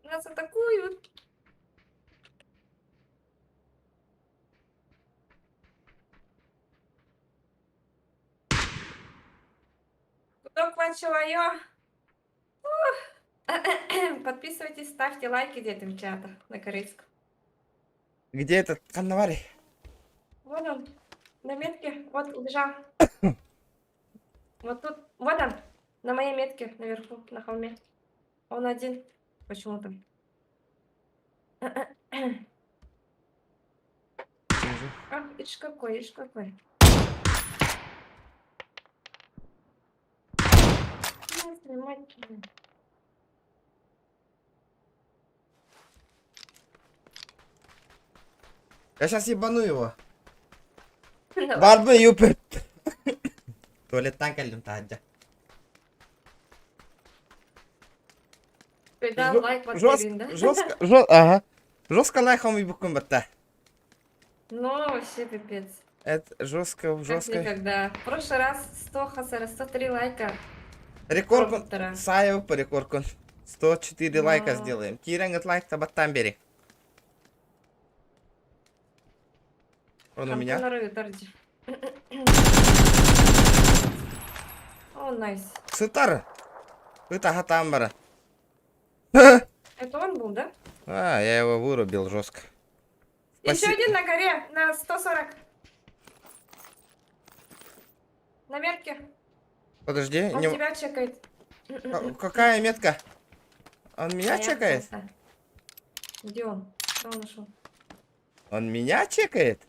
S2: Нас атакуют. Гудок вачуайо. Подписывайтесь, ставьте лайки где-то в чатах на корейском.
S1: Где этот канавари?
S2: Вот он, на метке, вот убежал. Вот тут, вот он, на моей метке наверху, на холме. Он один, почему-то. Ах, ишь какой, ишь какой. Мать твою.
S1: Я сейчас ебану его.
S2: Давай.
S1: Барбы юпер. Туалеттан geldim sadece.
S2: Передал лайк вот да?
S1: Ага. Жестко лайком и буквы бата.
S2: Ну, вообще пипец.
S1: Это жестко,
S2: Как
S1: жестко.
S2: никогда. В прошлый раз 100 хасара, 103 лайка.
S1: Рекорд
S2: Роботера.
S1: Саю по рекордку. 104 лайка
S2: Но.
S1: сделаем. Кирангат лайк табаттан бери. Он у меня.
S2: О, найс.
S1: Сытар. Это хатамбара.
S2: Это он был, да?
S1: А, я его вырубил жестко.
S2: Еще один на горе, на 140. На метке.
S1: Подожди,
S2: Он
S1: не...
S2: тебя чекает.
S1: Какая метка? Он меня
S2: Моя
S1: чекает?
S2: просто. Где он? Что он нашел?
S1: Он меня чекает?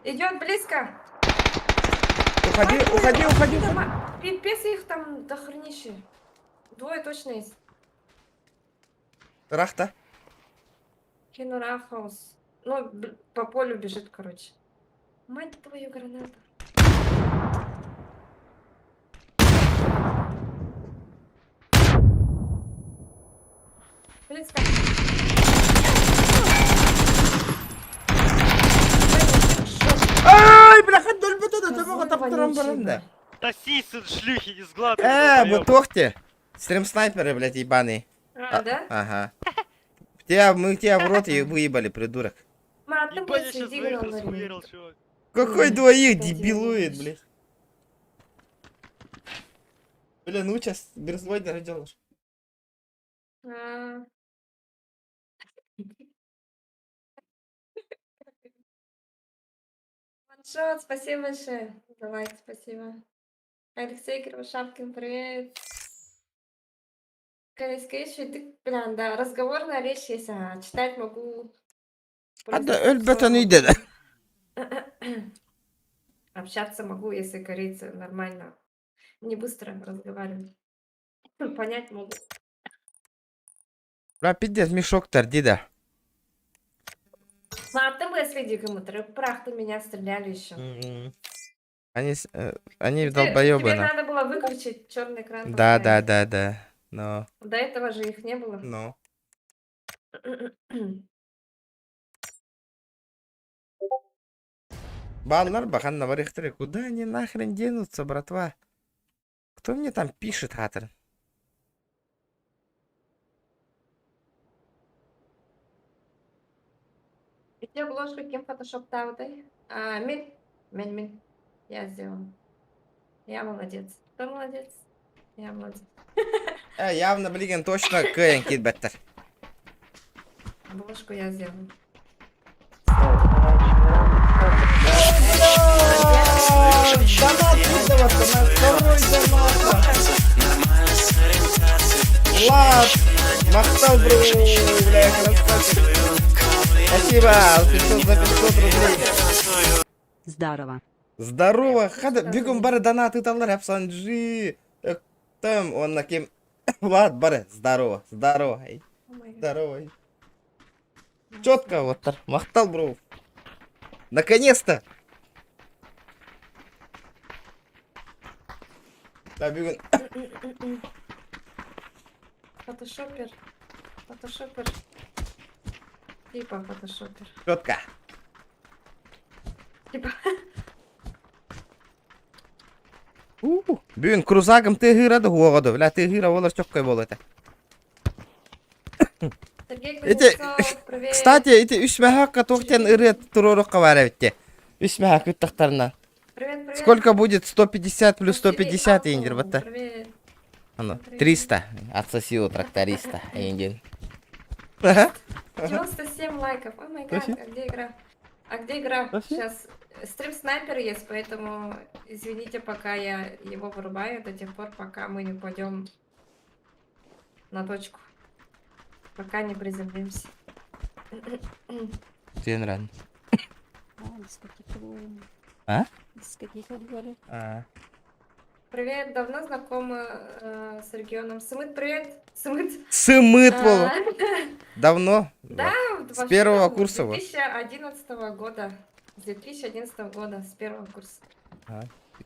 S2: Идет близко.
S1: Уходи,
S2: Ай,
S1: уходи,
S2: ой,
S1: уходи.
S2: Пипец, их там дохренище. Двое точно есть.
S1: Рахта.
S2: Кину Рафаус. Ну, по полю бежит, короче. Мать твою, граната. Близко.
S1: Ай, бляха, доль бутуда, ты мог
S2: Козлы
S1: таптыром
S2: вонючие,
S1: баранда.
S5: Да сын шлюхи не сглатывай.
S1: Бутохте. Стрим снайперы, блядь, ебаные.
S2: Да?
S1: Ага. Мы тебя в рот и выебали, придурок.
S2: Мат, ты
S5: Ебать, я
S2: больше
S5: сейчас
S2: иди
S5: выехал,
S2: говори.
S5: схуерил, чувак.
S1: Какой
S2: Ой,
S1: двоих,
S2: что ты
S1: дебилует,
S2: делаешь?
S1: блядь. Бля, ну сейчас Берзлойдер делаешь.
S2: А. Ваншот, спасибо большое. За лайк, спасибо. Алексей Кривошапкин, привет. Корейская речь, ты, прям, да, разговорная речь есть, а читать могу.
S1: Hadi
S2: произносить
S1: öl
S2: слова
S1: beton iyiydi de.
S2: могу. Общаться могу, если корейцы нормально. Не быстро разговариваю. Понять могу.
S1: Ulan piddes мешок-то, дида.
S2: Ладно, мы следи кому-то. Прах-то меня стреляли еще.
S1: Они
S2: Тебе
S1: долбоёбы, на.
S2: надо было выключить черный экран
S1: Да, да,
S2: поставить.
S1: да, да. Но,
S2: До этого же их не было.
S1: но. Баллар бахан на варихтре. Куда они нахрен денутся, братва? Кто мне там пишет, хатер?
S2: Эти обложку кем фотошоп таудай? Мен. Я сделала. Я молодец. Кто молодец? Я молодец.
S1: Явно, блин, точно кэйн кит беттер.
S2: Обложку я сделала.
S1: Влад! Махтал, бро, бля, красавчик. Спасибо, 500 за 500 рублей.
S3: Здорово.
S1: Здорово, хада, бегом бары донаты талар хапсанджи. Там, он на кем... Влад, бары, здорово, здорово, эй,
S2: О май гад.
S1: здорово, эй. Четко, вот, махтал, бро. Наконец-то! Да, бегом.
S2: Фотошопер. Типа фотошопер.
S1: Четко.
S2: Типа.
S1: Бүгін крузагым тегирады хуағады. Бля, тегира олар чоккай болады.
S2: Сергей
S1: Эти,
S2: Кузнецов, привет.
S1: кстати, эти үсмәхаққа тоқтен ыры турорыққа бар әбітте. Үсмәхақ үттақтарына.
S2: Привет.
S1: Сколько будет 150 плюс 150
S2: Сергей
S1: ендер,
S2: Алфу,
S1: бата?
S2: Привет.
S1: Ано, 300. Отсоси у тракториста. Енден.
S2: 97 лайков. О май гад,
S1: Вообще?
S2: а где игра?
S1: Вообще?
S2: Сейчас стрим снайпер есть, поэтому извините, пока я его вырубаю до тех пор, пока мы не пойдем на точку. Пока не приземлимся.
S1: Тен ран.
S3: А?
S1: А?
S3: Дискотека говорю.
S2: Привет, давно знакомы с регионом. Сымыт, привет. Сымыт.
S1: Сымыт бол.
S2: А,
S1: Давно?
S2: Да,
S1: С
S2: вообще
S1: первого
S2: давно,
S1: курса вот.
S2: 2011 года. С 2011 года, с первого курса.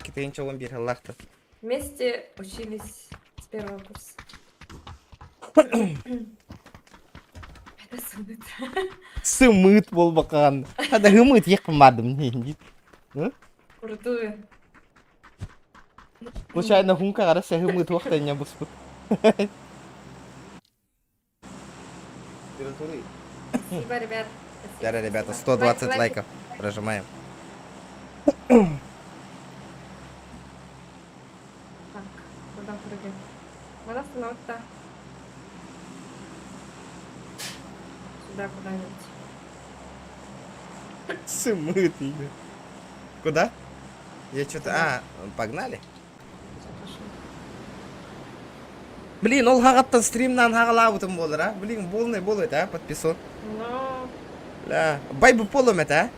S1: Китайын чолын бері Аллахты.
S2: Вместе учились с первого курса. Это Сымыт.
S1: Сымыт бол бақан. Хада гымыт екмадым.
S2: Крутую.
S1: Случайно гумка қараса гымыт уақытайня бұспыт.
S2: Спасибо, ребят.
S1: Дара, ребята, 120
S2: Лайк.
S1: лайков. Прожимаем.
S2: Так, куда прыгать? Надо остановиться. Сюда куда-нибудь.
S1: Сымыт. Куда? Я что-то... погнали?
S2: Всё, пошли.
S1: Блин, ол хағаттан стримнан хағалабытым болыр, а? Блин, болный болыт, а? Подписон.
S2: Но
S1: Ля, бай бы полом это, а?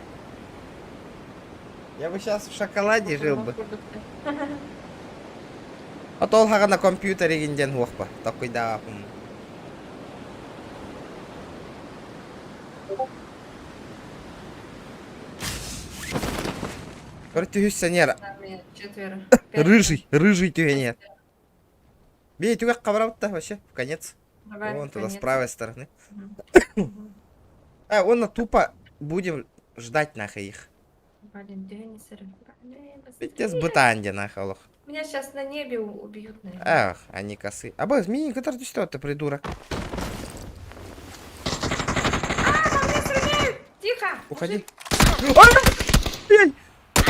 S1: Я бы сейчас в шоколаде жил бы. А то ол хаға на компьютере генден хуақпа. Такой да. Короче, тюгіссенер.
S2: четверо.
S1: Рыжий тюгенер. Бей, тюгак қабырабытта вообще, в конец.
S2: Давай,
S1: Вон туда, с
S2: конец.
S1: правой стороны.
S2: Мгм.
S1: Он тупо будем ждать нахуй их.
S2: Блин, Денисер. Блин,
S1: Пиздец
S2: быстрее.
S1: бытанде нахуй.
S2: Меня сейчас на небе убьют, наверное.
S1: Ах, они косы. А бой, мини, который ты что, ты придурок?
S2: Тихо!
S1: Уходи. Ой, блин!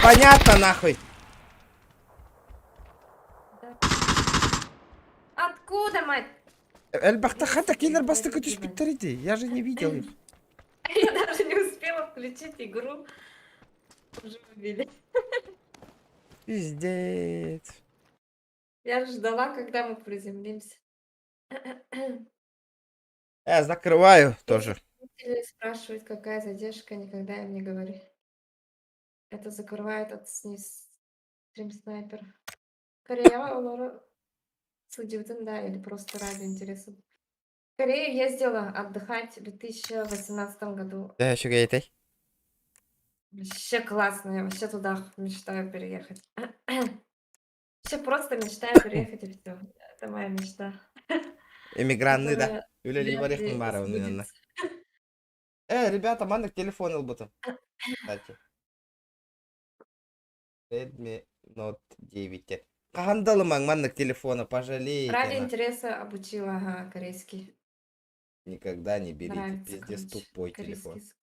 S1: Понятно нахуй.
S2: Откуда, мать?
S1: Эльбахта хата киллер бастыка түспиттериди. Я же не видел их.
S2: Я даже не успела включить игру. Уже убили.
S1: Пиздец.
S2: Я ждала, когда мы приземлимся.
S1: Закрываю тоже.
S2: Или спрашивает, какая задержка, никогда им не говори. Это закрывает от стрим снайпер. Корея, Лора, судьбы, да, или просто ради интереса. В Корею ездила отдыхать в 2018 году.
S1: Да, еще гейтей.
S2: Вообще классно, я вообще туда мечтаю переехать. Вообще просто мечтаю переехать и все. Это моя мечта,
S1: Эмигранты, да.
S2: которая
S1: Юля
S2: вряд
S1: Либарев
S2: ли
S1: Мумарова, наверное.
S2: сбудется.
S1: Ребята, мандык телефон албутым. Кстати. Redmi Note 9. Кахандалымаң мандык телефона, пожалейте.
S2: Ради интереса обучила, ага, корейский.
S1: Никогда не берите.
S2: Нравится,
S1: Пиздец
S2: короче,
S1: тупой
S2: корейский
S1: телефон.
S2: язык.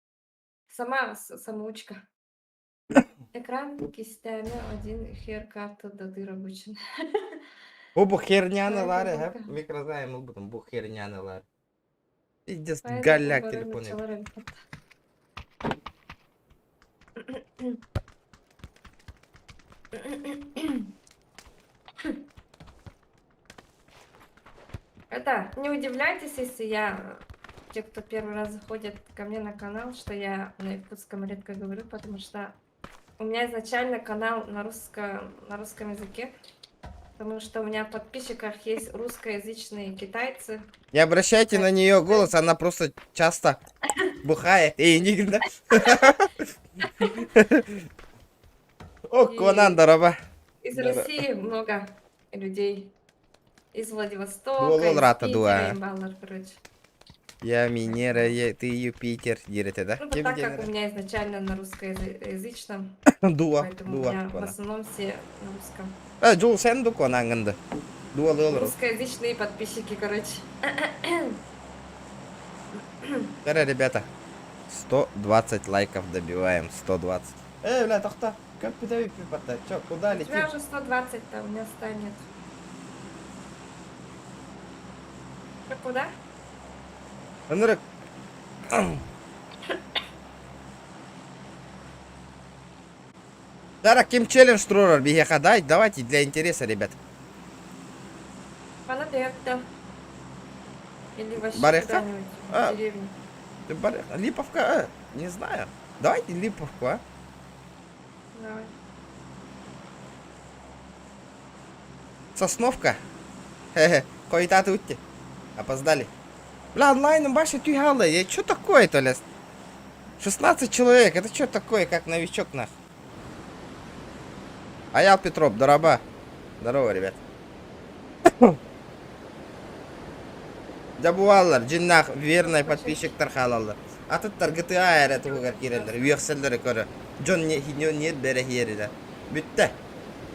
S2: Самоучка. Экран кистями один хер-карта до дыр обучен.
S1: Bu хернянылары,
S2: Твоя
S1: hep микрозайм албутым, bu хернянылары. Пиздец
S2: Поэтому
S1: галяк
S2: выборы
S1: телефон.
S2: начала работать. Это, не удивляйтесь, если те, кто первый раз заходит ко мне на канал, что я на якутском редко говорю, потому что у меня изначально канал на русском языке, потому что у меня в подписчиках есть русскоязычные китайцы.
S1: Не обращайте на нее голос, она просто часто бухает. И никогда. О, Конан, дорога.
S2: Из России много людей. Из Владивостока,
S1: Дуалол
S2: из
S1: рата
S2: Питера,
S1: дуа.
S2: имбалар, короче.
S1: Я Минера, ты Юпитер, дирете, да?
S2: Ну, вот так как у меня изначально на русскоязычном,
S1: Дуа,
S2: поэтому у меня в
S1: дуа.
S2: основном все на русском.
S1: Джул сен ду Конанганда. Дуа лолор.
S2: Русскоязычные подписчики, короче.
S1: Давай, ребята. 120 лайков добиваем. 120. Бля, тахта. Как педовик припадать? Чё, куда
S2: У
S1: летим?
S2: тебя уже 120-то, у меня 100 нет. Что, куда?
S1: Анурек. Дара, кем челлендж тророр бихеха дай? Давайте для интереса, ребят.
S2: Панадетта. Или вообще
S1: Бареха?
S2: куда-нибудь
S1: А.
S2: в деревню.
S1: Липовка? Не знаю. Давайте Липовку, а?
S2: Давай.
S1: Сосновка. Хе-хе. Кой-то тут. Опоздали. Бля, онлайном баши тюхала. Что такое-то, ля? 16 человек. Это что такое, как новичок, нах? Аял Петров, дороба. Здорово, ребят. Жабуаллар, жиннах, верный подписчик тархалаллар. Атыттар GTA әрі туғығар керелдер. Үйекселдері көрі. Джон нет бәрі хері. Бүтті.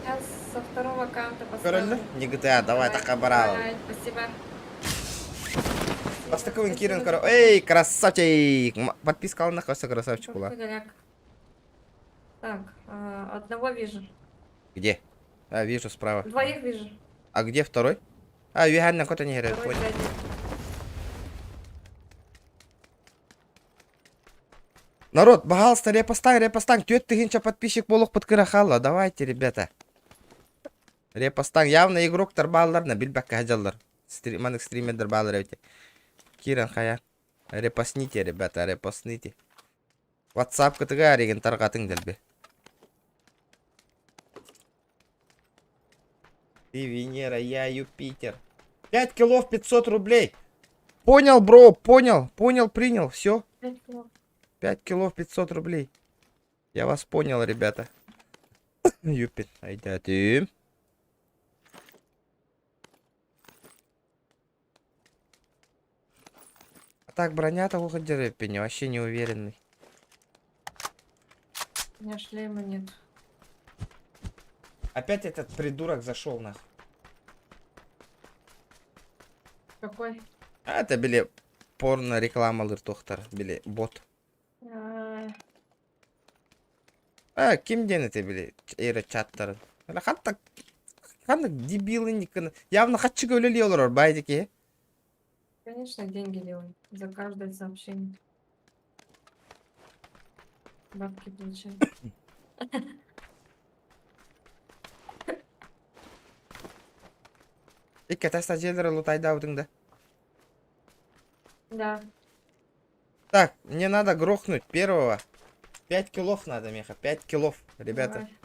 S2: Сейчас со второго аккаунта
S1: Көрілді?
S2: поставлю.
S1: Не GTA, давай тақа барал.
S2: Давай, спасибо.
S1: Бастыковын керін көрі. Эй, красавчик. Подписка алына қоса красавчик була.
S2: Так, одного вижу.
S1: Где? А, вижу справа.
S2: Двоих вижу.
S1: А где второй? А, Виганна кота не герет.
S2: Второй сзади.
S1: Народ, пожалуйста, репостан. Тёт тысяча подписчик болох подкырахалла. Давайте, ребята. Репостан. Явно игрок тарбалларна билбакка хаджаллар. Манык стримедер баллар эти. Киран хая. Репостните, ребята, репостните. WhatsApp кытыга ареген таргатын делбе. Ты Венера, я Юпитер. 5 килов 500 рублей. Понял, бро, понял, принял, все.
S2: 5 кило.
S1: 5 килов 500 рублей. Я вас понял, ребята. Юпит, айда ты. А так, броня того ходерепени, вообще не уверенный.
S2: У меня шлема нет.
S1: Опять этот придурок зашел нахуй.
S2: Какой?
S1: А это были порно рекламалыр тохтар, были бот. Кимден это были эйрі чаттары. Хатта дебилы никаны. Явно хатчы өлелі олар байдеке.
S2: Конечно, деньги делают за каждое сообщение. Бабки получают.
S1: Икке таста жерлері лутайда аудыңда.
S2: Да.
S1: Так, мне надо грохнуть первого. 5 килов надо, Меха, 5 килов, ребята.
S2: Давай.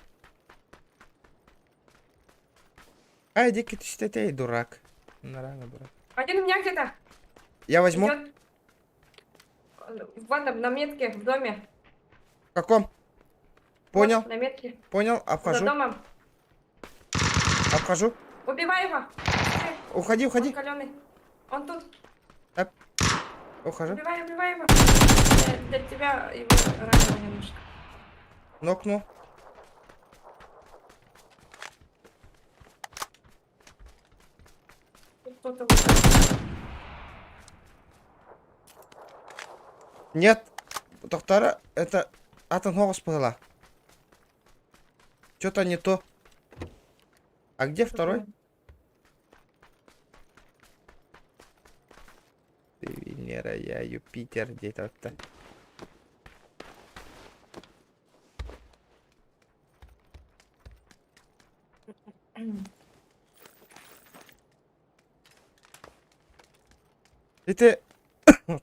S1: Ай, иди-ка ты, дурак. Нормально, дурак.
S2: Один у меня где-то
S1: Я возьму.
S2: идет. В этом, на метке, в доме.
S1: В каком? Понял,
S2: Вот, на метке.
S1: понял,
S2: За
S1: обхожу,
S2: домом.
S1: обхожу.
S2: Убивай его. Быстрее.
S1: Уходи,
S2: Он
S1: уходи.
S2: каленый. Он тут.
S1: Ухожу.
S2: Убивай его. Для тебя его ранило немножко.
S1: Нокну.
S2: Тут кто-то вот так.
S1: Нет. Доктора, это Атын Хогус была. Что-то не то. А где второй? Ты Венера, я Юпитер, где-то. Это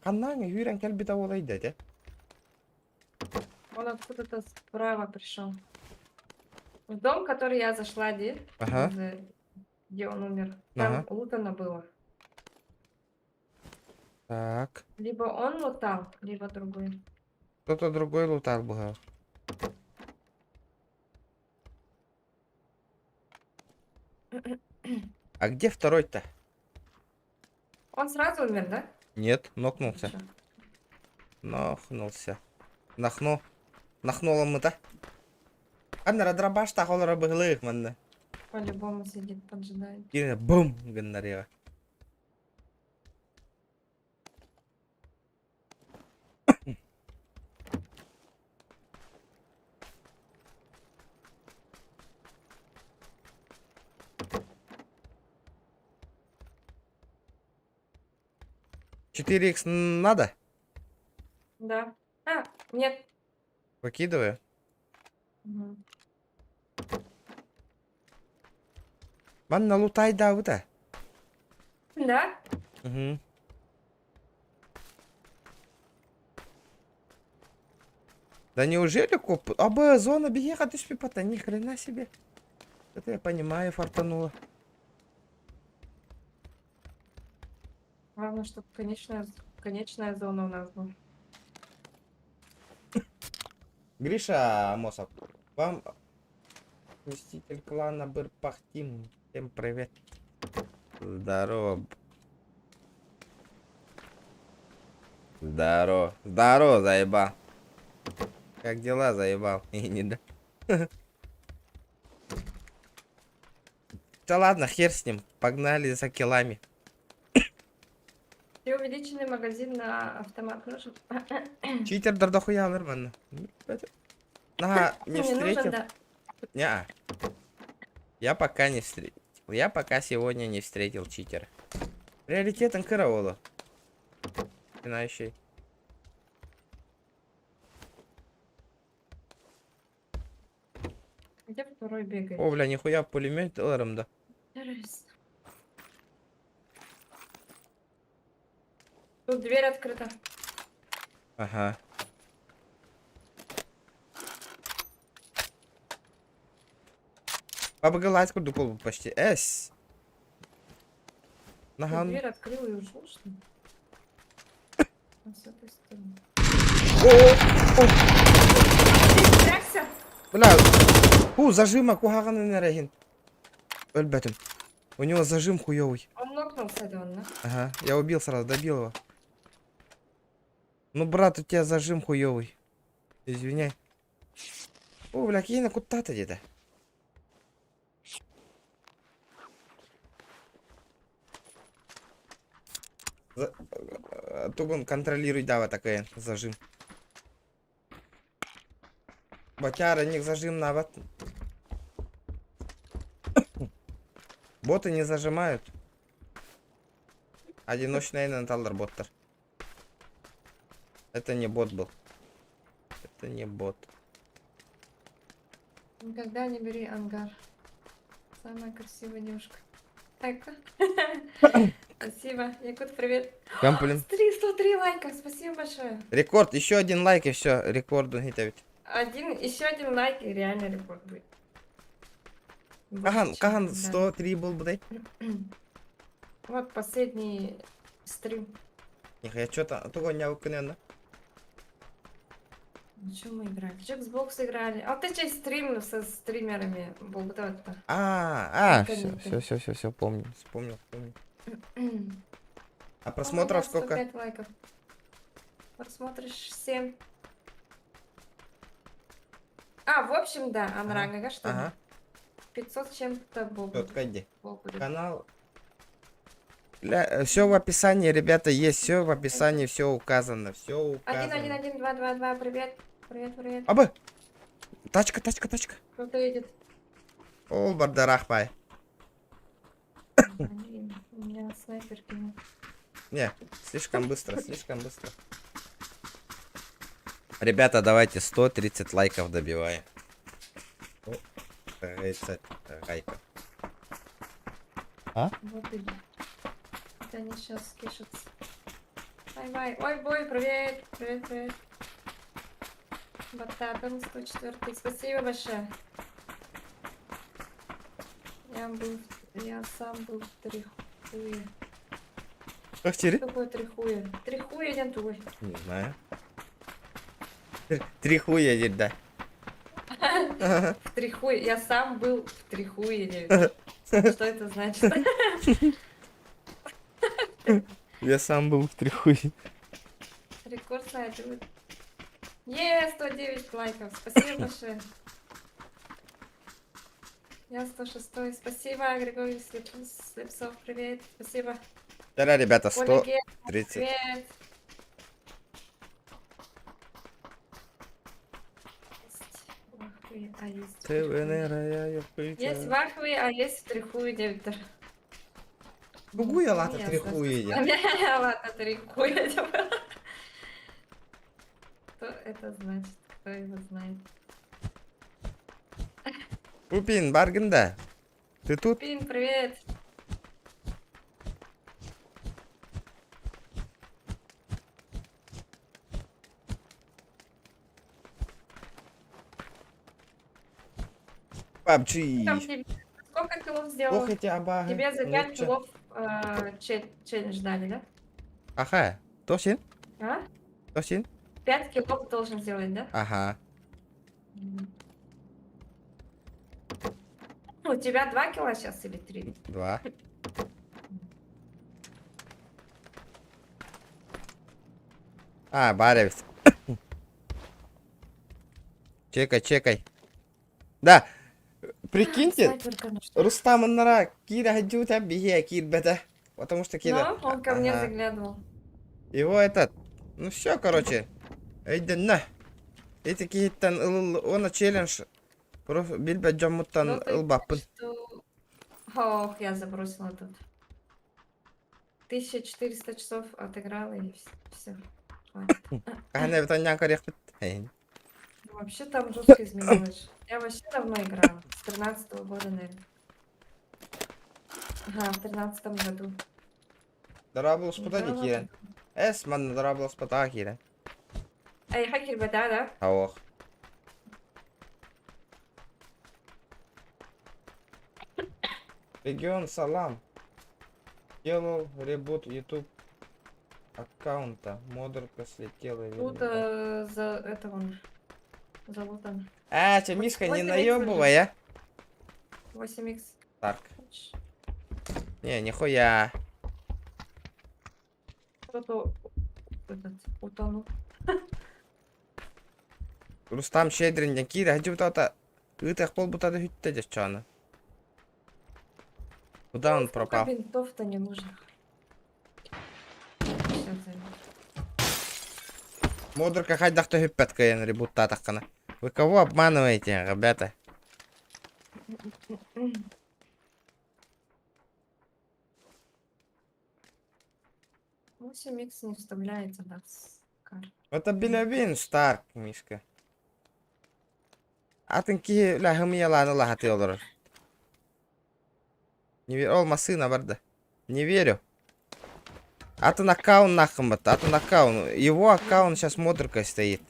S1: каннан юрен келбита болайды, да?
S2: Он откуда-то справа пришел. В дом, в который я зашла,
S1: Ага.
S2: где он умер. Там
S1: Ага.
S2: лутано было.
S1: Так.
S2: Либо он лутал, либо другой.
S1: Кто-то другой лутал был. А где второй-то?
S2: Он сразу умер, да?
S1: Нет, нокнулся.
S2: Чё?
S1: Нахнулся. Нахнула мы-то. Аннара драбаш тахолара быглых манна.
S2: По-любому сидит, поджидает.
S1: И бум! Ганнарева. Четыре икс надо?
S2: Да. А, нет.
S1: Выкидываю.
S2: Мгм.
S1: Манна лутай да ута.
S2: Да?
S1: Угу. Да неужели коп? Аба зона бегеха ты шпипата, ни хрена себе. Это я понимаю, фартануло.
S2: Главное, чтобы конечная зона у нас была.
S1: Гриша Амосов, вам мститель клана Бырпахтим. Всем привет. Здорово. Здорово. Здорово, заебал. Как дела, заебал? И не да. Да ладно, хер с ним. Погнали за килами.
S2: И увеличенный магазин на автомат нужен?
S1: Читер дохуя нормально. Ага, не
S2: нужен,
S1: встретил.
S2: да.
S1: Неа. Я пока не встретил. Я пока сегодня не встретил читера. Приоритетом караула. Начинающий.
S2: Где второй бегает?
S1: О, бля, нихуя пулемет ЛРМ, да.
S2: Интересно. Тут дверь открыта.
S1: Ага. Побагалась курду почти. Эс.
S2: Тут
S1: Наган.
S2: дверь открыл и ушел, что ли? А с этой стороны.
S1: О,
S2: Трясся!
S1: бля. Зажима кухаганы нерегин. Өлбетим. У него зажим хуёвый.
S2: Он нокнулся, да, он, да?
S1: Ага. Я убил сразу, добил его. Ну, брат, у тебя зажим хуёвый. Извиняй. О, бля, кинь куда-то где-то. Тугун контролируй, да, вот такая зажим. Батяра, них зажим на вот. Боты не зажимают. Одиночный Наталдер боттер. Это не бот был. Это не бот.
S2: Никогда не бери ангар. Самая красивая девушка. Так. Спасибо. Якут, привет.
S1: Камплин.
S2: 103 лайка, спасибо большое.
S1: Рекорд, еще один лайк и все, рекорд гитавить.
S2: Еще один лайк и реально рекорд будет.
S1: Каган,
S2: Больше, чем
S1: Каган
S2: когда.
S1: 103 был бы, дай.
S2: Вот последний стрим.
S1: Нихуя, что-то, туго не укненно.
S2: Ну что мы играли? В Xbox играли. А ты че стрим со стримерами был вот это?
S1: Все, все, помню, вспомнил. А просмотров сколько?
S2: 105 лайков. Просмотришь 7. А, в общем, да, Анрага, что ли?
S1: Ага,
S2: 500 чем-то был.
S1: тут где?
S2: будет.
S1: Канал. Все в описании, ребята, есть все в описании, все указано, все указано.
S2: 1-1-1-2-2-2, привет. Привет.
S1: Абы! Тачка.
S2: Кто-то едет.
S1: Ол бардарахпай.
S2: Блин, у меня снайперки нет.
S1: Не, слишком быстро. Ребята, давайте 130 лайков добиваем. 30 лайков.
S2: Вот и. Это они сейчас кишутся. Бай-бай. Ой, бой, привет. Бататом 104. Спасибо большое. Я сам был в трихуе.
S1: Как тебе?
S2: Что такое трихуе? Трихуе не твой.
S1: Не знаю. 3 хуя едет, да.
S2: В трихуе. Я сам был в трихуе. Что это значит?
S1: Я сам был в 3 хуя.
S2: Рекорд сайта. 109 лайков. Спасибо большое. Я 106. Спасибо, Григорий Слепцов. Привет. Спасибо.
S1: Тогда, ребята,
S2: Оля Ге,
S1: 130.
S2: привет. Вахвы, а есть.
S1: Ты венерая,
S2: Есть вахвы, а есть трихуи девятер.
S1: Гугуя лата 3 хуя.
S2: Ладно, трихуя. Что это значит? Кто его знает?
S1: Упин, Баргенда. Ты тут?
S2: Пин, привет.
S1: PUBG.
S2: Там тебе сколько килов сделал?
S1: Ох, эти абага.
S2: Тебе за 5
S1: Лучше.
S2: килов челлендж дали, да?
S1: Ага. Тосин?
S2: А?
S1: Тосин?
S2: 5 килов должен сделать, да?
S1: Ага.
S2: У тебя 2 кило сейчас или 3?
S1: 2. Баревец. Чекай. Да. Прикиньте,
S2: Снайперка, ну что?
S1: Рустам Аннара, Кира Хаджута Бихе, Кир Бета. Потому что Кира...
S2: Ну, он ко мне
S1: Ага.
S2: заглядывал.
S1: Его этот... Ну все, короче. Эйден на. И такие там... Он челлендж. Просто Бильбе Джаммуттан
S2: Ну, ты
S1: Илбаппын.
S2: что- Ох, я забросила тут. 1400 часов отыграла и все.
S1: Кахане Витанян Корехпет.
S2: Вообще там жестко изменилось. Я вообще давно играла. С 13-го года, наверное. Ага, в 13-м году.
S1: Дорабло спота
S2: Играла
S1: Кира. Эсман дорабло спота Кира.
S2: Эй, хакер, да?
S1: Ох. Регион Салам. Делал ребут YouTube аккаунта. Модерка слетела. видно,
S2: Тут
S1: да.
S2: за это он. Залутан.
S1: Че, Мишка, не
S2: 8x
S1: наебывай, а?
S2: 8х.
S1: Так. Не, нихуя.
S2: Кто-то этот, утонул.
S1: Рустам Щедрин, я Кира, хочу то Итах полбута до хютте девчана. Куда он пропал?
S2: Бинтов-то не нужно. Сейчас зайду.
S1: Модерка хоть дахто хюппетка я ребутта такана. Вы кого обманываете, ребята?
S2: Ну, 7х не вставляется, да, с карт.
S1: Это Белявин Старк, Мишка. А ты ки ляхами ялана лахати олар. Не верю. Ол машина барды. Не верю. Атын аккаунт нахуй. Атын аккаунт. Его аккаунт сейчас модеркой стоит.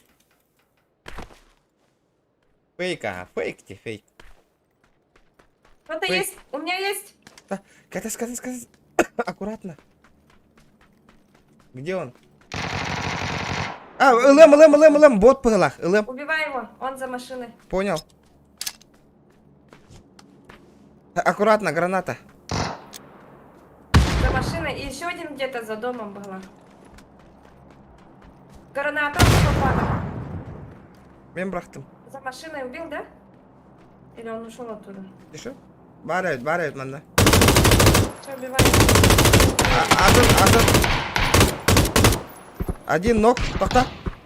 S1: Фейк, ага. Фейк тебе, фейк.
S2: Кто-то
S1: Ой.
S2: есть. У меня есть.
S1: Катас. Аккуратно. Где он? А, ЛМ. Бот пылах. ЛМ.
S2: Убивай его. Он за машиной.
S1: Понял. Аккуратно, граната.
S2: За машиной. И еще один где-то за домом была. Граната попала.
S1: Мембрахтым.
S2: За машиной убил, да? Или он ушел оттуда?
S1: Тише. Барают, манда.
S2: Что убивает?
S1: Один ног. Тоқта.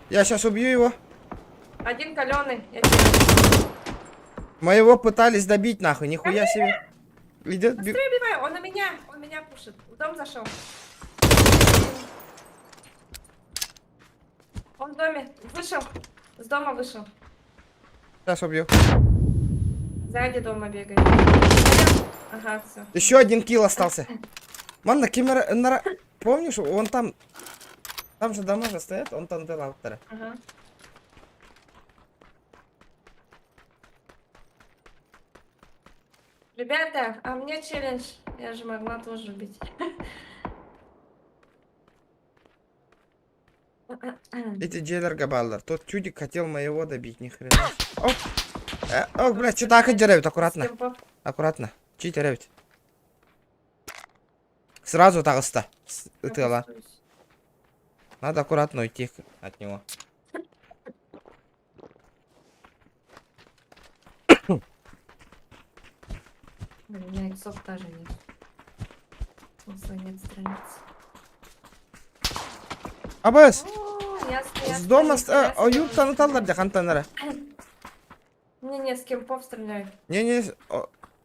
S1: Я сейчас убью его.
S2: Один каленый. Я тебя...
S1: Моего пытались добить, нахуй. Нихуя себе. Идет.
S2: Быстрее убивай. Он меня пушит. В дом зашел. Он в доме. Вышел. С дома вышел.
S1: Сейчас убью.
S2: Сзади дома бегает. Ага, все.
S1: Еще один килл остался. Манда, Кимера... Помнишь, он там... Там же дома же стоят, он там дал автора.
S2: Ага. Ребята, а мне челлендж. Я же могла тоже убить.
S1: Эти джейлерга баллар. Тот чудик хотел моего добить, ни хрена. Оп. Ох, блядь, что так деревит, аккуратно. Аккуратно. Читер ревит. Сразу так оста. Тыла. Надо аккуратно уйти от него.
S2: Блин, у меня иксов тоже нет. Смысла нет страниц.
S1: Абас!
S2: О, я
S1: С дома...
S2: я
S1: Оюб таныталар да хантанара.
S2: Мне не с кем стреляют.
S1: Не,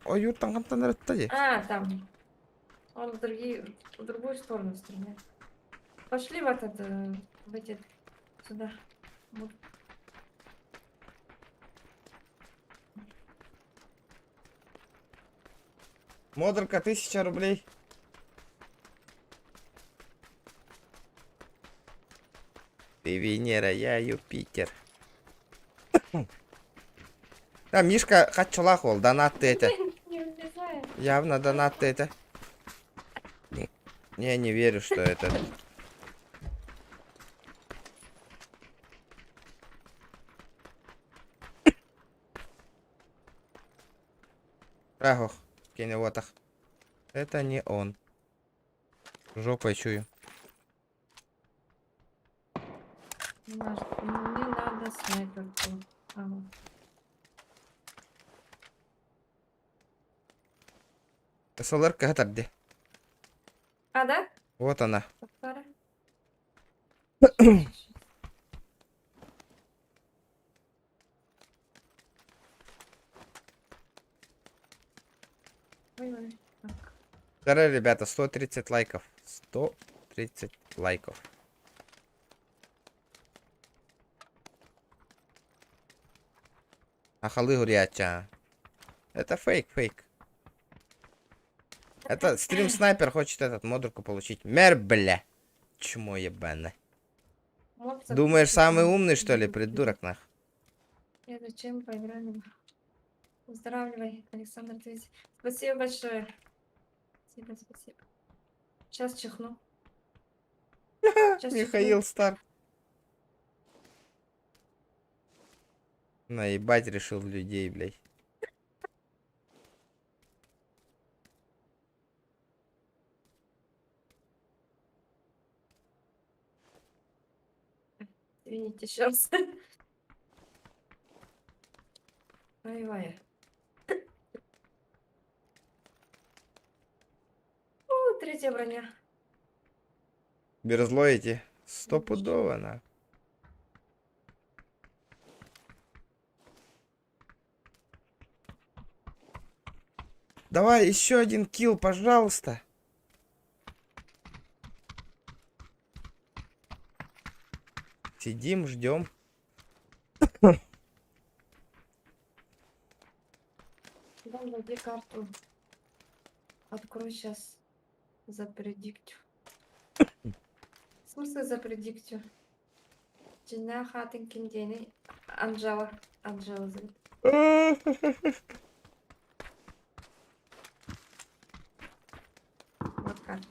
S1: оюб таныталар тади.
S2: А, там. Он в другую сторону стреляет. Пошли в этот, в эти, сюда. Вот.
S1: Модерка 1000 рублей. Ты Венера, я Юпитер. Да, Мишка хачулах ол, донатты это.
S2: Не влезает.
S1: Явно донатты это. Я не верю, что это. Ах, киневотах. Это не он. Жопой чую.
S2: Не надо снайперку. Ага.
S1: СЛР-ка где?
S2: А, да?
S1: Вот она.
S2: Повтори. Ой-ой. Так.
S1: Здорово, ребята, 130 лайков. 130 лайков. Ахалы гуряча. Это фейк. Это стрим снайпер хочет этот модульку получить. Мер, бля. Чмо ебаное.
S2: Мопса
S1: Думаешь,
S2: купить
S1: самый
S2: не
S1: умный, что ли,
S2: буду.
S1: придурок, нах?
S2: Я зачем поиграли? Выздоравливай, Александр, ты... Спасибо большое. Спасибо. Сейчас чихну. Сейчас
S1: Михаил Стар. Наебать решил людей, блядь.
S2: Извините, еще раз. Ой-ой. Третья броня.
S1: Берзлоите. Стопудово, на. Давай еще один килл, пожалуйста. Сидим, ждем.
S2: Дай карту. Открой сейчас. Запредиктю. В смысле запредиктю? Джина Хатинкин Дени. Анжела. Анжела зовут. Вот карта.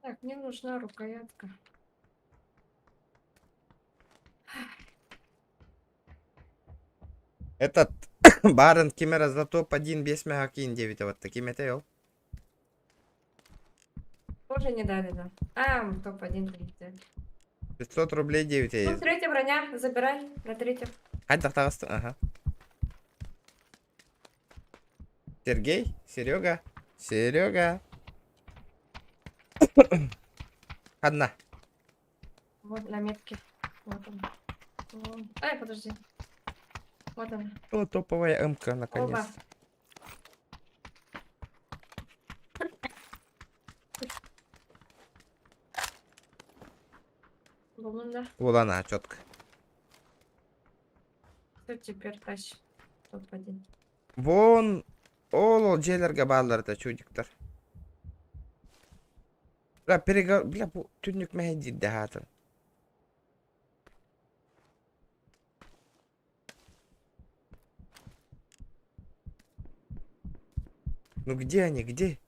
S2: Так, мне нужна рукоятка.
S1: Этот Барен Кимера за топ-1 без мягакин 9. Вот таким это ел.
S2: Тоже не дали, да. А, топ-1 прилетел.
S1: 500 рублей 9
S2: Ну,
S1: есть.
S2: третья броня, забирай на третьем.
S1: Хай тахтагасты. Ага. Сергей? Серега? Серега? Одна.
S2: Вот на метке. Вот он. Вон. Ай, подожди. Вот она.
S1: О, топовая МК, наконец.
S2: Оба. Болунда.
S1: Вот она, четко.
S2: Все, теперь тащи. Топ-1.
S1: Вон ол жерлерге бааларды чудиктар. Бля, бля, бу түнүк мәйди дәһәтен. Ну где они, где?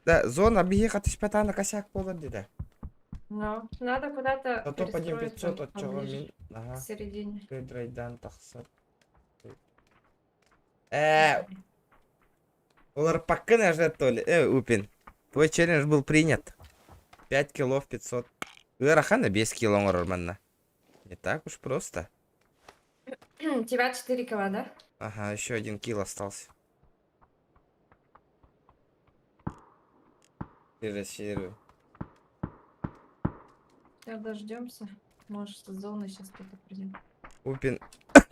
S1: Да, зона бігати шпатана косяк болады да.
S2: Ну, надо куда-то
S1: А то подим
S2: перестроиться
S1: 500 от чего
S2: поближе,
S1: мин. Ага.
S2: к середине.
S1: Райдан тахсат. Олар пакын ажат то ли. Упин. Твой челлендж был принят. 5 килов 500. Рахана без кило нормально. Не так уж просто.
S2: У тебя 4 кило, да?
S1: Ага, еще 1 кило остался. Пересерию.
S2: Сейчас дождемся. Может, с зоны сейчас кто-то придет.
S1: Упин.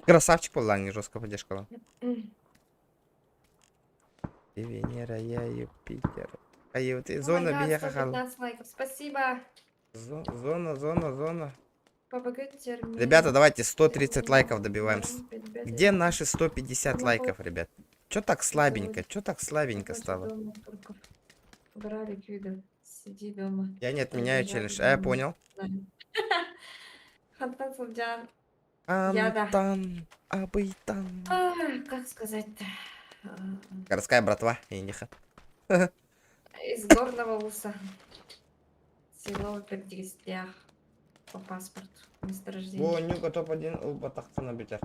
S1: Красавчик был, не жестко поддержка. И Венера, я Юпитер. А и вот и зона бия хахал.
S2: 15 лайков. Спасибо.
S1: Зона.
S2: ППГ термин.
S1: Ребята, давайте 130 лайков добиваем. Где наши 150 лайков, ребят? Чё так слабенько? Чё так слабенько стало?
S2: Убирали квиды. Сиди дома.
S1: Я не отменяю челлендж. Я понял.
S2: Хантан Сулджан. Я да.
S1: Антан, Абайтан.
S2: Как сказать-то?
S1: Городская братва. Индиха.
S2: Из горного уса. Село в Пердистях. По паспорту. Месторождение.
S1: Во, нюка топ-1 у Батахтана битер.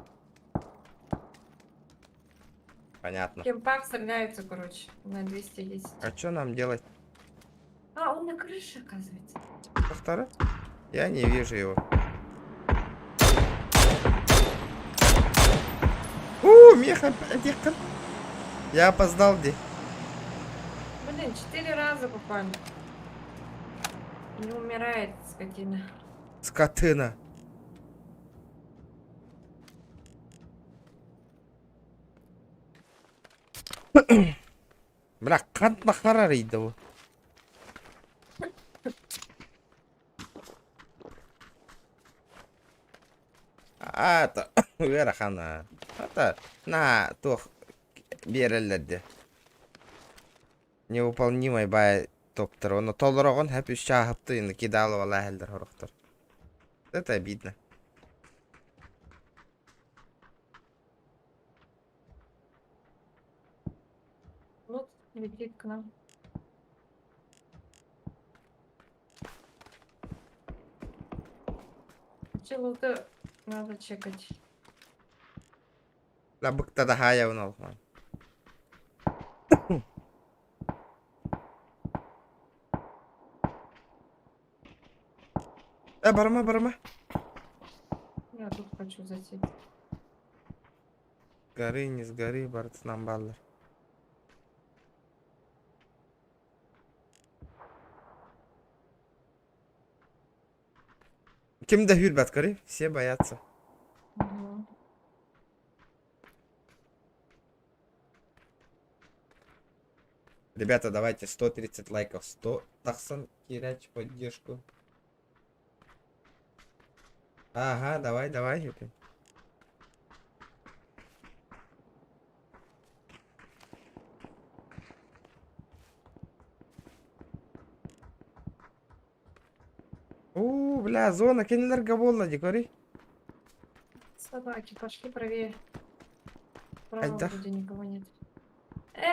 S1: Понятно.
S2: Кемпах стреляется, короче, на 210.
S1: А что нам делать?
S2: А, он на крыше, оказывается.
S1: Повтора? Я не вижу его. Меха, дехкан. Я опоздал, где?
S2: Блин, 4 раза попали. Не умирает скотина.
S1: Скотина. Бля, кант махара рейдову. Это верхана. Это на тох берелерде. Невыполнимый бай топтер. Он толрогон хэп үш чахапты инде кидалы вала хелдер хорохтор. Это обидно.
S2: Вот, летит к нам. Челута надо чекать.
S1: Лабыкта да хая он алхан. Барма.
S2: Я тут хочу засесть.
S1: Горы, не сгори, бартынан баллар. Кем да хюрбат горы? Все боятся.
S2: Угу.
S1: Ребята, давайте 130 лайков. 100 тахсан кирач поддержку. Ага, давай. Бля, зона, кенелерге болла, дикори.
S2: Собаки, пошли правее. Право
S1: Айда.
S2: вроде никого нет.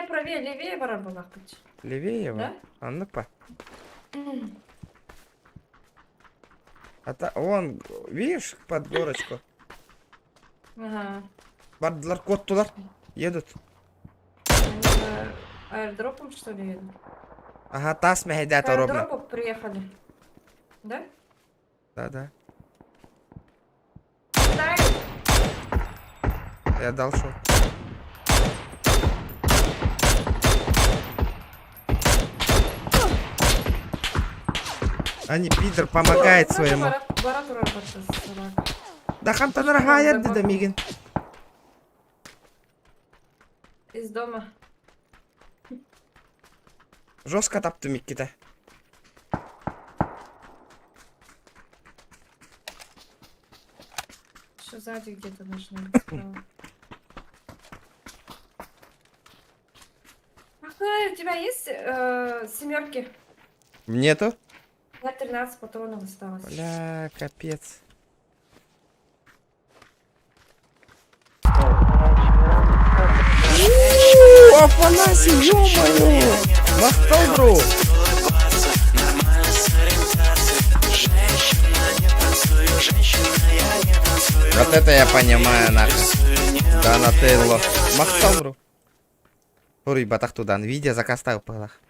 S2: Правее, левее барабанах быть.
S1: Левее его.
S2: Да?
S1: А ну-ка. Вон, видишь, под горочку.
S2: Ага.
S1: Бардылар, коттулар. Едут.
S2: Они за аэродропом, что ли, едут?
S1: Ага, тас мехедят
S2: К
S1: ровно.
S2: аэродропу приехали. Да?
S1: Да.
S2: Да.
S1: Я дал шо. Они, пидор, помогает своему.
S2: Барат работает.
S1: Да хантанар хайер деди мигин.
S2: Из дома.
S1: Жестко таптым миккита.
S2: Еще сзади где-то нужно быть справа. Ага, у тебя есть семерки?
S1: Нету?
S2: У меня 13 патронов осталось.
S1: Бля, капец. Афанаси, ё-моё! Махтал, бро! Вот это я понимаю, нахуй. Да, на Тейло. Махтал, бро. Ури, батах туда. Видео закастал палах.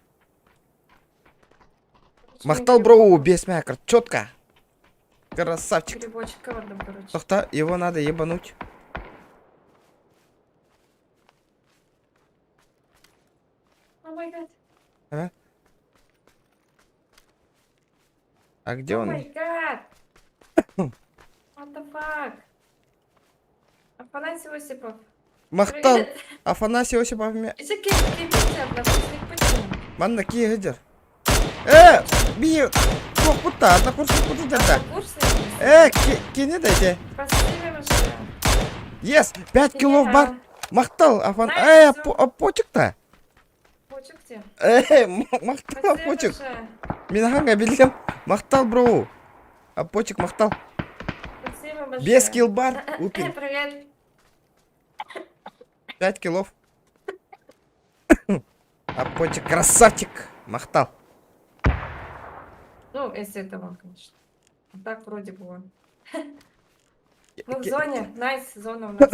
S1: Махтал, бро, без мякр. Четко. Красавчик.
S2: Грибочек ковардом, короче.
S1: Тохта, его надо ебануть.
S2: О май гад.
S1: А где
S2: О
S1: он?
S2: май гад. What the fuck? Афанасий Осипов.
S1: Махтал.
S2: Привет.
S1: Афанасий Осипов.
S2: Еще кипите, однокурсник, почему?
S1: Манна ки гыдыр. Бию. Кок путта, однокурсник путта жада.
S2: Однокурсник?
S1: Кене дайте.
S2: Спасибо большое.
S1: Yes, 5 килов бар. Махтал, Афан.
S2: Знаешь,
S1: почек-то.
S2: Почек где?
S1: Махтал,
S2: Спасибо
S1: почек.
S2: большое.
S1: Минаханга билгем. Махтал, бро. Почек, махтал.
S2: Спасибо большое.
S1: Без килл бар. Упин.
S2: Привет.
S1: 5 килов. Почек, красавчик. Махтал.
S2: Ну, если это он, конечно. А так вроде бы он. Мы в зоне. Найс, зона у нас.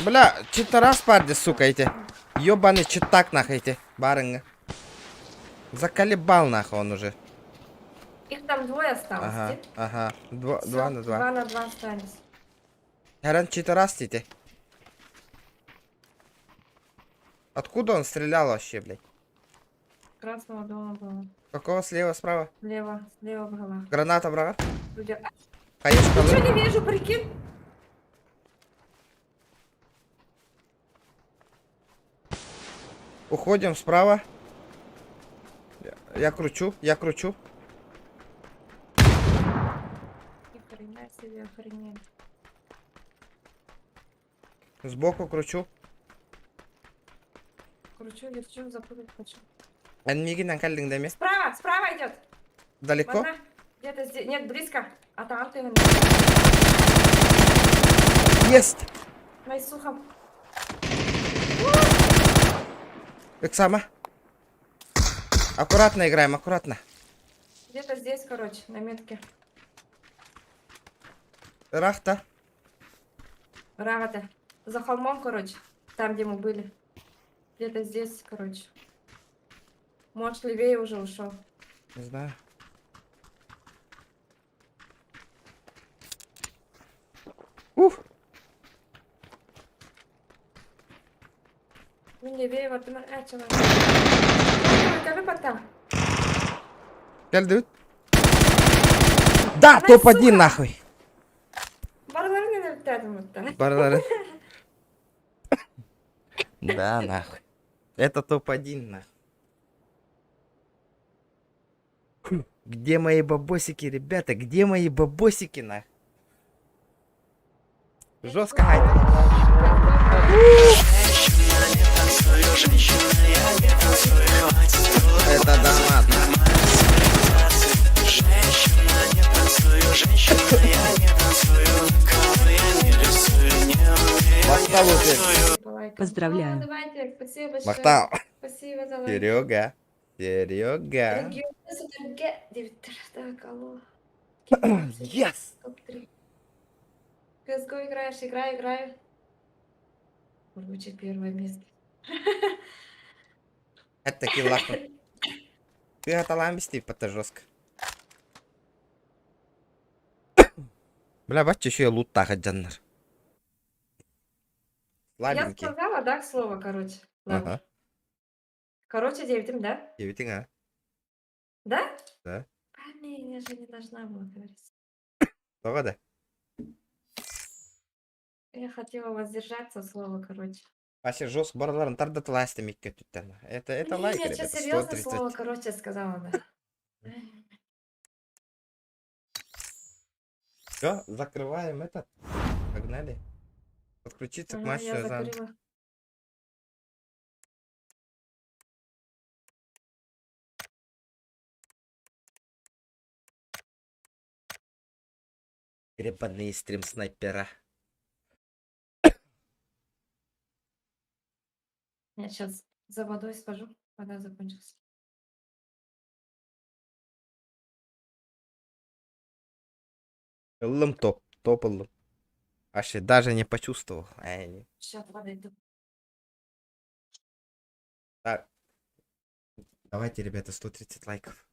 S1: Бля, чита раз парди, сука, эти. Ёбаный читак, нахуй, эти. Барынга. Заколебал, нахуй, он уже.
S2: Их там двое осталось.
S1: Ага,
S2: нет?
S1: ага. Два
S2: Всё,
S1: на два.
S2: 2 на 2 остались.
S1: Гаран чита раз, эти. Откуда он стрелял вообще, блядь?
S2: Красного дома было.
S1: Какого слева, справа?
S2: Слева была.
S1: Граната, брат.
S2: Судя.
S1: Хаешка,
S2: Ничего
S1: блядь.
S2: не вижу, прикинь.
S1: Уходим справа. Я кручу.
S2: Ни хрена себе, охренеть.
S1: Сбоку кручу.
S2: Кручу, верчу, запутать хочу.
S1: Энмигин анкалдинг даме.
S2: Справа идет.
S1: Далеко?
S2: Ладно. Где-то здесь. Нет, близко. А там ты
S1: Есть!
S2: Найсухом.
S1: Эксама. Аккуратно играем, аккуратно.
S2: Где-то здесь, короче, на метке.
S1: Рахта.
S2: Рагата. За холмом, короче. Там, где мы были. Где-то здесь, короче. Может, левее уже ушел.
S1: Не знаю. Уф.
S2: Ну, левее, вот ты чего? Скажи пока.
S1: Geldi. Да,
S2: Ай,
S1: топ-1
S2: сука!
S1: нахуй.
S2: Барларың не налетает,
S1: Барлары. Да, нахуй. Это топ-1 нахуй. Фу, где мои бабосики, ребята? Где мои бабосики нахуй? Жестко хайт. Это донат. получит.
S2: По лайкам.
S3: Поздравляю.
S2: О, давайте, спасибо большое.
S1: Мактал.
S2: Спасибо за лайк.
S1: Серега. Серега.
S2: Регион СТРГ 9. Так, алло.
S1: Yes!
S2: Топ-3. CSGO играешь? Играю. Короче, первое место.
S1: Это киллаху. Ты аталамисти, это жестко. Бля, бачу, еще и лут тахать жаннар.
S2: Я
S1: Слабенький.
S2: сказала, да, слово, короче. Ладно.
S1: Ага.
S2: Короче, 9, да?
S1: 9, а?
S2: Да?
S1: Да.
S2: Блин, я же не должна была говорить.
S1: Погода.
S2: Я хотела воздержаться слова, короче.
S1: Вообще жестко барларын тарды тыласты мекке туттан. Это лайк,
S2: Я
S1: ребята.
S2: серьезно
S1: 130.
S2: слово, короче, сказала, да.
S1: Все, закрываем этот. Погнали. Подключиться к
S2: Ага,
S1: матчу
S2: я
S1: за...
S2: закрыла.
S1: Гребаный стрим снайпера.
S2: Я сейчас за водой схожу, вода закончилась.
S1: Лым топал. Вообще даже не почувствовал.
S2: Сейчас вода иду.
S1: Так. Давайте, ребята, 130 лайков.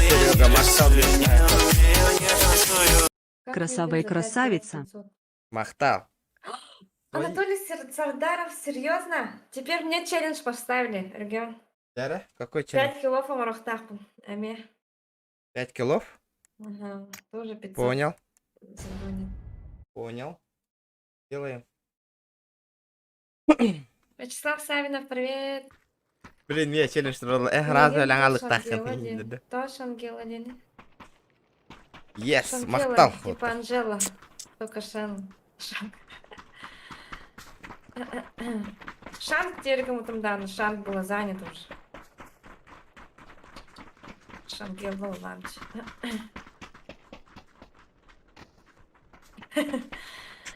S1: Серега, махтал.
S2: Как
S3: Красава
S2: видим,
S3: и
S2: за 5
S3: красавица.
S2: 500.
S1: Махтал.
S2: Анатолий Сардаров, серьезно? Теперь мне челлендж поставили, регион.
S1: Яра? Какой челлендж?
S2: 5 килов амарахтахпу. Ами.
S1: 5 килов?
S2: Ага, тоже 500.
S1: Понял.
S2: Загонит.
S1: Понял. Делаем.
S2: Вячеслав Савинов, привет.
S1: Блин, я челлендж сделал. Разве лангалык
S2: Тош
S1: тахын.
S2: Ангела, Лени.
S1: Yes, махтал.
S2: Типа Анжела. Только Шан. Шанг тереком там, да, но Шанг было занято уже. Шангел был ланч.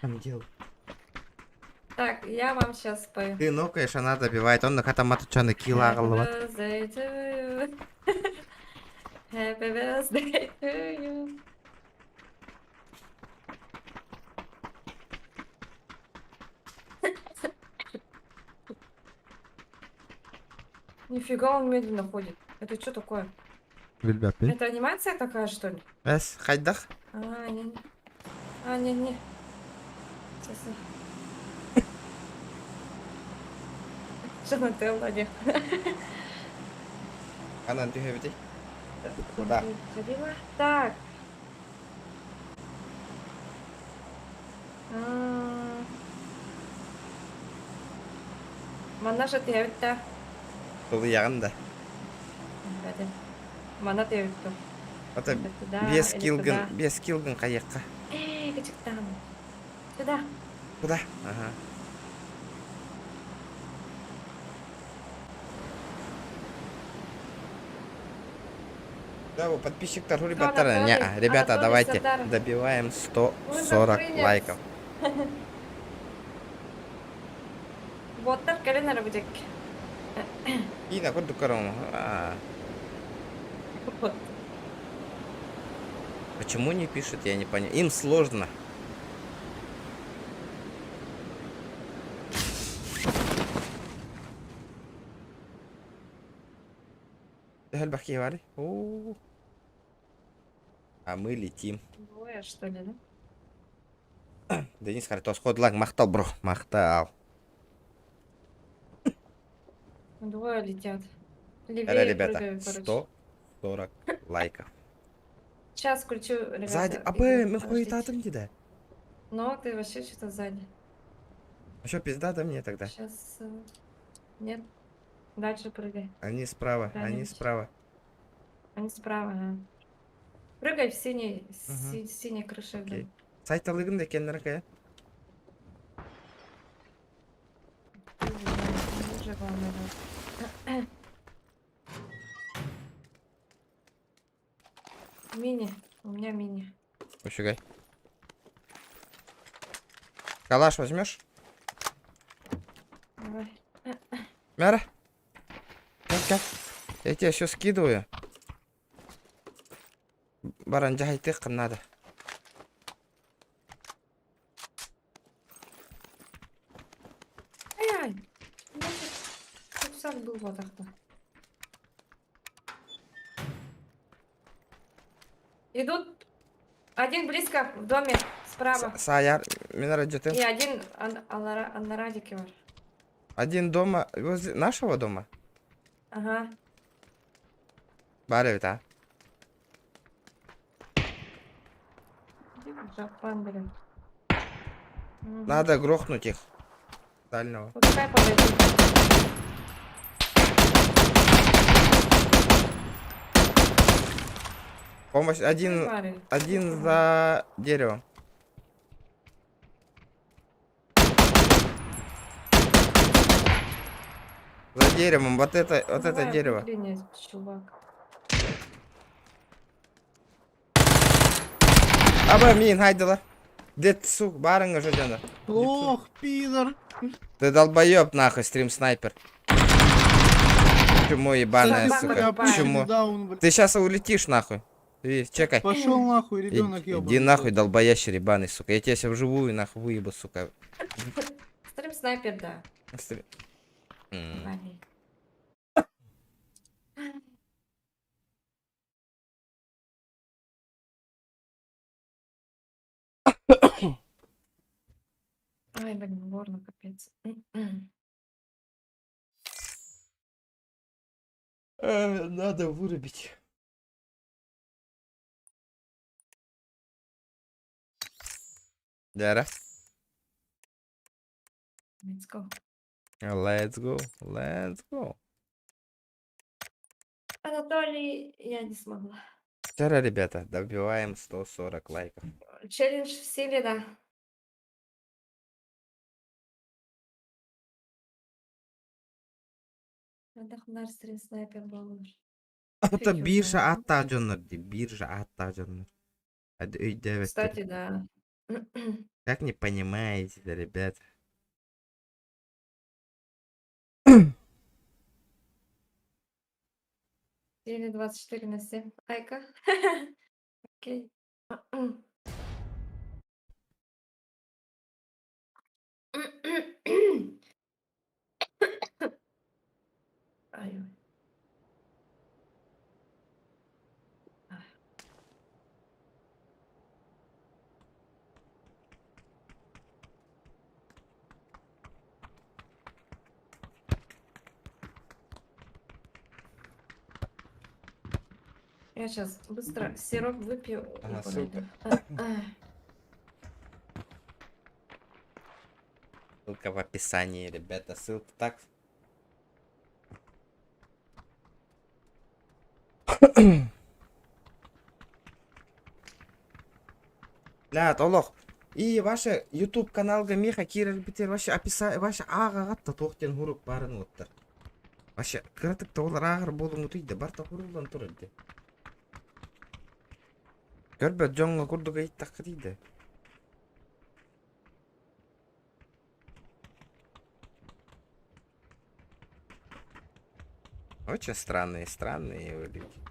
S1: Там делал.
S2: Так, я вам сейчас спою.
S1: Ты нокаешь, она добивает. Он на хатамату чаны килла алыват.
S2: Happy birthday to you. Happy birthday to you. Нифига он медленно ходит. Это что такое?
S1: Билбапи.
S2: Это анимация такая, что ли?
S1: Эс, хайдах.
S2: Не. Не. Сейчас я... Жанателла, не.
S1: Анан тюхевити. Да.
S2: Ходила. Так. Mana sa tiyawita?
S1: Тулы ягында.
S2: Mana tiyawita?
S1: Это
S2: Туда
S1: без
S2: или
S1: килган,
S2: туда?
S1: без килган каякка.
S2: Качек там. Сюда.
S1: Куда? Ага. Да, вот подписчик-то ребята,
S2: Анатолий,
S1: ребята,
S2: Анатолий
S1: давайте
S2: Сардаров.
S1: добиваем
S2: Вызов
S1: 140
S2: принят.
S1: лайков.
S2: Боттар келен арабыдек.
S1: И на код дукаром. Почему не пишут, я не понял. Им сложно. Бахи, вали. А мы летим.
S2: Двое, что ли, да?
S1: Денис Хартос, ходлаг, махтал, бро. Махтал.
S2: Двое летят.
S1: Это,
S2: Левее
S1: ребята,
S2: прыгаю, короче.
S1: 140 лайков.
S2: Сейчас включу, ребята.
S1: Сзади.
S2: игру,
S1: Мы
S2: подождите.
S1: хуетатым где?
S2: Но ты вообще что-то сзади.
S1: А что, пизда да мне тогда?
S2: Сейчас... Нет. Дальше прыгай.
S1: Они справа, они
S2: Куда-нибудь.
S1: справа.
S2: Они справа, ага. Прыгай в синей,
S1: Мгм.
S2: синей крыше. Да.
S1: Окей. Сайт алыгын да кеннерке.
S2: Уже главное, да. Мини. У меня мини.
S1: Пошугай. Калаш возьмешь?
S2: Давай.
S1: Мяра? Как? Я тебя все скидываю. Баран жахайтык надо.
S2: Ай-ай! Рюкзак был вот так-то. Идут. Один близко в доме справа.
S1: Саяр, меня радиотен.
S2: И один на радике var.
S1: Один дома, возле нашего дома.
S2: Ага.
S1: Баревит, а?
S2: Жапан, блин. Мгм.
S1: Надо грохнуть их. Дальнего.
S2: Пускай подойдут.
S1: Помощь.
S2: Парень.
S1: Один за деревом. За деревом. Вот это
S2: Давай,
S1: дерево.
S2: укрепление, чувак.
S1: Аба, мин, хайдала. Дед, сук, барынга жодяна.
S6: Ох, пидор.
S1: Ты долбоеб, нахуй, стрим снайпер. Почему ебаная,
S2: Собака
S1: сука?
S2: тупая.
S1: Почему? Ты сейчас улетишь, нахуй. Чекай.
S6: Пошел нахуй, ребенок ёбаный.
S1: Иди нахуй, долбоящий ебаный, сука. Я тебя сейчас вживую, нахуй, выебу, сука.
S2: Стрим снайпер, да.
S1: М.
S2: Вали. Ай, блин, горло капец.
S1: Надо вырубить. Дара.
S2: Let's go.
S1: Let's go. Let's go.
S2: Анатолий, я не смогла.
S1: Вчера, ребята, добиваем 140 лайков.
S2: Челлендж в силе, да. Адахнар стрим снайпер был.
S1: Это
S2: Фиг его
S1: биржа
S2: знает.
S1: атта жоннор ди, биржа атта жоннор. Hadi öyle
S2: Кстати, да.
S1: Как не понимаете, да, ребят?
S2: Или 24/7. Айка. Окей. Ай, ой. Я сейчас быстро сироп выпью и
S1: Ага,
S2: подойду.
S1: Ссылка в описании, ребята. Ссылка так. Ля, толох. И ваше YouTube каналга Миха Кирилл Битер ваше описание ваше агагатта тоқтен хурук барын оттар. Ваше кыртык толар агыр болуңу түйді барта хурулан турды. Көрбөт жоңго курдуга иттак дейді. Очень странные вы люди.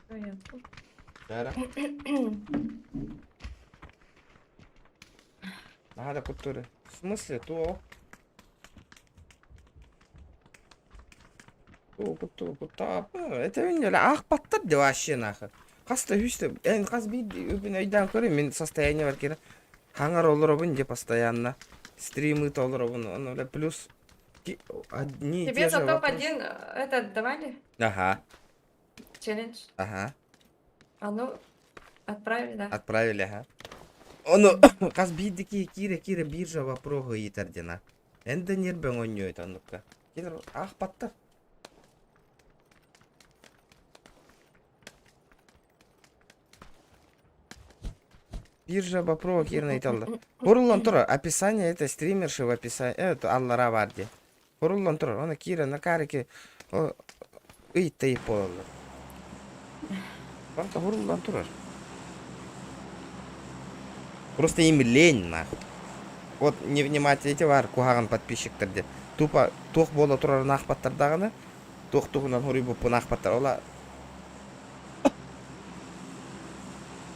S2: Понятно.
S1: Жара. Надо культуры. В смысле, то? Это мен ақ баттар деп вообще нахуй. Қаста хүшті, қаз бейді өпін айдан көрем, мен состояние бар кері. Хаңар олар обын де постоянно. Стримы то олар обын, плюс одни и те
S2: Тебе
S1: же
S2: за
S1: вопросы.
S2: топ-1 этот давали?
S1: Ага,
S2: Челлендж?
S1: ага,
S2: А ну, отправили, да?
S1: отправили, ага. Оны, қаз бейді кире биржа вопроғы етердена. Энді нербен ойнойды, оныққа. Келер, ақ баттар. Биржа вопроғы керін айталды. Құрылан тұр, описание, это стримерші в описании, это аллара бар де. Құрылан тұр, оны кире, на кареке, үй тайып болады. Банка құрылан тұрар. Просто им лень, нахуй. Вот невнимательно бар, куғаған подписчиктерде. Тупо тоқ бола тұрар нақпаттардағыны, тоқ-тоқынан хұрый бұпы нақпаттар. Ола...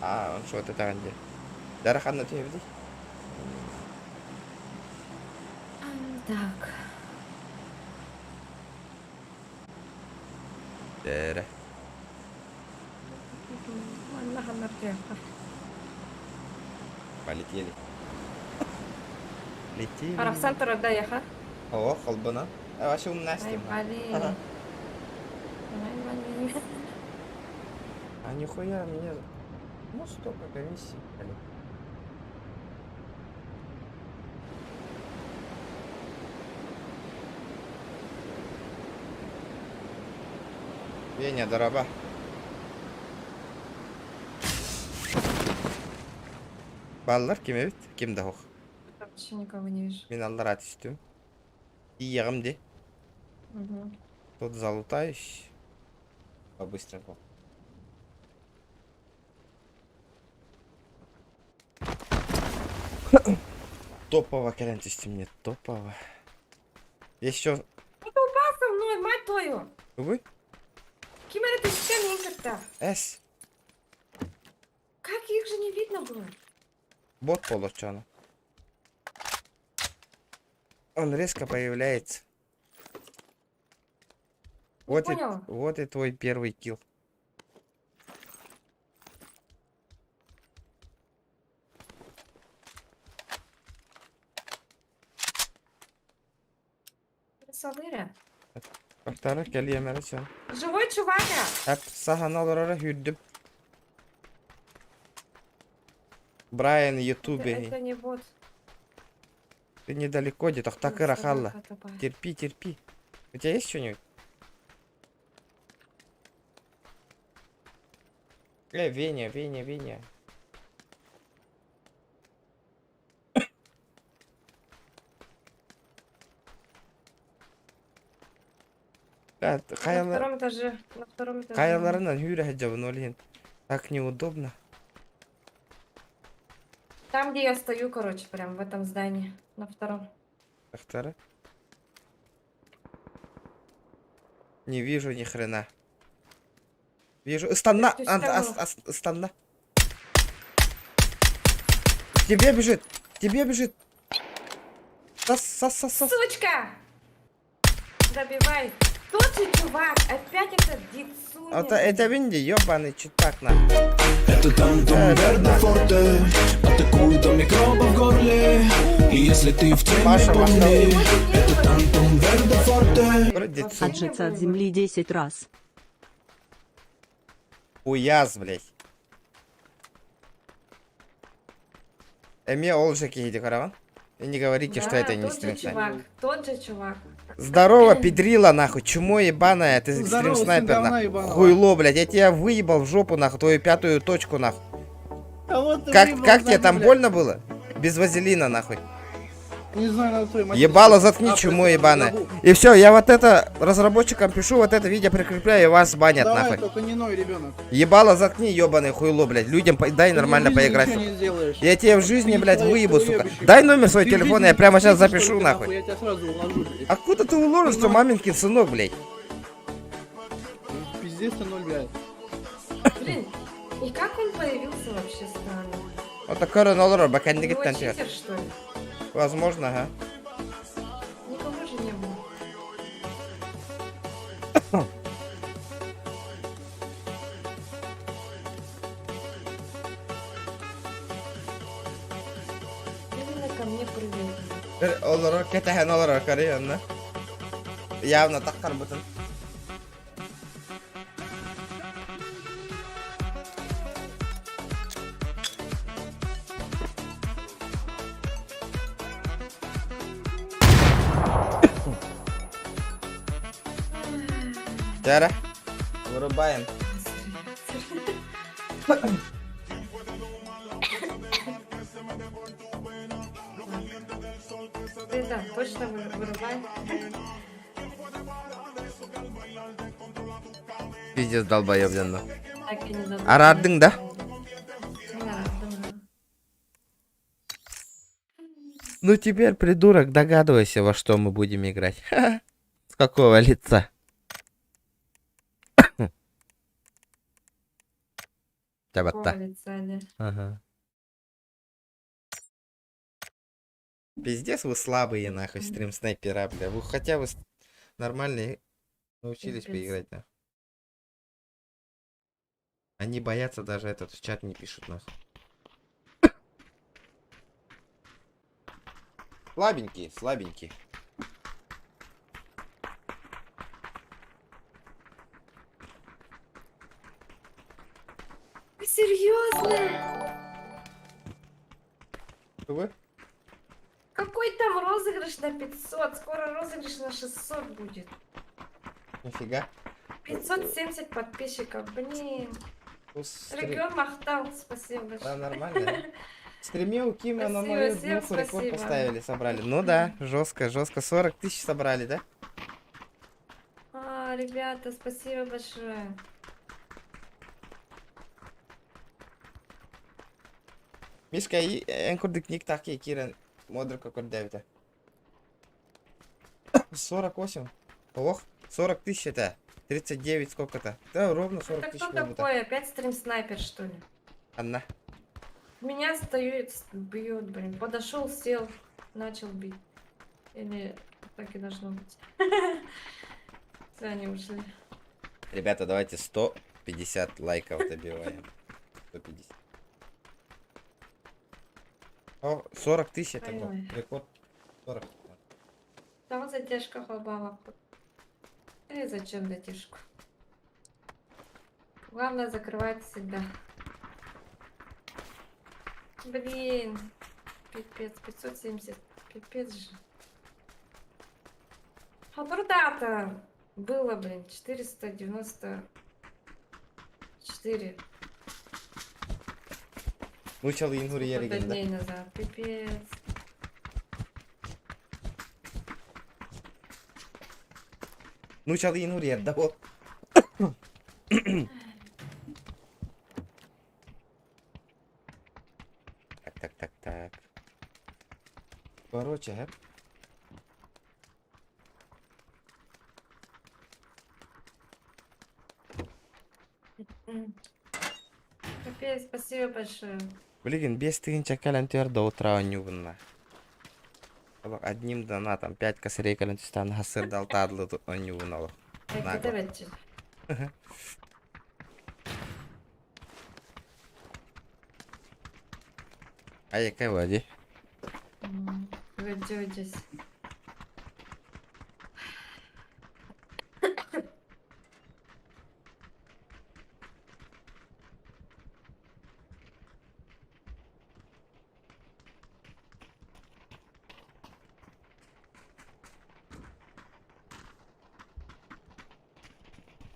S1: он что это тағанде. Дараханна түйевді?
S2: Так.
S1: Дәрі.
S2: Ладно, мертвеха.
S1: Полетели. Летели.
S2: Арахсан тұрарда яха?
S1: О, қолбына. Вообще
S2: Ай,
S1: умнастим.
S2: блин.
S1: Ага.
S2: Ай, блин.
S1: А нихуя меня... Ну, столько комиссий. Блин. Веня, дороба. Балалар кем evet? Кем да хох?
S2: Вообще никого не вижу.
S1: Мен аллар атыстым. Иягым де.
S2: Угу.
S1: Тут залутаюсь. По-быстреньку. Топово, калянтисти мне, топово. Есть еще...
S2: Со мной, мать твою!
S1: Вы?
S2: Кимера, ты что никогда?
S1: Эс.
S2: Как их же не видно было?
S1: Бот получено. Он резко появляется.
S2: Понял.
S1: Вот и твой первый килл.
S2: Салыра.
S1: Бактары келе емересен.
S2: Живой чувак!
S1: Hep sahanallara hürdüm. Брайан ютубе.
S2: Это не бот.
S1: Ты недалеко где-то, так и
S2: Это
S1: рахалла.
S2: собака тупая.
S1: Терпи, терпи. У тебя есть что-нибудь? Веня, Веня, Веня. Да,
S2: На втором этаже. На втором этаже.
S1: Каяларынан хюре хаджабын олин. Так неудобно.
S2: Там, где я стою, короче, прям в этом здании. На втором.
S1: Вторая. Не вижу ни хрена. Вижу. Станна!
S2: То есть там-
S1: Станна! Тебе бежит! Тебе бежит! Сос.
S2: Сучка! Добивай. Тот же чувак. Опять этот дицу.
S1: Это Винди, ёбаный читак нахуй.
S4: Это Тантум Верде Форте. Атакуют до микроба в горле. И если ты в теме,
S1: Паша,
S4: помни. Это Тантум Верде Форте.
S1: Вроде цу.
S3: Отжаться от земли 10 раз.
S1: Уяз, блядь. Эме олжаки иди караван. И не говорите, что это не
S2: тот же
S1: стрим снайпер.
S2: чувак. Тот же чувак.
S1: Здорово, педрила, нахуй, чмо ебаная, ты стрим
S6: Здорово,
S1: снайпер,
S6: сын говна
S1: нахуй.
S6: ебаного.
S1: Хуйло, блядь, я тебя выебал в жопу, нахуй, твою пятую точку, нахуй.
S6: Кого ты
S1: Как
S6: выебал,
S1: тебе там
S6: блядь?
S1: больно было? Без вазелина, нахуй.
S6: Не знаю, на твой мотив.
S1: Ебало заткни,
S6: А,
S1: чмо
S6: просто
S1: ебаное.
S6: забыл.
S1: И все, я вот это разработчикам пишу, вот это видео прикрепляю, и вас банят,
S6: Давай,
S1: нахуй.
S6: только не ной, ребенок.
S1: Ебало заткни, ебаный хуйло, блядь. Людям дай нормально
S6: Ты в жизни
S1: поиграть.
S6: ничего не сделаешь.
S1: Я тебе в жизни,
S6: Ты
S1: блядь,
S6: человек
S1: выебу, сука.
S6: уебище.
S1: Дай номер свой
S6: Ты в
S1: телефона,
S6: жизни
S1: я прямо сейчас
S6: пиздишь
S1: запишу,
S6: только,
S1: нахуй.
S6: Я тебя сразу уложу, блядь.
S1: Откуда ты уложишь, что маменькин сынок, блядь?
S6: Пиздец ты ноль, блядь.
S2: Блин, и как он появился вообще странно?
S1: Вот такой olur bak
S2: У
S1: kendi
S2: него
S1: gitten
S2: читер, что ли?
S1: Возможно, ага.
S2: Никого же не было. Именно ко мне прыгает.
S1: Olur ketahen olur karıyonla. Явно takar butun. Cara, вырубаем.
S2: Ты да, точно вырубай.
S1: Пиздец долбоёб блин.
S2: Так и не дадут.
S1: Арадың да?
S2: Не арадың, да.
S1: Ну теперь, придурок, догадывайся, во что мы будем играть. С какого лица?
S2: Какого
S1: Табата.
S2: лица, да?
S1: Ага. Пиздец вы слабые, нахуй, стрим снайпера, бля. Вы хотя бы нормальные научились
S2: Пиздец.
S1: поиграть, да. Они боятся, даже этот в чат не пишут, нахуй. Слабенькие, слабенькие.
S2: Вы серьезно?
S1: Вы?
S2: Какой там розыгрыш на 500? Скоро розыгрыш на 600 будет.
S1: Нифига.
S2: 570 подписчиков, блин.
S1: Ну,
S2: Регион Махтал, спасибо
S1: Да,
S2: большое.
S1: нормально. Стримил Кима на
S2: Спасибо,
S1: мою
S2: всем
S1: днюху, рекорд
S2: спасибо.
S1: поставили, собрали. Ну да, жестко, жестко. 40 тысяч собрали, да?
S2: А, ребята, спасибо большое.
S1: Мишка, en kurduk ник такие, Кирен. Модер какой Дэвида. 48. Ох, 40 тысяч это. 39 сколько-то. Да, ровно 40
S2: Это
S1: тысяч.
S2: кто такой? Опять стрим-снайпер, что ли?
S1: Одна.
S2: Меня стоит, бьет, блин. Подошел, сел, начал бить. Или так и должно быть. Все, они ушли.
S1: Ребята, давайте 150 лайков добиваем. 150. О, 40 тысяч это был.
S2: Ой-ой.
S1: Рекорд 40.
S2: Там затяжка хлопала. И зачем затяжку? Главное закрывать себя. Блин. Пипец, 570. Пипец же. А труда-то было, блин, 494.
S1: Ну, чел Ингур
S2: Сколько
S1: Ереген, да?
S2: дней назад. Пипец.
S1: Ну, чел Ингур Ер, да вот. Так. Короче, а?
S2: Капец, спасибо большое.
S1: Блин, без тысяча калентер до утра нювна. Одним донатом 5 косарей калентистан гасыр дал тадлы нювнало. Нагло.
S2: Давайте.
S1: А яка воді?
S2: Вы здесь.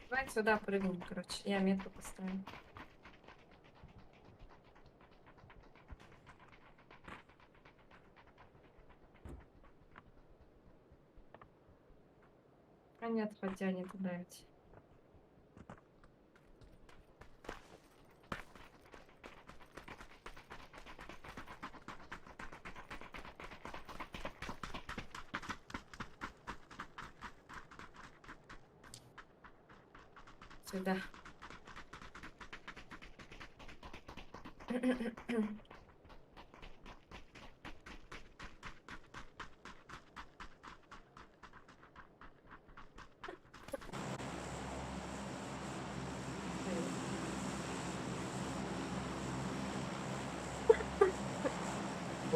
S2: Давай сюда прыгнем, короче. Я метку поставлю. А нет, хотя не туда идти. Сюда.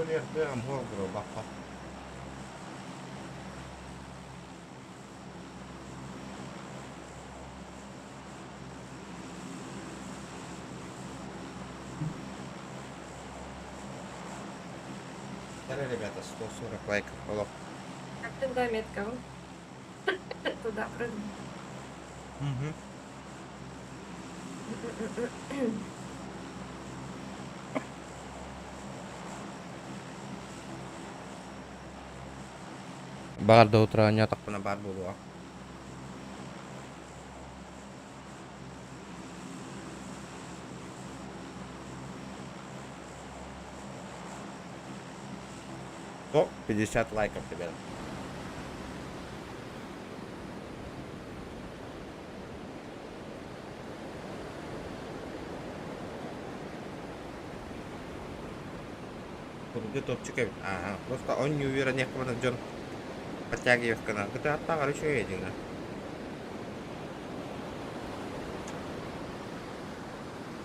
S1: Boleh dia ambil bro bakal. Давай, ребята, 140 лайков, полов.
S2: Как туда метка? Туда прыгну.
S1: Угу. Бар до утра не так на бар было. О, 50 лайков, ребята. Где топчик? Просто он не уверен, некого найдет. Подтягивает канал. Это оттага еще едем.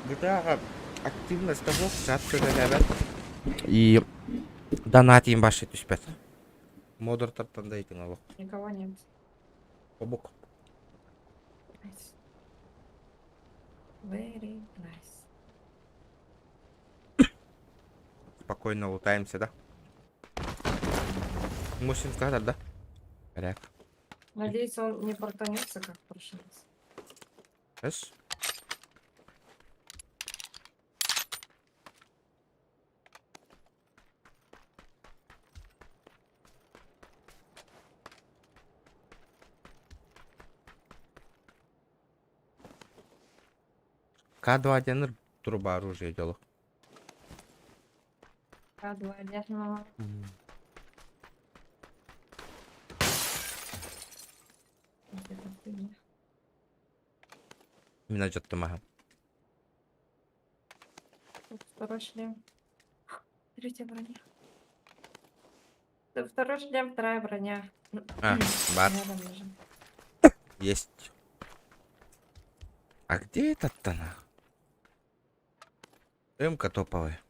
S1: GTA активность того, жатты ребят. И донат им башит успет. Модер тартанда ейтин алып.
S2: Никого нет.
S1: Обук.
S2: Nice. Very nice.
S1: Спокойно лутаемся, да? Мужчин сказать, да? Порядок.
S2: Надеюсь, он не портанется, как в прошлый раз.
S1: Эс? К2 денер труба оружия делал.
S2: К2 дерьмо. Где-то в дыме.
S1: Меня что-то мага.
S2: Тут второй шлем. Третья броня. Тут второй шлем, вторая броня.
S1: А, бар.
S2: Рядом лежит.
S1: Есть. А где этот-то на? М-ка топовая.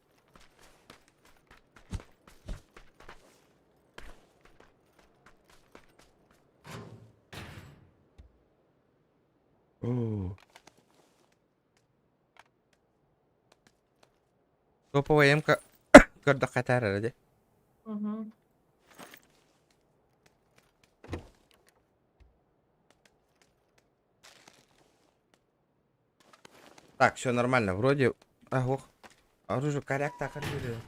S1: Топовая М-ка. Гордо хатара, да?
S2: Угу.
S1: Так, все нормально. Вроде. Ого. Оружие коряк так оружие.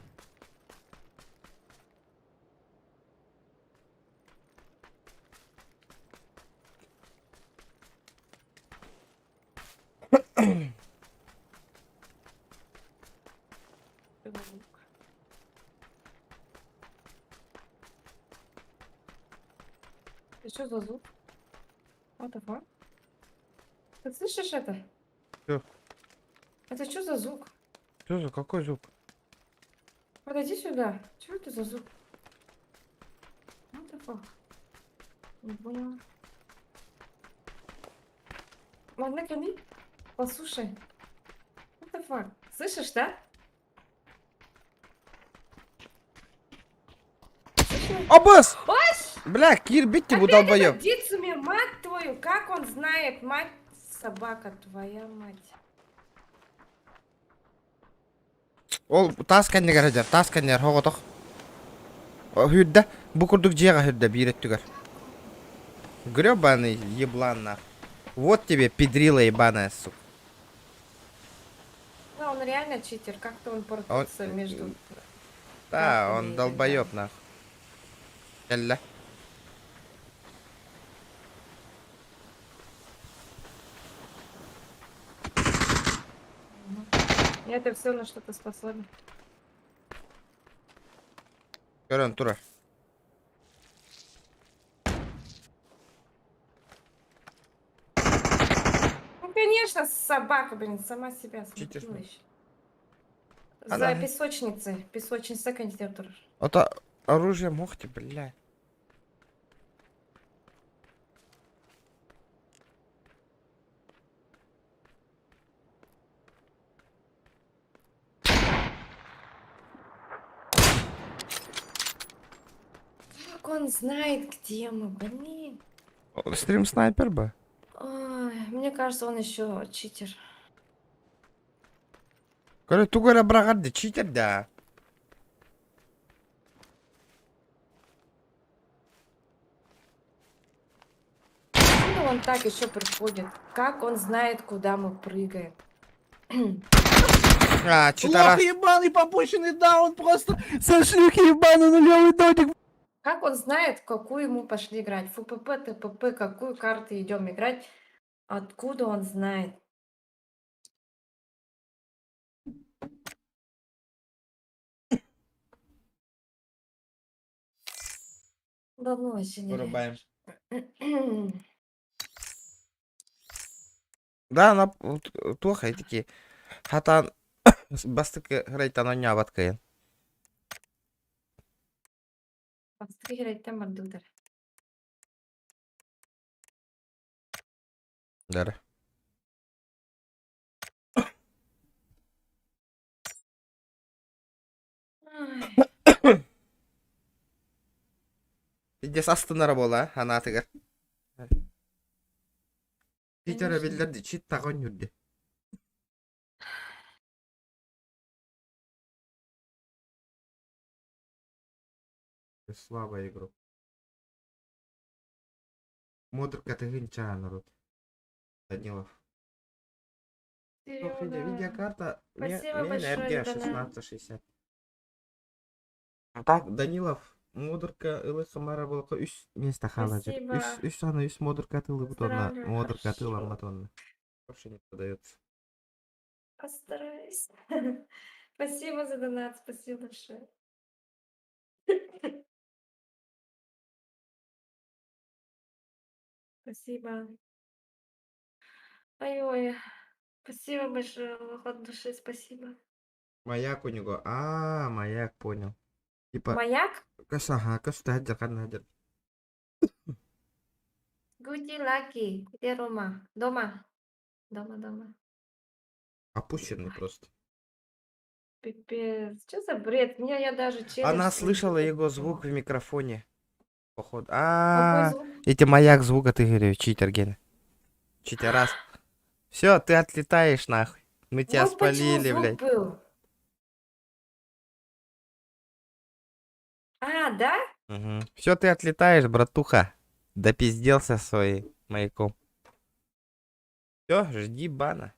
S2: Ты что за звук? What the fuck? Ты слышишь это?
S1: Чё?
S2: Это что за звук?
S1: Что за какой звук?
S2: Подойди сюда. Что это за звук? What the fuck? Не поняла. Магнаками? Послушай. What the fuck? Слышишь, да? Слышишь?
S1: Обос!
S2: Ой!
S1: Бля, Кир, бить его
S2: Опять
S1: долбоёб.
S2: этот Дицуми, мать твою, как он знает, мать собака твоя мать.
S1: Ол тасканнер гаражар, тасканнер хоготох. Хүддә, бу курдук жега хүддә биреттүгәр. Грёбаный еблан нах. Вот тебе педрила ебаная, сука.
S2: Да, он реально читер, как-то он портится между...
S1: Да,
S2: Нахуй
S1: он
S2: и
S1: долбоёб
S2: так
S1: нах. Элля.
S2: И это все на что-то способен.
S1: Көрөн тура.
S2: Ну, конечно, собака, блин, сама себя
S1: Читер,
S2: смутила еще. За
S1: да.
S2: песочницей. Песочница кондитер.
S1: Это оружие мохти, бля.
S2: Как он знает, где мы, блин.
S1: Стрим снайпер бы.
S2: Ой, мне кажется, он еще читер.
S1: Говорю, тугора брагады, читер, да.
S2: Откуда он так еще приходит? Как он знает, куда мы прыгаем?
S1: А,
S6: Лох
S1: читера.
S6: ебаный, попущенный даун, просто со шлюхи ебаный нулевый дотик.
S2: Как он знает, в какую мы пошли играть? ФПП, ТПП, какую карту идем играть? Откуда он знает? Давно вообще не
S1: Вырубаем.
S2: играю.
S1: Да, на тухай таки. Хатан бастык рейтан оня ваткаен.
S2: Басты играть бардылдар.
S1: Дары.
S2: Ай,
S1: Иде састынар бола, анатыгар. Читер
S2: Конечно.
S1: билдерди чит тагон юрди. Слабая игру. Модр катыгынча народ. Данилов.
S2: Серёга,
S1: Видеокарта
S2: Спасибо
S1: мне
S2: большое
S1: энергия
S2: за донат.
S1: 1660. Так, Данилов. Модырка ылы сумара болко 3 место халадыр.
S2: Спасибо.
S1: 3 саны 3 модырка тылы бутонна.
S2: Поздравляю,
S1: Модырка
S2: хорошо.
S1: тылы матонна. Вообще не продается.
S2: Постараюсь. Спасибо за донат, спасибо большое. Спасибо. Ой-ой, спасибо большое, Лох, от души спасибо.
S1: Маяк у него. А, маяк, понял. Типа,
S2: Маяк?
S1: касага, кастадер, канадер.
S2: Гуди Лаки. Где Рома? Дома? Дома.
S1: Опущенный просто.
S2: Пипец. Что за бред? Меня я даже челюсть...
S1: Она
S2: слышу.
S1: слышала его звук в микрофоне. Походу.
S2: Какой
S1: А,
S2: звук?
S1: эти маяк звука ты говоришь, читер ген. Читерас. Все, ты отлетаешь нахуй. Мы тебя
S2: Вот почему
S1: спалили,
S2: звук
S1: блядь.
S2: был. А, да?
S1: Все, ты отлетаешь, братуха. Допизделся своим маяком. Все, жди бана.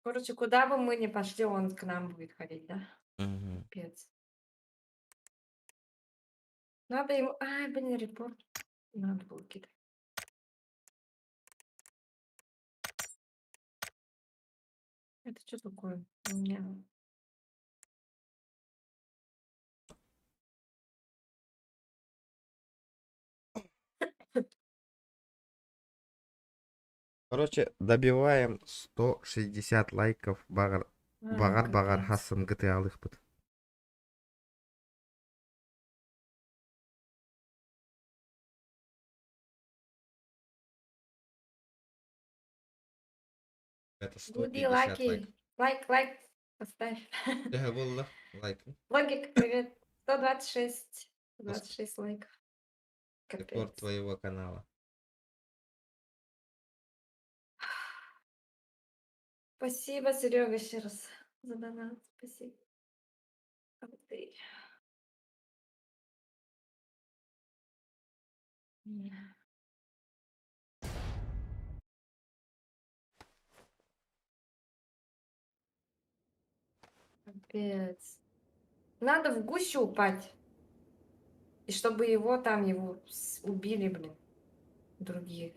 S2: Короче, куда бы мы ни пошли, он к нам будет ходить, да?
S1: Мгм.
S2: Пипец. Надо ему... Ай, блин, репорт. Надо было кидать. Это что такое? У меня...
S1: Короче, добиваем 160 лайков. Багар
S2: капец.
S1: Хасан GTA алыхпыт. Это
S2: Гуди
S1: 150
S2: Лаки.
S1: лайков.
S2: Лайк. Поставь.
S1: Лайк.
S2: Логик, привет. 126. 126 лайков.
S1: Рекорд
S2: Капец.
S1: твоего канала.
S2: Спасибо, Серега, еще раз за донат. Спасибо. Ах ты. Капец. Надо в гущу упасть. И чтобы его там, убили, блин. Другие.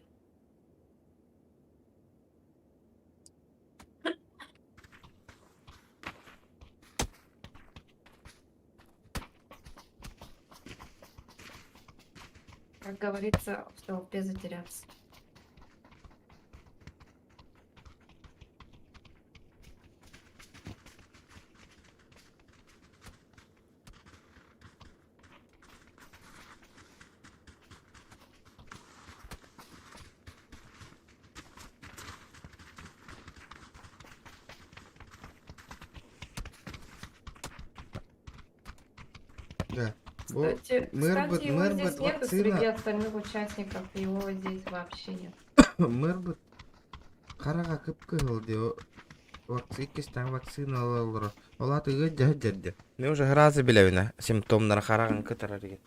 S2: Как говорится, в толпе затеряться. Кстати,
S1: мэр бы-
S2: его
S1: мэр бы
S2: здесь нету
S1: вакцина-
S2: среди остальных участников, его здесь вообще нет.
S1: Мэр бы карага кып-кызыл деп иккистен вакцина алалар. Олаты гыджа. Мен уже гразы билебине симптомдары караган кытара деген.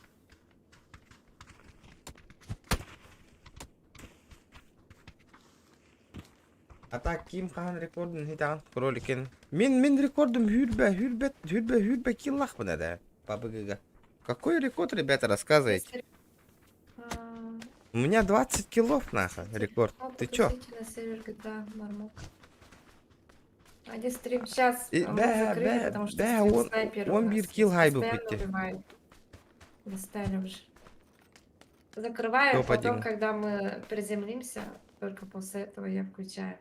S1: А так ким хан рекордын хитаган роликен. Мен рекордым хүрбе киллах мына да. PUBG. Какой рекорд, ребята, рассказывайте?
S2: А,
S1: У меня 20 киллов, нахуй, рекорд. Ты чё?
S2: На сервер GTA, Мармок. Один стрим сейчас
S1: И-
S2: мы
S1: да,
S2: закрыли,
S1: да,
S2: потому что
S1: да,
S2: стрим
S1: он-
S2: снайпер
S1: он
S2: у нас
S1: бир килл хай был
S2: постоянно
S1: прийти.
S2: убивает. Достали уже. Закрываю, потом,
S1: Топ-1.
S2: когда мы приземлимся, только после этого я включаю.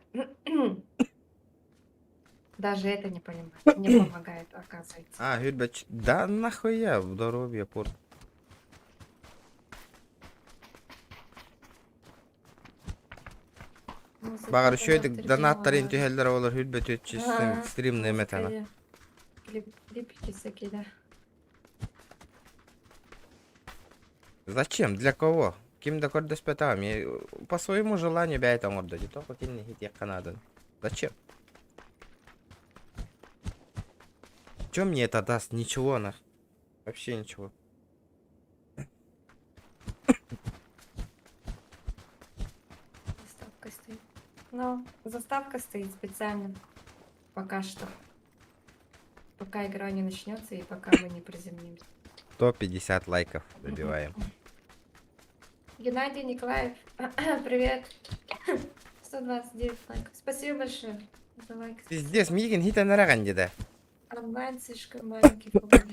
S2: Даже это не понимаю. Не помогает, оказывается.
S1: А, Гюльбач, да нахуя, здоровье, порт.
S2: Музыка
S1: Багар
S2: там
S1: шөйдік
S2: авторитет
S1: донаттар
S2: ладно.
S1: енті хелдер олар Гюльбач өтчі стримный метана.
S2: Музыка, клипики всякие, да.
S1: Зачем? Для кого? Ким да кордес петам? По своему желанию бяй там отдать. Только кин хит я Канадан. Зачем? Чё мне это даст? Ничего, нах. Вообще ничего.
S2: Заставка стоит. Ну, заставка стоит специально. Пока что. Пока игра не начнется и пока мы не приземлимся.
S1: 150 лайков добиваем.
S2: Геннадий Николаев, привет. 129 лайков. Спасибо большое за лайк.
S1: Пиздец, Мигин хита нараган деда.
S2: Онлайн слишком маленький погода.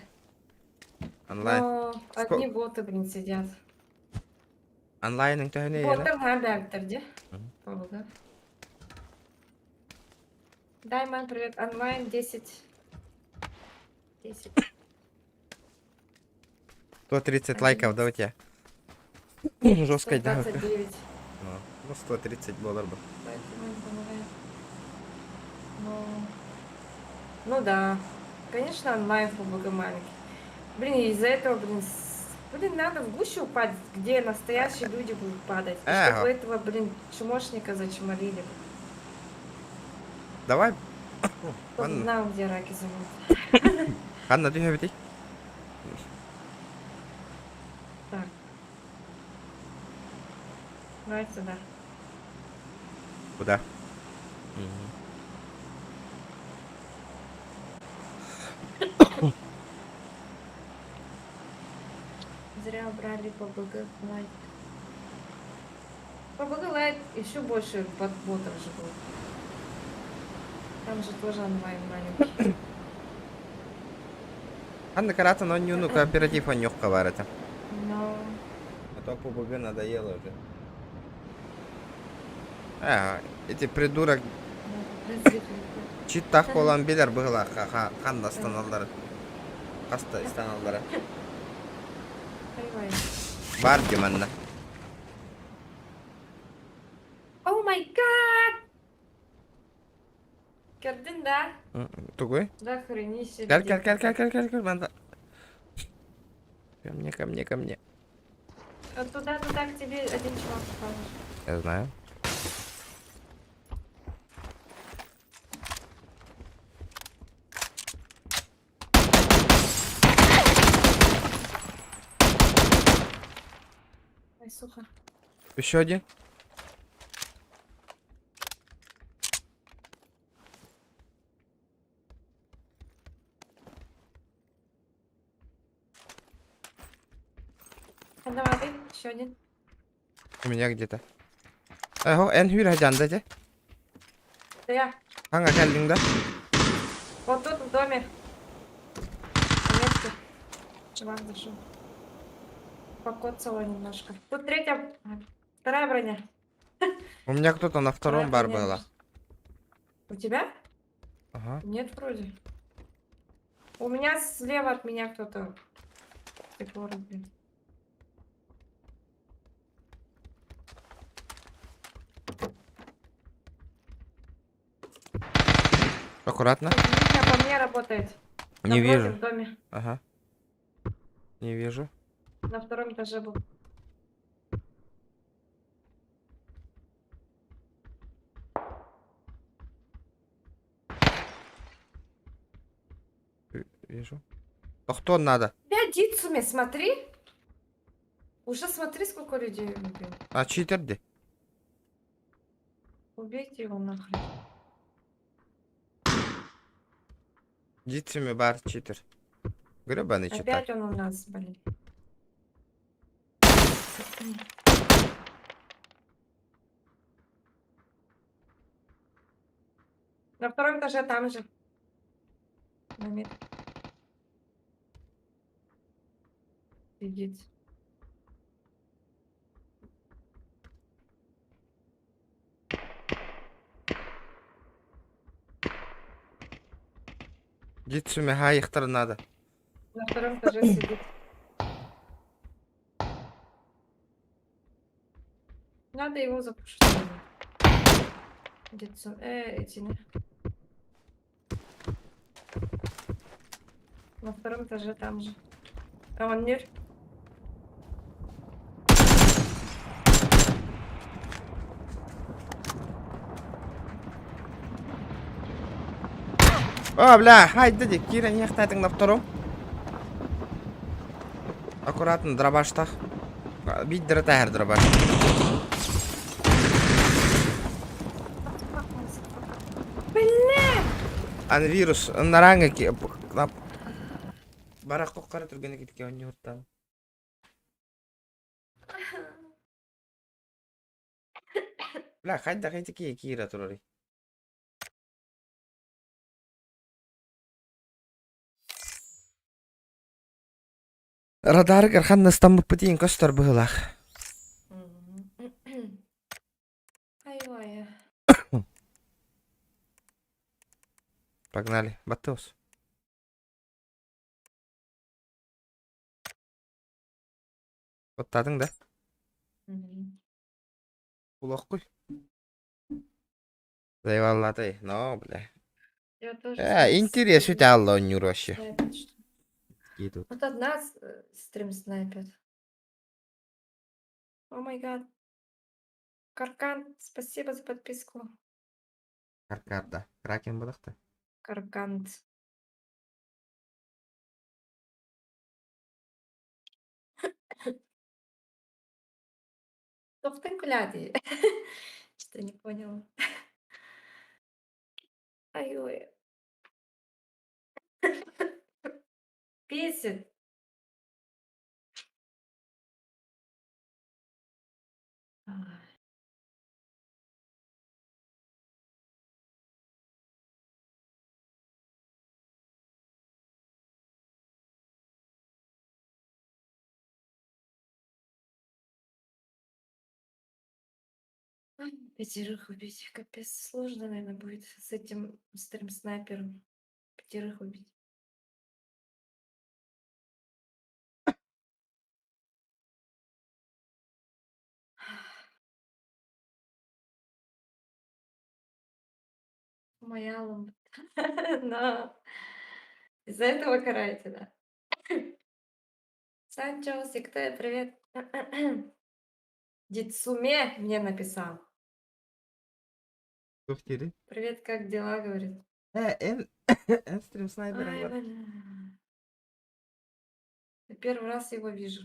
S1: Онлайн.
S2: Но одни боты, блин, сидят.
S1: Онлайнның тәне
S2: Боты надо, где?
S1: Мгм.
S2: Погода. Даймон, привет. Онлайн 10. 10.
S1: 130 лайков, да у тебя? Жесткая давка.
S2: 129.
S1: Ну, 130 долларов.
S2: Поэтому не помогает. Ну да. Конечно, онлайн PUBG маленький. Блин, из-за этого, блин, надо в гущу упасть, где настоящие люди будут падать. И
S1: Ага.
S2: чтобы этого, блин, чмошника зачморили.
S1: Давай.
S2: Кто бы
S1: Ладно.
S2: знал, где раки зовут.
S1: Анна, ты говоришь?
S2: Так. Давай сюда.
S1: Куда?
S2: Зря убрали PUBG Lite. PUBG Lite еще больше ботов же было. Там же тоже онлайн маленький.
S1: Анна карата, но не кооператив он нюх коварится.
S2: Но
S1: А то PUBG надоело уже. А, эти придурок читтах болан билер было ханда станалдары. Хаста станалдары. Бар деманна.
S2: О май гад! Кердин, да?
S1: Тугой?
S2: Да хрени себе.
S1: Каль, манда. Ко мне.
S2: А туда к тебе один чувак попал.
S1: Я знаю.
S2: Ай, сухо.
S1: Еще один.
S2: А давай ты, еще один.
S1: У меня где-то. Ого, эн хюр хаджанда же.
S2: Да я.
S1: Ханга келдиң да?
S2: Вот тут в доме. На месте. Чувак зашел. Покоцало немножко. Тут третья. Вторая броня.
S1: У меня кто-то на втором бар
S2: броня.
S1: было.
S2: У тебя?
S1: Ага.
S2: Нет, вроде. У меня слева от меня кто-то. Тепло, блин.
S1: Аккуратно.
S2: Видно, по мне работает.
S1: Не
S2: Напротив
S1: вижу.
S2: в доме.
S1: Ага. Не вижу.
S2: На втором этаже был.
S1: Вижу. А кто надо?
S2: Опять Дицуме, смотри. Уже смотри, сколько людей убил.
S1: А читер де?
S2: Убейте его нахрен.
S1: Дицуме бар читер. Гребаный читер.
S2: Опять он у нас, блин. На втором этаже там же. Момент. Сидит.
S1: Дицуме хайхтар надо.
S2: На втором этаже сидит. Надо его запушить. Дицу. Эти не. На втором этаже там же. А он не.
S1: О, бля, хайда де, Кира, не хтатың на втором. Аккуратно, дробаш-тах. Бить дратахер дробаш.
S2: Блин!
S1: Анвирус, наранга ки... Барақ қоққара түргені кетке он не ұрттан. Бля, хайда ки Кира тұрыры. Радар гархан настан бұппытейін көстер бұғылақ.
S2: Ай-ой.
S1: Погнали, Батос. Вот тадың да? Улақ қой. Зайваллатай, но, бля.
S2: Я тоже
S1: Интерес у тебя алло, не вообще.
S2: снайпер, что ли?
S1: Идут.
S2: Вот одна стрим снайпер. О май гад. Каркан, спасибо за подписку.
S1: Каркар, да. Кракен бұдықты.
S2: Каркант. Тоқтың күләді. Что не поняла. Ай-ой. Бесит. Ай. Ай, пятерых убить. Капец, сложно, наверное, будет с этим стрим-снайпером. Пятерых убить. Моя лампа. Но из-за этого караете, да? Санчо, Сикте, привет. Дицуме мне написал.
S1: Кто в тире?
S2: Привет, как дела, говорит.
S1: Стрим снайпером.
S2: Ай,
S1: бар.
S2: бля. Я первый раз его вижу.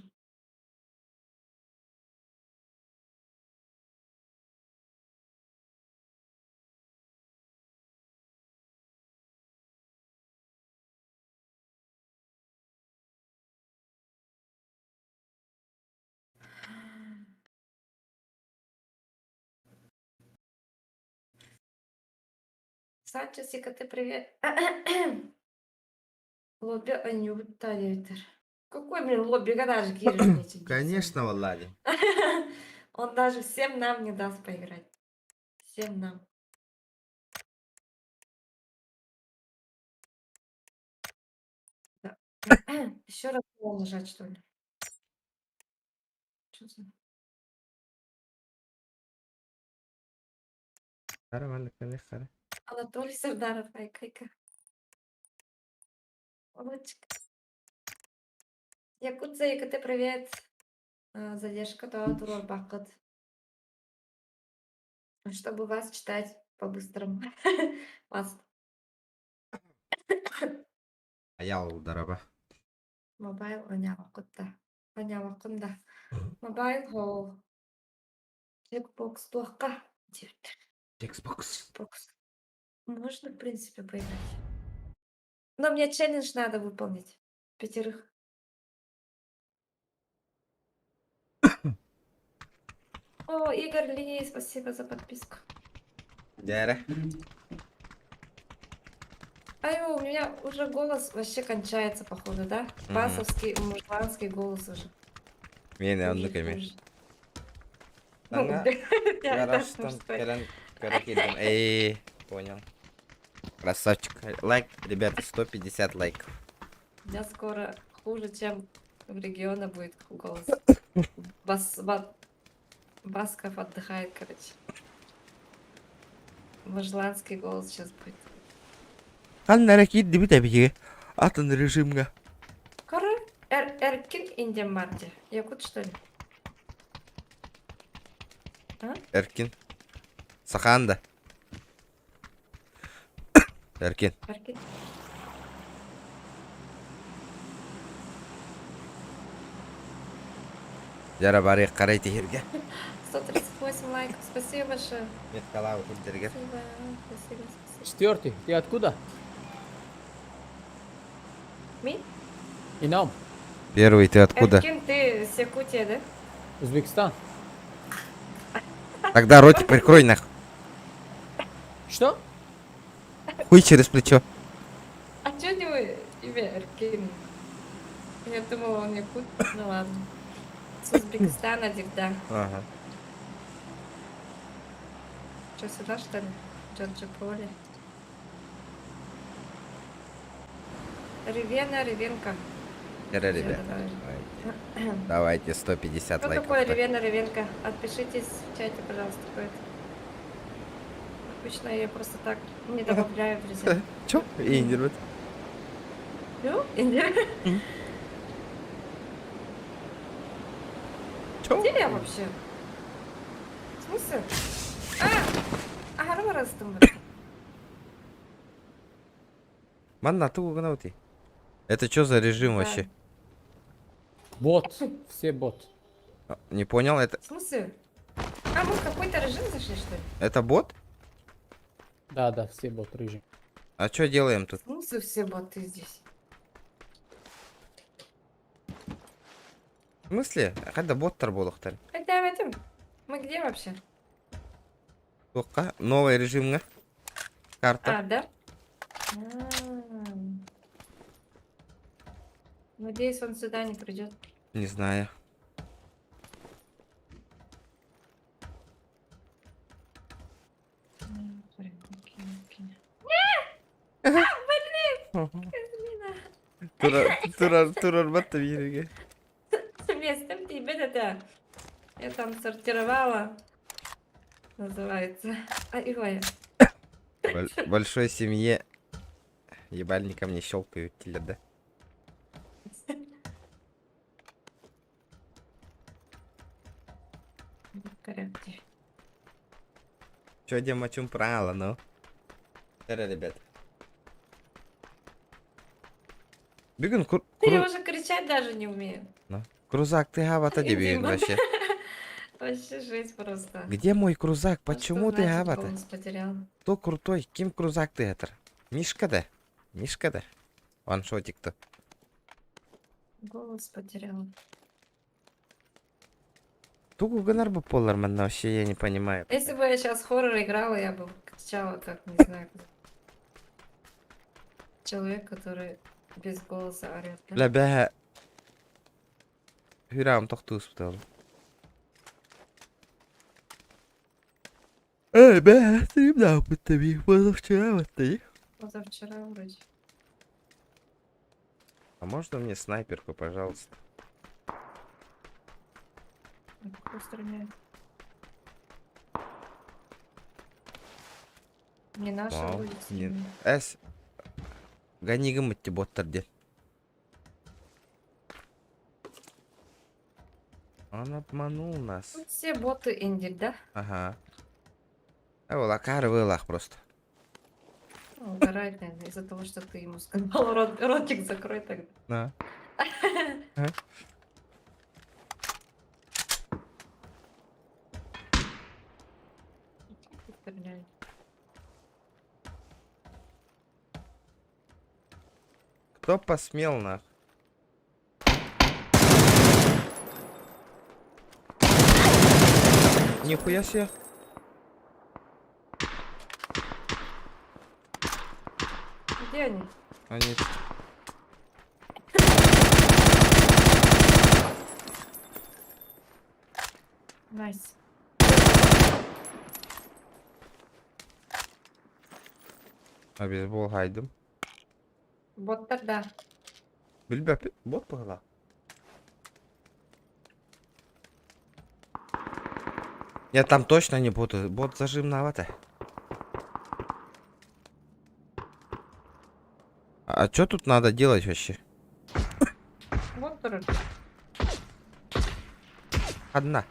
S2: Санчо, Сикте, привет. Лобби Анюта, Виктор. Какой, блин, лобби, когда же Кирилл вместе?
S1: Конечно, Влади.
S2: Он даже всем нам не даст поиграть. Всем нам. Да. Еще раз нажать, что ли? Чё за-
S1: Нормально, конечно.
S2: Анатолий Сардаров, ай, кайка. Молодчик. Якутия, ЕКТ, привет. Задержка, да, турор бакот. Чтобы вас читать по-быстрому. Вас.
S1: Аял дараба.
S2: Мобайл онявакутта. Онявакунда. Мобайл хол. Xbox плохо.
S1: Xbox.
S2: Xbox. Можно, в принципе, поиграть. Но мне челлендж надо выполнить. 5. О, Игорь Ли, спасибо за подписку.
S1: Дяра.
S2: Ай, у меня уже голос вообще кончается, походу, да? Басовский, мужланский голос уже.
S1: Мен
S2: Хуже,
S1: андыками.
S2: хуже.
S1: Ана,
S2: Я
S1: Гараштан,
S2: мужской.
S1: Каракидом. Эй, понял. Красавчик. Лайк, ребята, 150 лайков.
S2: У меня скоро хуже, чем в региона будет голос. Басков отдыхает, короче. Мужланский голос сейчас будет.
S1: Хан наракид диби табиги. Атын режимга.
S2: Кара, Эркин Индия Марти. Якут, что ли?
S1: Эркин. Саханда. Эркин.
S2: Эркин.
S1: Жара бары карайте херге.
S2: 138 лайков. Спасибо большое.
S1: Мет калау хурдерге.
S2: Спасибо, спасибо, спасибо.
S6: 4. Ты откуда?
S2: Ми?
S6: Инам.
S1: Первый, ты откуда?
S2: Эркин, ты с Якутии, да?
S6: Узбекистан.
S1: Тогда ротик прикрой нах.
S6: Что?
S1: Хуй через плечо.
S2: А чё не вы имя Эркин? Я думала, он якут. Ну ладно. С Узбекистана, да.
S1: Ага.
S2: Что, сюда, что ли? Джорджи Поли. Ревена, Ревенка.
S1: Жара,
S2: Всё,
S1: ребят.
S2: давай.
S1: Давайте 150
S2: Кто
S1: лайков.
S2: такой Ревена, Ревенка? Отпишитесь в чате, пожалуйста, кто это. Обычно я просто так не добавляю в друзья.
S1: Чё? Индер.
S2: Ну, Индия.
S1: Чё?
S2: Где я вообще? В смысле? Ага, растым бар.
S1: Манна, ты угнал. Это что за режим
S2: Да.
S1: вообще?
S6: Бот. Все бот.
S1: Не понял, это
S2: В смысле? А, мы в какой-то режим зашли, что ли?
S1: это бот?
S6: Да, да, все бот режим.
S1: А что делаем тут?
S2: В смысле все боты здесь?
S1: В смысле? Когда боттар болуктар?
S2: Хотя в этом. Мы где вообще?
S1: Тоққа новый режим карта.
S2: А, да? Надеюсь, он сюда не придет.
S1: Не знаю. Турар батта бириге.
S2: Местом тебе это. Я там сортировала. Называется. Ой.
S1: Большой семье ебальником не щелкают да?
S2: Короче.
S1: Чё демачум прала, ну? Это, ребят. Бигун
S2: Я уже кричать даже не умею.
S1: крузак, ты гавата дебил вообще.
S2: Вообще жесть просто.
S1: Где мой крузак?
S2: А
S1: Почему
S2: что
S1: ты
S2: значит
S1: гавата?
S2: голос потерял?
S1: Кто крутой? Ким крузак ты это? Мишка да? Мишка да? Ваншотик-то.
S2: Голос потерял.
S1: Тугу гонар бы поларман, вообще я не понимаю.
S2: Если бы я сейчас хоррор играла, я бы кричала, как, не знаю, как человек, который без голоса орет. да?
S1: لا بها هيرام تخطوس بتاعه ايه بها تبدأ بالتبيه позавчера вот ты.
S2: Позавчера вроде.
S1: А можно мне снайперку, пожалуйста?
S2: На какую стреляет? Не наша
S1: Вау,
S2: улица.
S1: нет.
S2: не.
S1: Эс. Ганигам идти боттар дед. Он обманул нас.
S2: Тут все боты индик, да?
S1: Ага. Лакар вылах просто.
S2: Ну, угорает, наверное, из-за того, что ты ему сказал, ротик закрой тогда.
S1: Да.
S2: Стреляй.
S1: Кто посмел нах? Нихуя себе.
S2: Где они?
S1: Они...
S2: Найс.
S1: А бейсбол хайдым.
S2: Вот тогда.
S1: Билбеп бот погла. Нет, там точно не боты. Бот зажимновато. А что тут надо делать вообще?
S2: Вот тоже.
S1: Одна.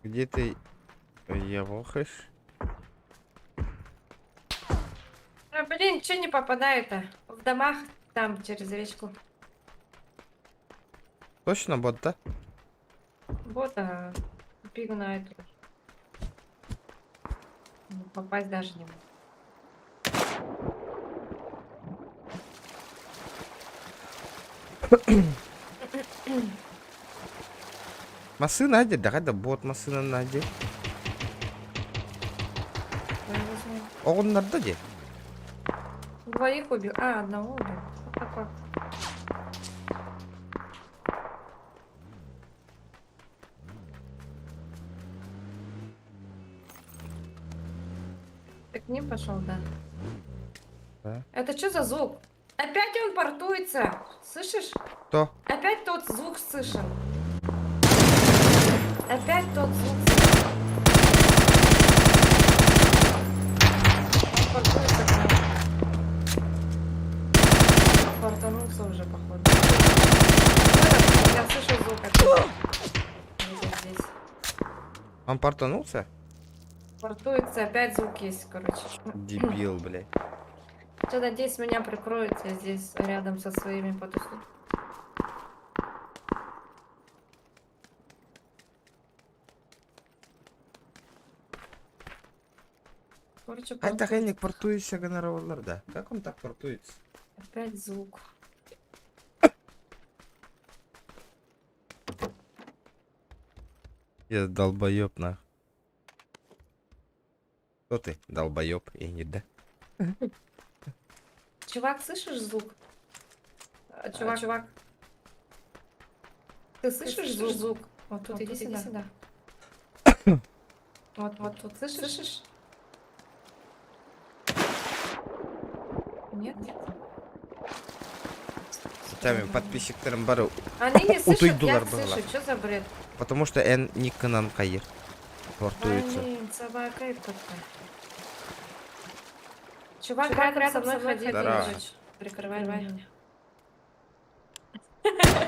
S1: Где ты ебахаешь?
S2: А, блин, что не попадаю-то? В домах там через речку.
S1: Точно бот, да?
S2: Бота пигу на эту. Ну, попасть даже не могу.
S1: Масы Надя, да это бот масы Надя.
S2: Ой, возьму.
S1: Он надо где?
S2: Двоих убил. А, одного убил. Вот такой. Ты к ним пошел, да?
S1: Да.
S2: Это что за звук? Опять он портуется. Слышишь?
S1: Кто?
S2: Опять тот звук слышен. Опять тот звук слышен. Он портуется к нам. Портанулся уже, походу. Я слышу звук опять. Где-то здесь.
S1: Он портанулся?
S2: Портуется, опять звук есть, короче.
S1: Дебил, блядь.
S2: Что, надеюсь, меня прикроют, я здесь рядом со своими потусу. Короче,
S1: Айта хенник портуется гонорарларда. Как он так портуется?
S2: опять звук.
S1: Я долбоёб на. Кто ты? Долбоёб, я не да.
S2: Чувак, слышишь звук? Чувак. Ты слышишь звук? Вот тут иди сюда. Вот тут слышишь? Нет?
S1: Тами подписчиктерим бару.
S2: Они не слышат,
S1: Утойдулар
S2: я
S1: была.
S2: слышу, что за бред?
S1: Потому что эн никнан кайыр. Портуется.
S2: Блин, собака и такая. Чувак, рядом со мной ходил.
S1: Здорово.
S2: Прикрывай меня. Прикрывай.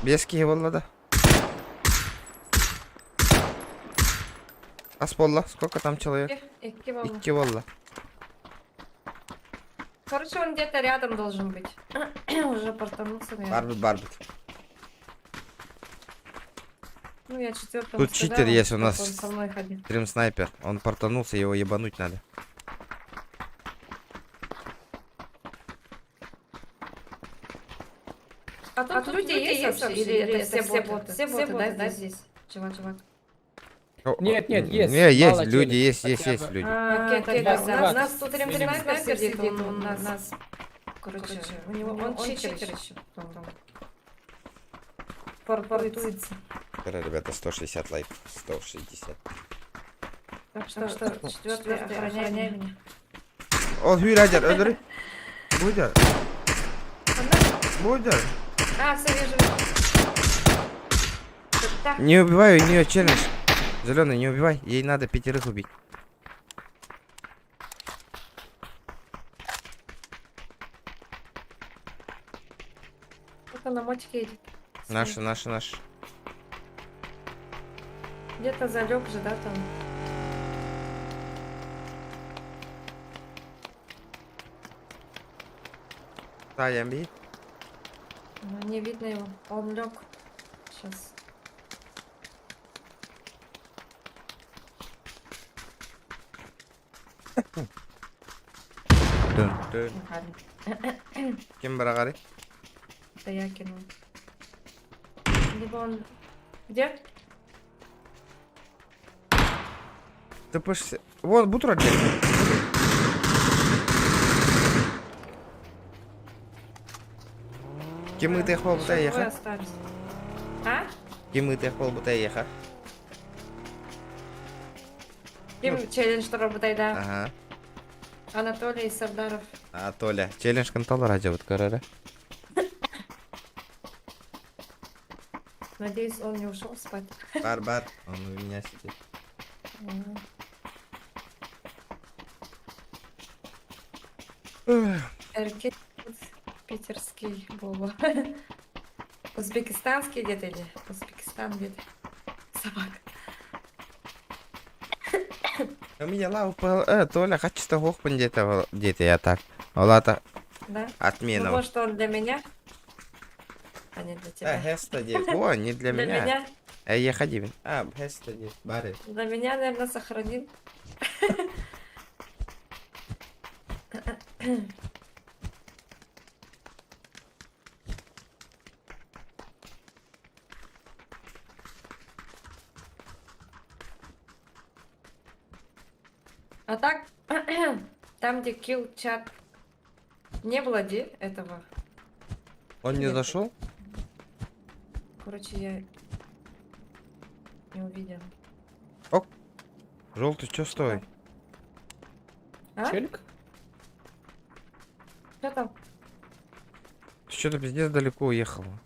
S1: Бески воллада. Асполла, сколько там человек? Икки волла.
S2: Короче, он где-то рядом должен быть. Уже портанулся, наверное.
S1: Барбит.
S2: Ну, я четвертому
S1: Тут
S2: сказала,
S1: читер есть у
S2: чтоб
S1: нас.
S2: Он со мной ходил.
S1: Стрим снайпер. Он портанулся, его ебануть надо.
S2: А тут люди есть вообще? Или это все боты? Все боты, да, здесь? Чувак.
S6: Нет, есть.
S1: Не, есть,
S6: Мало
S1: люди,
S6: телек,
S1: есть
S6: хотя бы.
S1: люди.
S2: Окей,
S6: Два.
S2: нас тут снайпер сидит, он нас Короче, у него он читер еще. Потом. Портуется.
S1: Ребята, 160 лайков. 160.
S2: Так что, четвертый, охраняй меня.
S1: Ол хүйрәдер, öldür. Будер. Будер.
S2: А, все, вижу. Так,
S1: Не убивай у нее челлендж. Зеленый, не убивай. Ей надо 5 убить.
S2: кто-то на мотике едет.
S1: Наши.
S2: Где-то залег же, да, там?
S1: Да, я би.
S2: Ну, не видно его. Он лег. Сейчас. Нормально.
S1: Кем барагары?
S2: Это я кинул. Либо он... Где?
S1: Ты пышься. Вон, бутра где? Кем ты хвал бутай
S2: Еще двое
S1: еха?
S2: остались. А?
S1: Кем ты хвал бутай еха?
S2: Ким челлендж работает, да?
S1: Ага.
S2: Анатолий Сардаров.
S1: А, Толя. Челлендж контрола радио вот карара.
S2: Надеюсь, он не ушел спать.
S1: Бар. Он у меня сидит.
S2: Эркет питерский Вова. Узбекистанский где-то или Узбекистан где-то. Собака.
S1: У меня лапа. Толя, качество хохпан где-то я так. Олата
S2: Да? Ну,
S1: отмена.
S2: может, он для меня? А не для тебя.
S1: Хеста дед. О, не для
S2: Для
S1: меня.
S2: меня?
S1: Я ходим. Хеста дед. Бары.
S2: Для меня, наверное, сохранил. А так, там, где kill чат, не было этого.
S1: Он не
S2: Нет.
S1: зашел?
S2: Короче, я не увидела.
S1: Желтый, что стой?
S2: А?
S6: Челик?
S2: Что там?
S1: Ты что-то пиздец далеко уехала.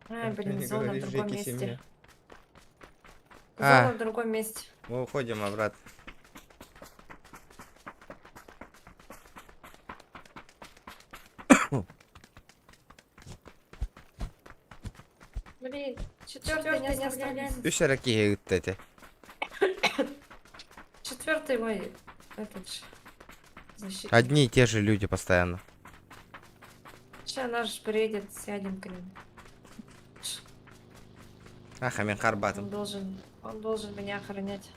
S2: А, блин,
S1: Не
S2: зона в
S1: говори,
S2: другом
S1: Жеке
S2: месте.
S1: семье.
S2: Зона в другом месте.
S1: Мы уходим обратно.
S2: Блин, четвертый не оставляем.
S1: Üç раки dedi.
S2: Четвертый мой этот же защитник.
S1: Одни и те же люди постоянно.
S2: Сейчас наш приедет, сядем к ним.
S1: Ах, мен харбатым.
S2: Он должен меня охранять.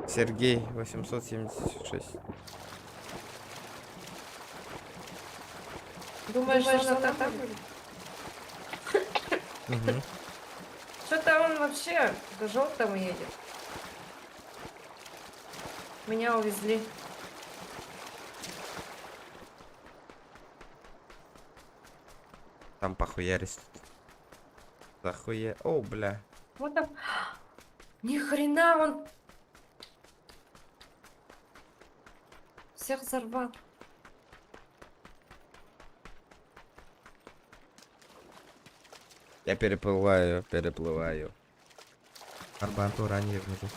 S1: Сергей 876.
S2: Думаешь, что он там будет?
S1: Угу.
S2: Что-то он вообще к желтому едет. Меня увезли.
S1: Там похуярись. Захуя. О, бля.
S2: Вот там. Ни хрена он. Всех взорвал.
S1: Я переплываю. Арбанту ранее внизу.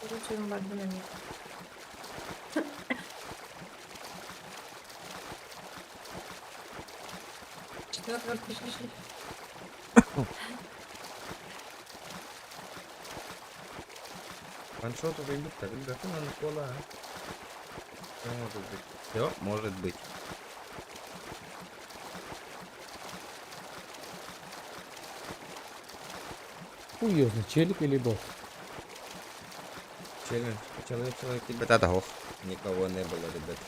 S2: Короче, он бардуна нет. Четвертый пришли.
S1: Ваншоту выйдут, так ребята на Никола. Все может быть. Все может быть.
S6: Хуёзно, челик или бот?
S1: Челлендж. Человек, ребята, того. Никого не было, ребят.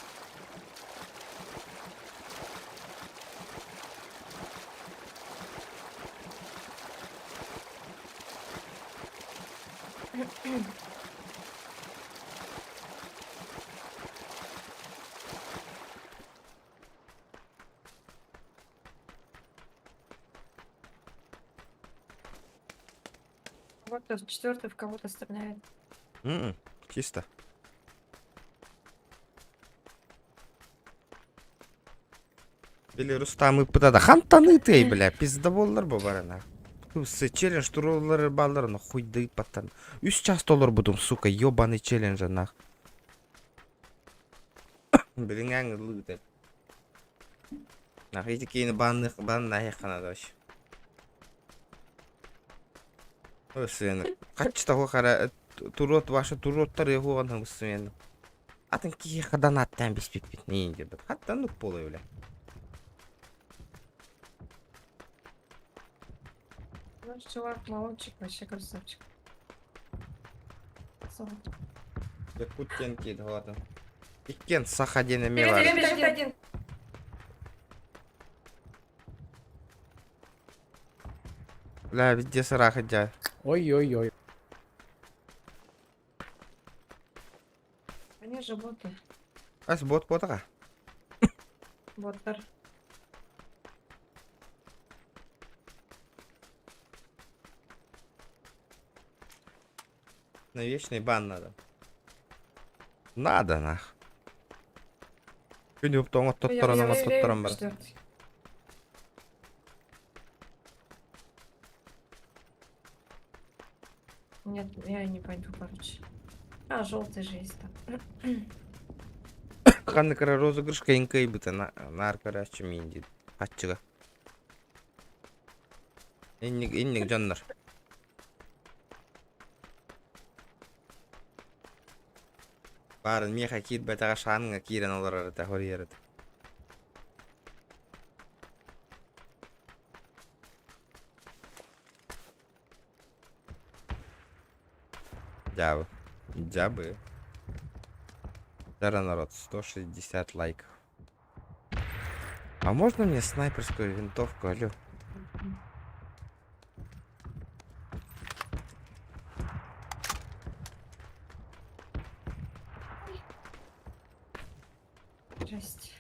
S2: Какой-то четвертый в кого-то стреляет.
S1: Чисто. Били Рустамы пытада. Хантаны ты, бля, пиздаболлар бу барана. Кысы челлендж турулары балларына хуйды паттан. 3 час доллар будум, сука, ёбаный челлендж нах. Билинган лыты. Нах эти кейни банных банна яхана даш. Өсен. Качта го кара турот ваша туроттар егоган хангысымен. Атын ки хадан аттан беспепет не инде бит. Хаттан нук болой бля.
S2: Наш чувак молодчик, вообще красавчик. Красавчик.
S1: Якуттен кид гладан. Иккен сахадене
S2: Тебе
S1: мевар.
S2: бежит один.
S1: Бля, везде сараха дя.
S6: Ой-ой-ой.
S2: Они же боты.
S1: Ас бот потага.
S2: Боттер.
S1: На вечный бан надо. Надо нах. Күнү тоңо тоттарана тоттарам бар.
S2: Четвертый. Нет, я не пойду, короче. А, желтый же есть там.
S1: Канны кара розыгрыш кайынкай быта на аркарачы минди. Ачыга. Инник жаннар. Барын меха кит бетага шанга кирен олар та хорьерет. Джабы. Джабы. Дара народ, 160 лайков. А можно мне снайперскую винтовку, алё?
S2: Жесть.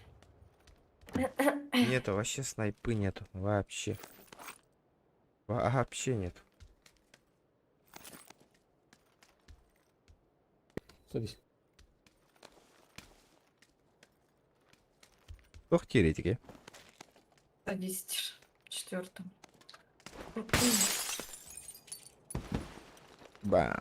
S1: Нету, вообще снайпы нету. Вообще. Вообще нет.
S6: Садись.
S1: Ох, теоретики.
S2: Садись. Четвертым.
S1: Ба.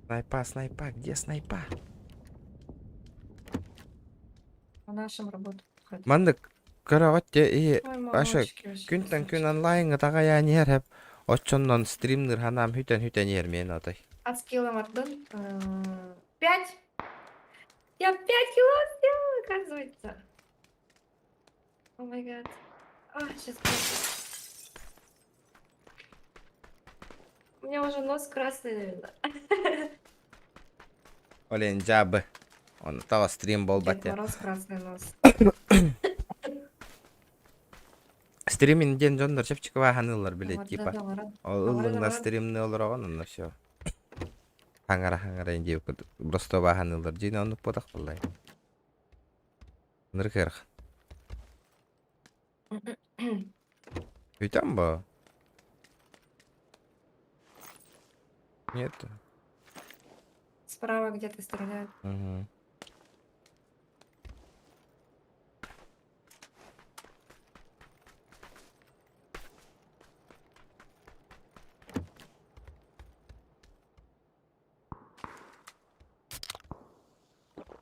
S1: Снайпа, снайпа, где снайпа?
S2: По нашим работам.
S1: Мандык караватте и
S2: Ой,
S1: аша
S2: мамочки, вообще
S1: күнтен күн
S2: красавчик.
S1: онлайн тагая нер хеп. Очоннон стримнер ханам хүтен ер мен атай.
S2: От скилла Мардон. 5. Я 5 кило сделала, оказывается. О май гад. Сейчас. У меня уже нос красный, наверное.
S1: Олен жабы. Он тава стрим бол
S2: Дед
S1: батя.
S2: Мороз красный нос.
S1: Стримин ден жондар чепчикова ханылар билет
S2: Вот,
S1: типа.
S2: да, да,
S1: Ол ылыңна стримны олорогон онно все. Хангара инде просто баханылар жина онук бодак буллай. Ныркер. Ütän ба? Нет.
S2: Справа где-то стреляют.
S1: Угу.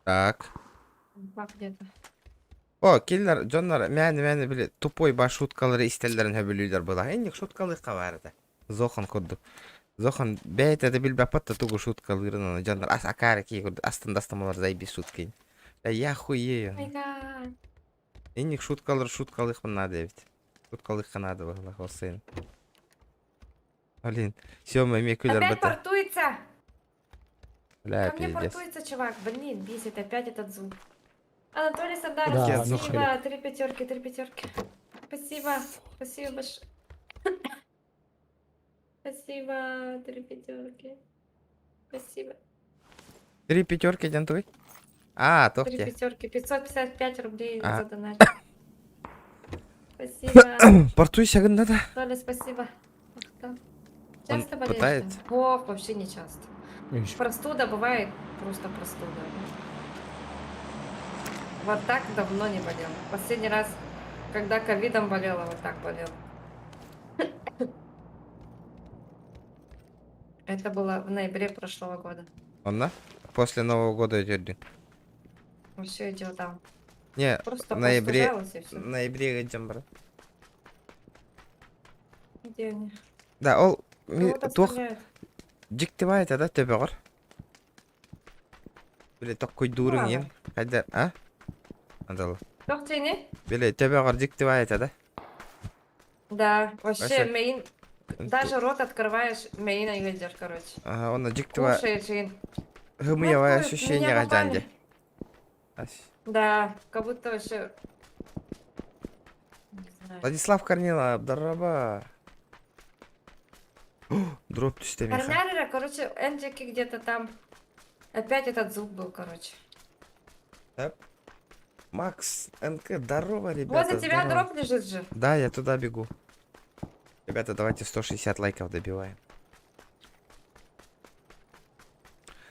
S1: Так.
S2: Бак где-то.
S1: О, киллер, Джоннар, мәні біле, тупой ба шуткалары истеллерін хөбілуйлер бұла. Энник шуткалыққа барды. Зохан көрді. Зохан бәйт әді білбә патта тугу шуткалырын, Джоннар, ас акары кей көрді, астын-дастамалар зайби шуткейн. Я хуе.
S2: Май гад.
S1: Энник шуткалықпын надо бит. Шуткалыққа надо бұла, Хосейн. Блин, Сёма, мекулер
S2: Опять
S1: бата.
S2: портуется!
S1: Бля,
S2: Ко мне
S1: пиздец.
S2: портуется, чувак. Блин, бесит опять этот звук. Анатолий Садаров,
S6: Да, ну
S2: спасибо. 3 пятерки, 3 пятерки. Спасибо. Спасибо большое. Спасибо. 3 пятерки. Спасибо.
S1: 3 пятерки, дентуй. А,
S2: 3
S1: тоқте.
S2: пятерки. 555 рублей
S1: А.
S2: за донат. Спасибо.
S1: Портуй сягында да.
S2: Толя, спасибо. Мақтау.
S1: Он
S2: Часто болеешь?
S1: пытается.
S2: да? Ох, вообще не часто.
S6: Видишь?
S2: Простуда бывает, просто простуда. Вот так давно не болел. Последний раз, когда ковидом болела, вот так болел. Это было в ноябре прошлого года.
S1: Онна? После Нового года өтердің.
S2: Все идет там.
S1: Не,
S2: Просто
S1: в ноябре,
S2: простужалась и все.
S1: ноябре өтем бар.
S2: Где они?
S1: Да, ол
S2: Кого-то
S1: тоқ
S2: стреляют.
S1: жіктіп айтады төбе қор. Біле тоқ көйдуырың
S2: Ладно.
S1: ен. Қайдар, а? Андалы.
S2: Кто не?
S1: Біле төбе қор жіктіп айтады.
S2: Да, вообще
S1: Вообще.
S2: мейн. Даже рот открываешь, мейна видишь, короче.
S1: Оны жіктіп
S2: Кушает жин.
S1: ғымыявай
S2: Вот,
S1: ощущение
S2: меня
S1: қайданде.
S2: Да, как будто вообще... Не знаю.
S1: Владислав Корнилов, здорово. Дроп түсті меха.
S2: Корнярера, короче, Энджики где-то там. Опять этот зуб был, короче.
S1: Макс, НК, здорово, ребята.
S2: Возле тебя
S1: здорово.
S2: дроп лежит же.
S1: Да, я туда бегу. Ребята, давайте 160 лайков добиваем.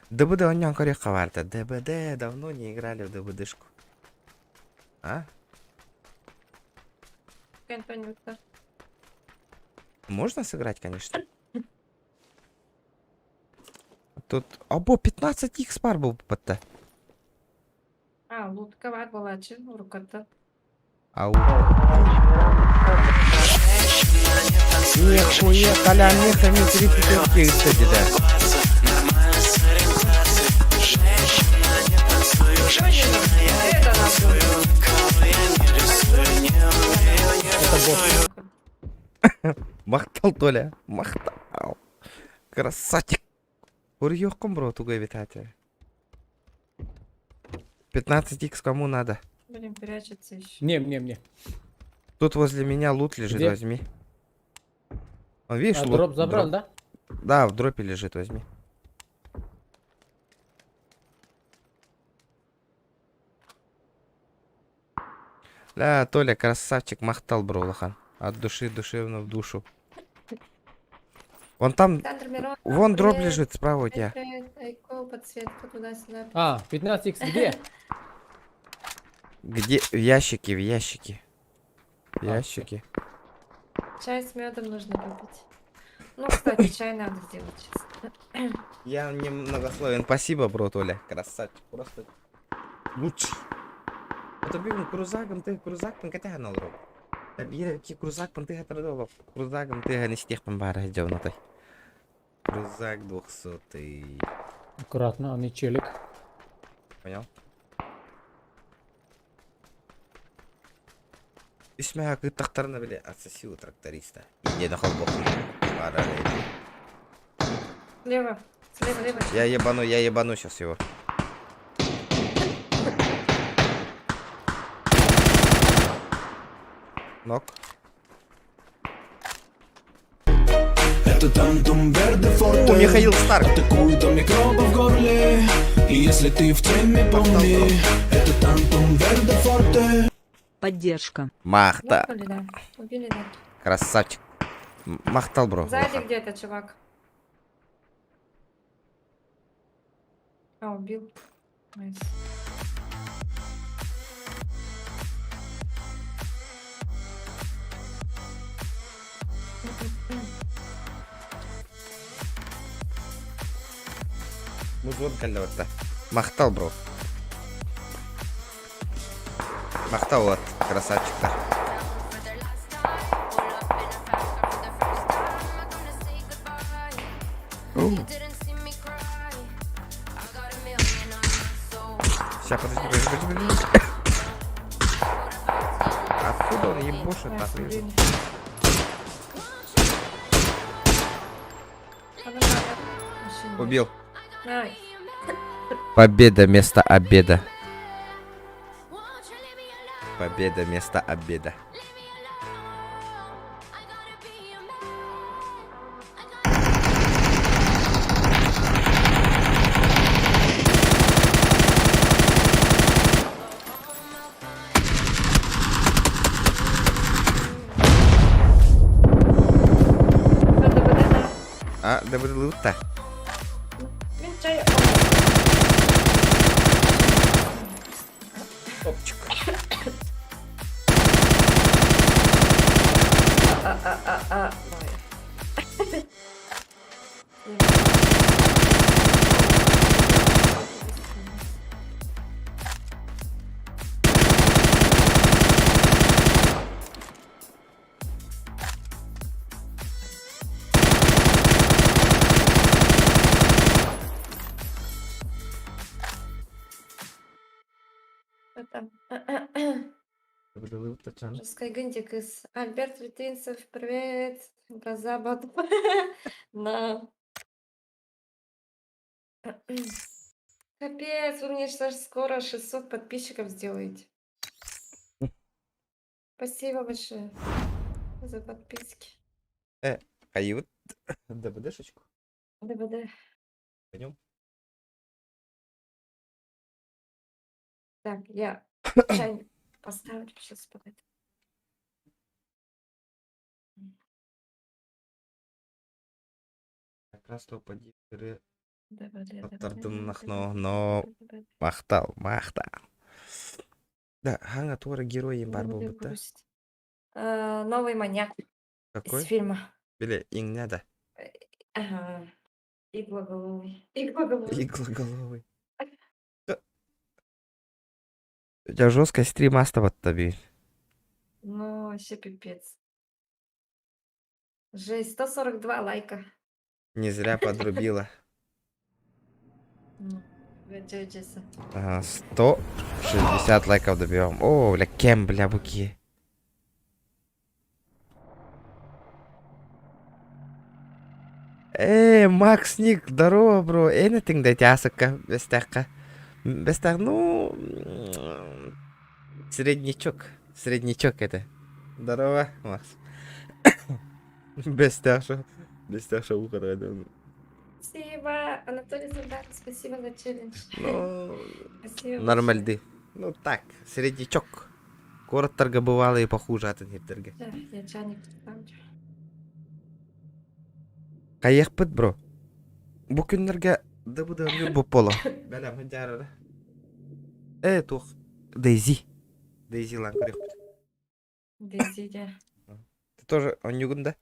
S1: ДБД оннян корекка барды. ДБД, давно не играли в ДБДшку. А?
S2: Антонио Виктор.
S1: Можно сыграть, конечно. Тут... Або 15х пар был под-то.
S2: А, лутка var балачы, руката.
S1: Ау. Нихуя, Колян, не хами 3 пятерки, кстати, да.
S2: Это нахуй.
S1: Мақтал, Толя. Мақтал. Красавчик. Урьёком, бро, тугой витатель. 15х кому надо?
S2: Будем прячется еще.
S6: Не.
S1: Тут возле меня лут лежит,
S6: Где?
S1: возьми. Он, видишь,
S6: А
S1: лут?
S6: дроп забрал, да?
S1: Да, в дропе лежит, возьми. Да, Толя, красавчик, махтал, бро, лохан. От души, душевно в душу. Вон там,
S2: Александр Миронов.
S1: вон дроп
S2: привет.
S1: лежит справа у тебя.
S2: Привет, Айко, подсветка туда-сюда.
S6: А, 15х где?
S1: Где? В ящике, в ящике. В ящике.
S2: Чай с медом нужно попить. Ну, кстати, чай надо сделать сейчас.
S1: Я немногословен. Спасибо, бро, Толя. Красавчик, просто лучший. Это бегун крузаком, ты крузаком, катя на лроб. Бира ки крузаком, ты отрадол. Крузаком ты не стих бара идёт на той. Крузак 200.
S6: Аккуратно, он и челик.
S1: Понял? Исмеха кыттактарына биле отсосил тракториста. Иди на холбок.
S2: Слева, слева.
S1: Я ебану сейчас его. Нок.
S4: Это тантум верде форте.
S1: О, Михаил Старк.
S4: Атакуют от микроба в горле. И если ты в теме, помни. Это тантум верде форте.
S3: Поддержка.
S1: Махта.
S2: Нокнули, да. Убили, да.
S1: Красавчик. Махтал, бро.
S2: Сзади где-то, чувак. А, убил. Найс.
S1: Музон каллаватта. Махтал, бро. Махтал вот, красавчик-то. Сейчас, подожди. Откуда он ебошит
S2: Найс,
S1: нахуй?
S2: убили.
S1: Убил.
S2: Найс.
S1: Победа вместо обеда. Победа вместо обеда. А, да буде лута.
S2: Він чай.
S1: Опчик.
S2: Ой. Что там?
S1: Да буде лута, чан.
S2: Скайгантик из Альберт Литвинцев, привет. Глаза бот. На. Капец, вы мне сейчас скоро 600 подписчиков сделаете. Спасибо большое за подписки.
S1: Кают. ДБДшечку.
S2: ДВД.
S1: Пойдем.
S2: Так, я чайник поставлю сейчас под это.
S1: Как раз то поди.
S2: ДВД.
S1: Оттардымнах, но мақтал. Да, ханга тура героем бар болды да.
S2: Новый маньяк из
S1: Какой?
S2: фильма.
S1: Биле, иң надо.
S2: Ага. Иглоголовый. Иглоголовый.
S1: Иглоголовый. У тебя жесткая стрим оставаться бей.
S2: Ну, вообще пипец. Жесть, 142 лайка.
S1: Не зря подрубила.
S2: Ну, часа.
S1: Ага, 160 лайков добьем. О, бля, кем, бля, буки. Макс Ник, здорово, бро. Anything да тясака, бестяка. Бестяк, ну... Среднячок. Среднячок это. Здорово, Макс. Бестяша. Бестяша ухо, да.
S2: Спасибо, Анатолий Зубак, спасибо за челлендж.
S1: Ну...
S2: Спасибо.
S1: Нормальды. Ну так, среднячок. Короттарга бывало и похуже от интерга.
S2: Да, я чайник ставлю.
S1: Каяк бит, бро. Бу күннәргә ДБД өмір боп боло. Бәләм, хәдәрі. Тух. Дейзи. Дейзи лан көрек.
S2: Дейзи, да.
S1: Ты тоже онюгун да?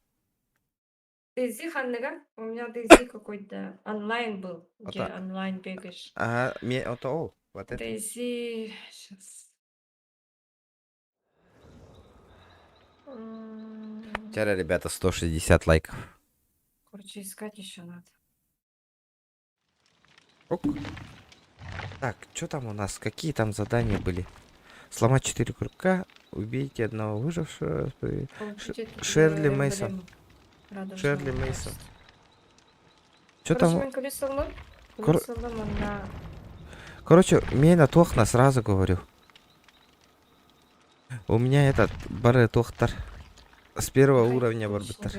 S2: Дейзи ханныга? У меня Дейзи какой-то онлайн был, где
S1: так.
S2: онлайн бегаешь.
S1: Ага, это ол. Вот это.
S2: Дейзи... Сейчас.
S1: Вчера, ребята, 160 лайков.
S2: Короче, искать еще надо.
S1: Ок. Так, что там у нас? Какие там задания были? Сломать 4 крюка, убейте одного выжившего. Шерли Мейсон. Шерли Мейсон. Что там? Короче, меня тохна, сразу говорю. У меня этот бары тохтар. С первого уровня барбитар.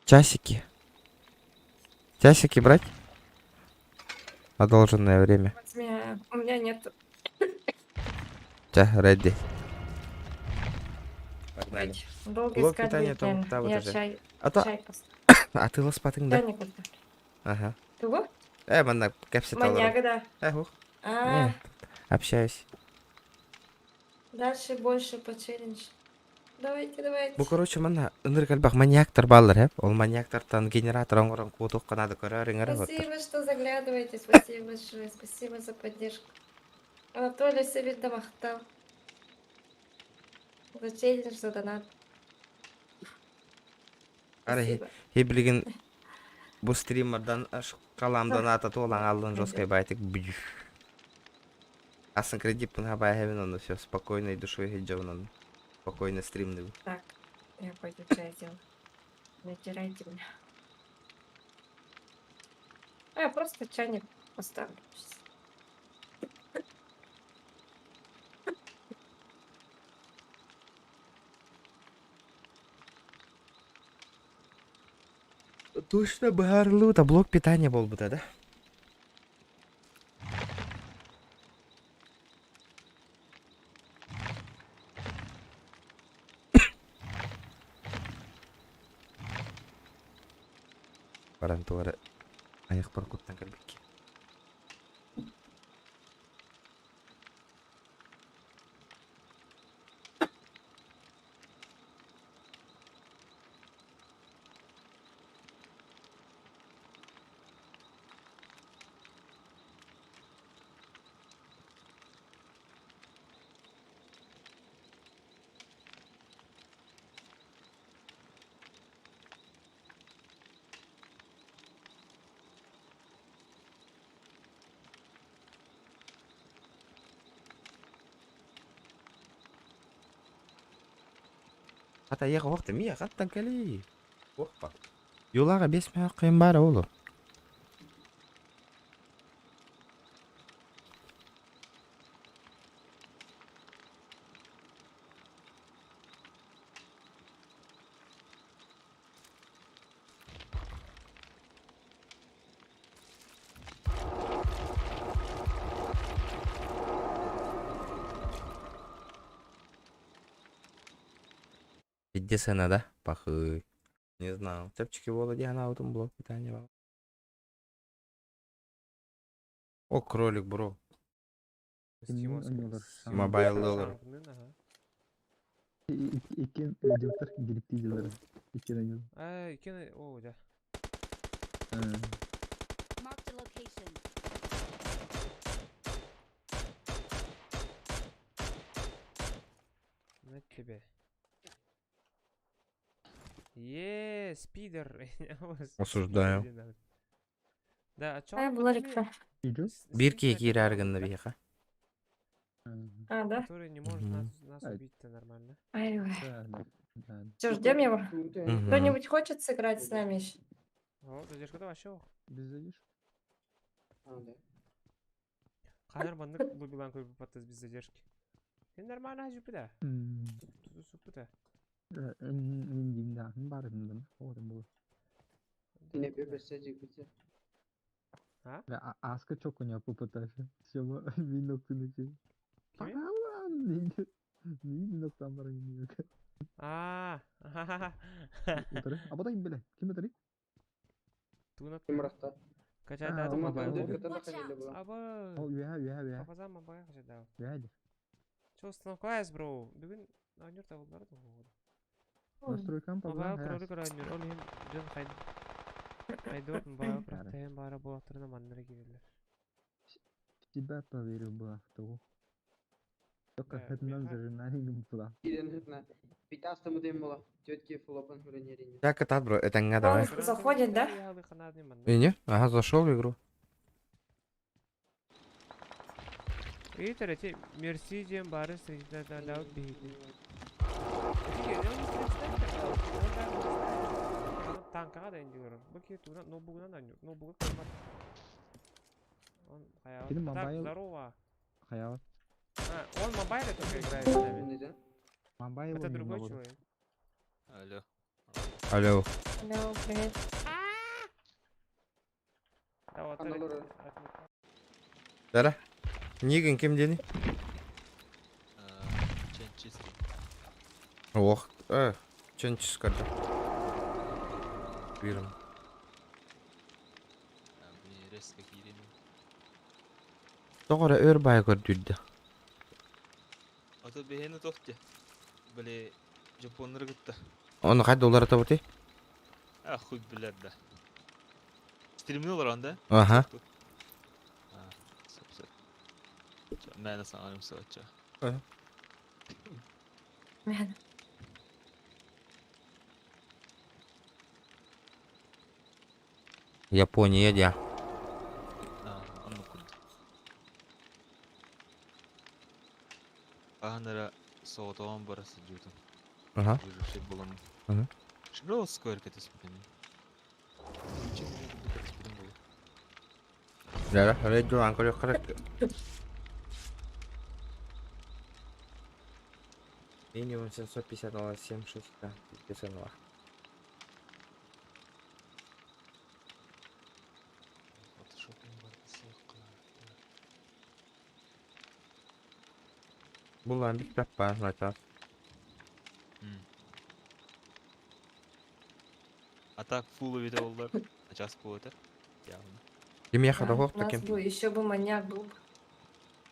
S1: Часики. Часики брать? Одолженное время.
S2: У меня нет.
S1: Ча, ready. Погнали.
S2: Долго
S1: Блок
S2: искать
S1: питания
S2: будет,
S1: там,
S2: наверное.
S1: да, вот
S2: Я
S1: это.
S2: чай,
S1: А то...
S2: чай поставлю.
S1: А ты лоспатың да?
S2: Чайник поставлю.
S1: Ага.
S2: Ты вот?
S1: Мана капсет
S2: Маньяка, да.
S1: Ух.
S2: А,
S1: Общаюсь.
S2: дальше больше по челлендж. Давайте.
S1: Бу короче мана ыныргалбак маньяктар баллар, хеп. Ол маньяктартан генератор оңгорон кутук канады көрөр
S2: Спасибо, что заглядываете. Спасибо большое. Спасибо за поддержку. Анатолий себе домахтал. За челлендж, за донат.
S1: Ара
S2: Спасибо.
S1: хеблиген бу стримердан калам доната толан алдын жосткай байтык. Асын кредит пынга бай хевен, все спокойной душой хеджевнан. Спокойно стримный.
S2: Так, я пойду чай сделаю. Не теряйте меня. А я просто чайник поставлю.
S1: Точно барлута, блок питания был бы да? Барантуара аяқ баркуттан кірбекке. Ата аяғы оқты мия қаттан кәлей. Оқпа. Юлаға 5 минут қиын бары олу. Где цена, да? Пахы. Не знаю. Цепчики Володи, она вот блок питания. О, кролик, бро. Мобайл доллар.
S6: İki ödüyorlar, girip diyorlar. İki ödüyorlar.
S5: О, да.
S3: Marked a location.
S5: На тебе. Спидер.
S1: Осуждаю.
S5: Да, а чё?
S2: Ай, Буларик.
S6: Gidiyor.
S1: Bir kek yer argında bir yaka.
S2: А, да?
S5: Который не может
S1: Мгм.
S5: нас
S6: Ай.
S5: убить-то нормально.
S2: Ай, ой.
S6: Да.
S2: Что, ждем его?
S1: Мгм.
S2: Кто-нибудь хочет сыграть с нами еще?
S5: О, задержка да вообще.
S6: Biz de gir.
S5: Канар бандык лобилан көйіп паттыз без задержки. Нормально жупы да. Тузу супы да.
S6: Benim diyeyim barımda mı? Orada bu.
S7: Yine bir mesajı bize.
S6: Ve askı çok oynuyor bu pataşı. Şöyle bir noktanı şey.
S5: Kimi?
S6: Falan neydi? Neydi noktan bara gidiyor. Utarı. Ama da böyle. Kim utarı?
S5: Тунат.
S7: Imrahta.
S5: Качай
S6: А,
S5: да,
S6: он
S5: тума
S6: мобайл.
S5: да.
S7: Öldürdü de kanıyla bu.
S5: Аба.
S6: O üye.
S5: Папазам мабая качай да.
S6: Üyeydi.
S5: Чё установкаясь, бро? Бүгін ойнер табылдары да болды.
S6: Настройкам
S5: Мабая
S6: пабла.
S5: кролик ойнер. Ол hem жөн қайдот мабая кроликтен бары болақтырына маннары келелер.
S6: Тебя поверил бы авто. Только
S5: Да,
S6: хэтнан
S5: меха.
S6: зажимали не было.
S7: Giden hıtna. Bir tas da mı diyeyim ola? Тетки флопан хуренерин.
S1: Так, это, бро, это не давай.
S2: Он заходит, да?
S1: И не? Ага, зашел в игру.
S5: И третий, мерси дем бары среди да бейди. Танкаға да индигерім. Бұл кетуна ноутбугынан да ноутбугы қоймады. Он қаяу.
S6: Benim
S5: Так,
S6: мобайл
S5: здорово.
S6: хаят.
S5: Он мобайле только играет с нами.
S7: Neden?
S6: Мобайл
S5: Это другой
S6: oynuyor bu.
S5: человек.
S8: Алло.
S1: Алло.
S2: Алло, привет.
S5: Да, вот
S7: Аналары.
S1: Дара. Нигін кем дені?
S8: Ченчистый.
S1: Ох, чөнчіс кірді. Бирім.
S8: Мне резко кирин.
S1: Тоғыра өр бай көрдүйді.
S8: Ото бехени тохте. Böyle Japonları gitti.
S1: Оны қай доллар атап өте?
S8: Хуй билер да. Stream'de olur onda.
S1: Аха.
S8: Ben de sana anım savaşça.
S2: Мен.
S1: Япония, я.
S8: Anım kurdu. Ahınlara soğuduğum barası diyordum.
S1: Ага.
S8: Bir şey bulamam.
S1: Hı.
S8: Şimdi o skor katı benim. Çekil bu katı benim bu.
S1: Дара, рейдю анкоры қырық. Минимум 750 доллар, 7-6, да, писанула.
S8: Photoshop'un barası yok.
S1: Бұл әмбік таппа, начал.
S8: А так full video oldular. час будет. Явно.
S1: Ким я
S2: Да,
S1: ходил,
S2: у
S1: кто
S2: нас
S1: кем?
S2: бы еще бы маньяк был бы.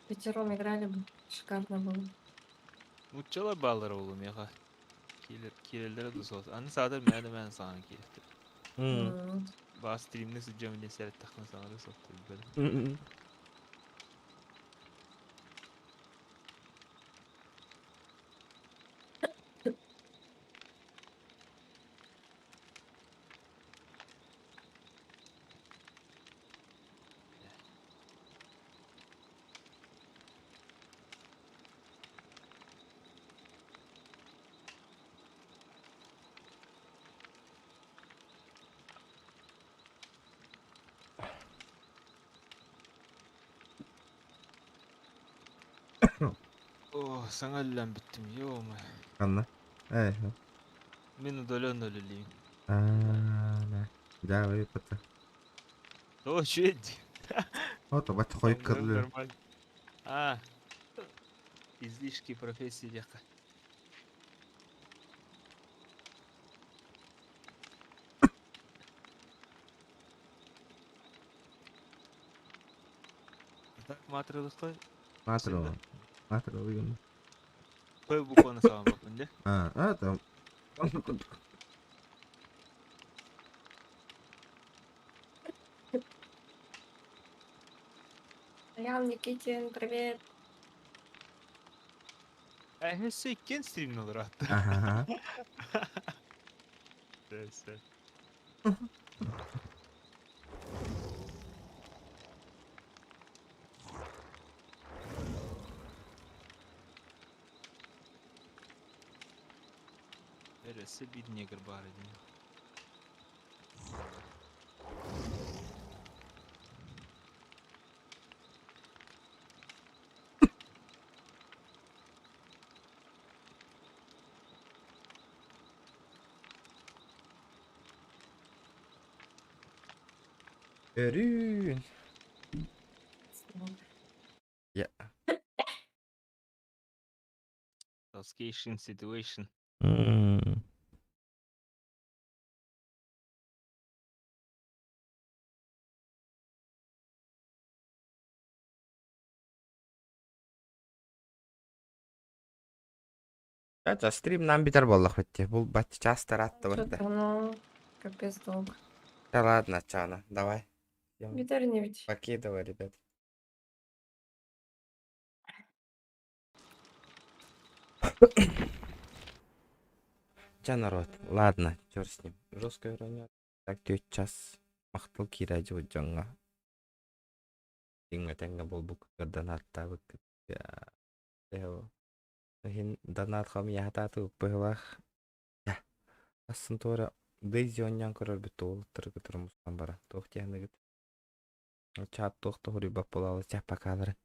S2: Пятером играли бы. Шикарно было.
S8: Uççala bağlar oğlum ya. Kirellere de sos. Anı sağdır mı ben sana kireftir.
S2: М.
S8: Bazı streamde sıcağım ile seyret takma sana da soktu böyle. Oh sana ölen bittim yo mu?
S1: Anla. Evet.
S8: Beni dölen ölüleyim.
S1: Ne? Да, вы это.
S8: O şey.
S1: Вот, бать, koyup kırılıyor.
S8: Normal. Ha. İzlişki profesör yaka. Tak matırılıkta
S1: Смотрю. Смотрю, видно.
S8: koy bu konu sağlam bakın de.
S1: Там.
S2: Ян Никитин, привет.
S8: Hesse ikken streamin olur hatta.
S1: Ага.
S8: Neyse. Neresi bir neger bari değil.
S1: Ürün. Ya.
S8: Tascation situation.
S1: Чача, стримнан битер боллах бітте. Бұл бәтті частар атты
S2: Что
S1: бітті.
S2: там, ну, капец долго.
S1: Да ладно, Чана, давай.
S2: Виталий не ведь.
S1: Покидывай, ребят. Ча, народ, ладно, чёрт с ним. Жесткая броня. Так, 4 час. Мақтыл киражу жаңа. Теңге бол бұл көрден аттабы. Хин донатхам яхтату пылах. Я. Асын тора Дейзи оннян көрөр бүт олуттары кытырмыстан бара. Тоқтияны кыт. Чат тоқты хори бап болалы чапа калырын.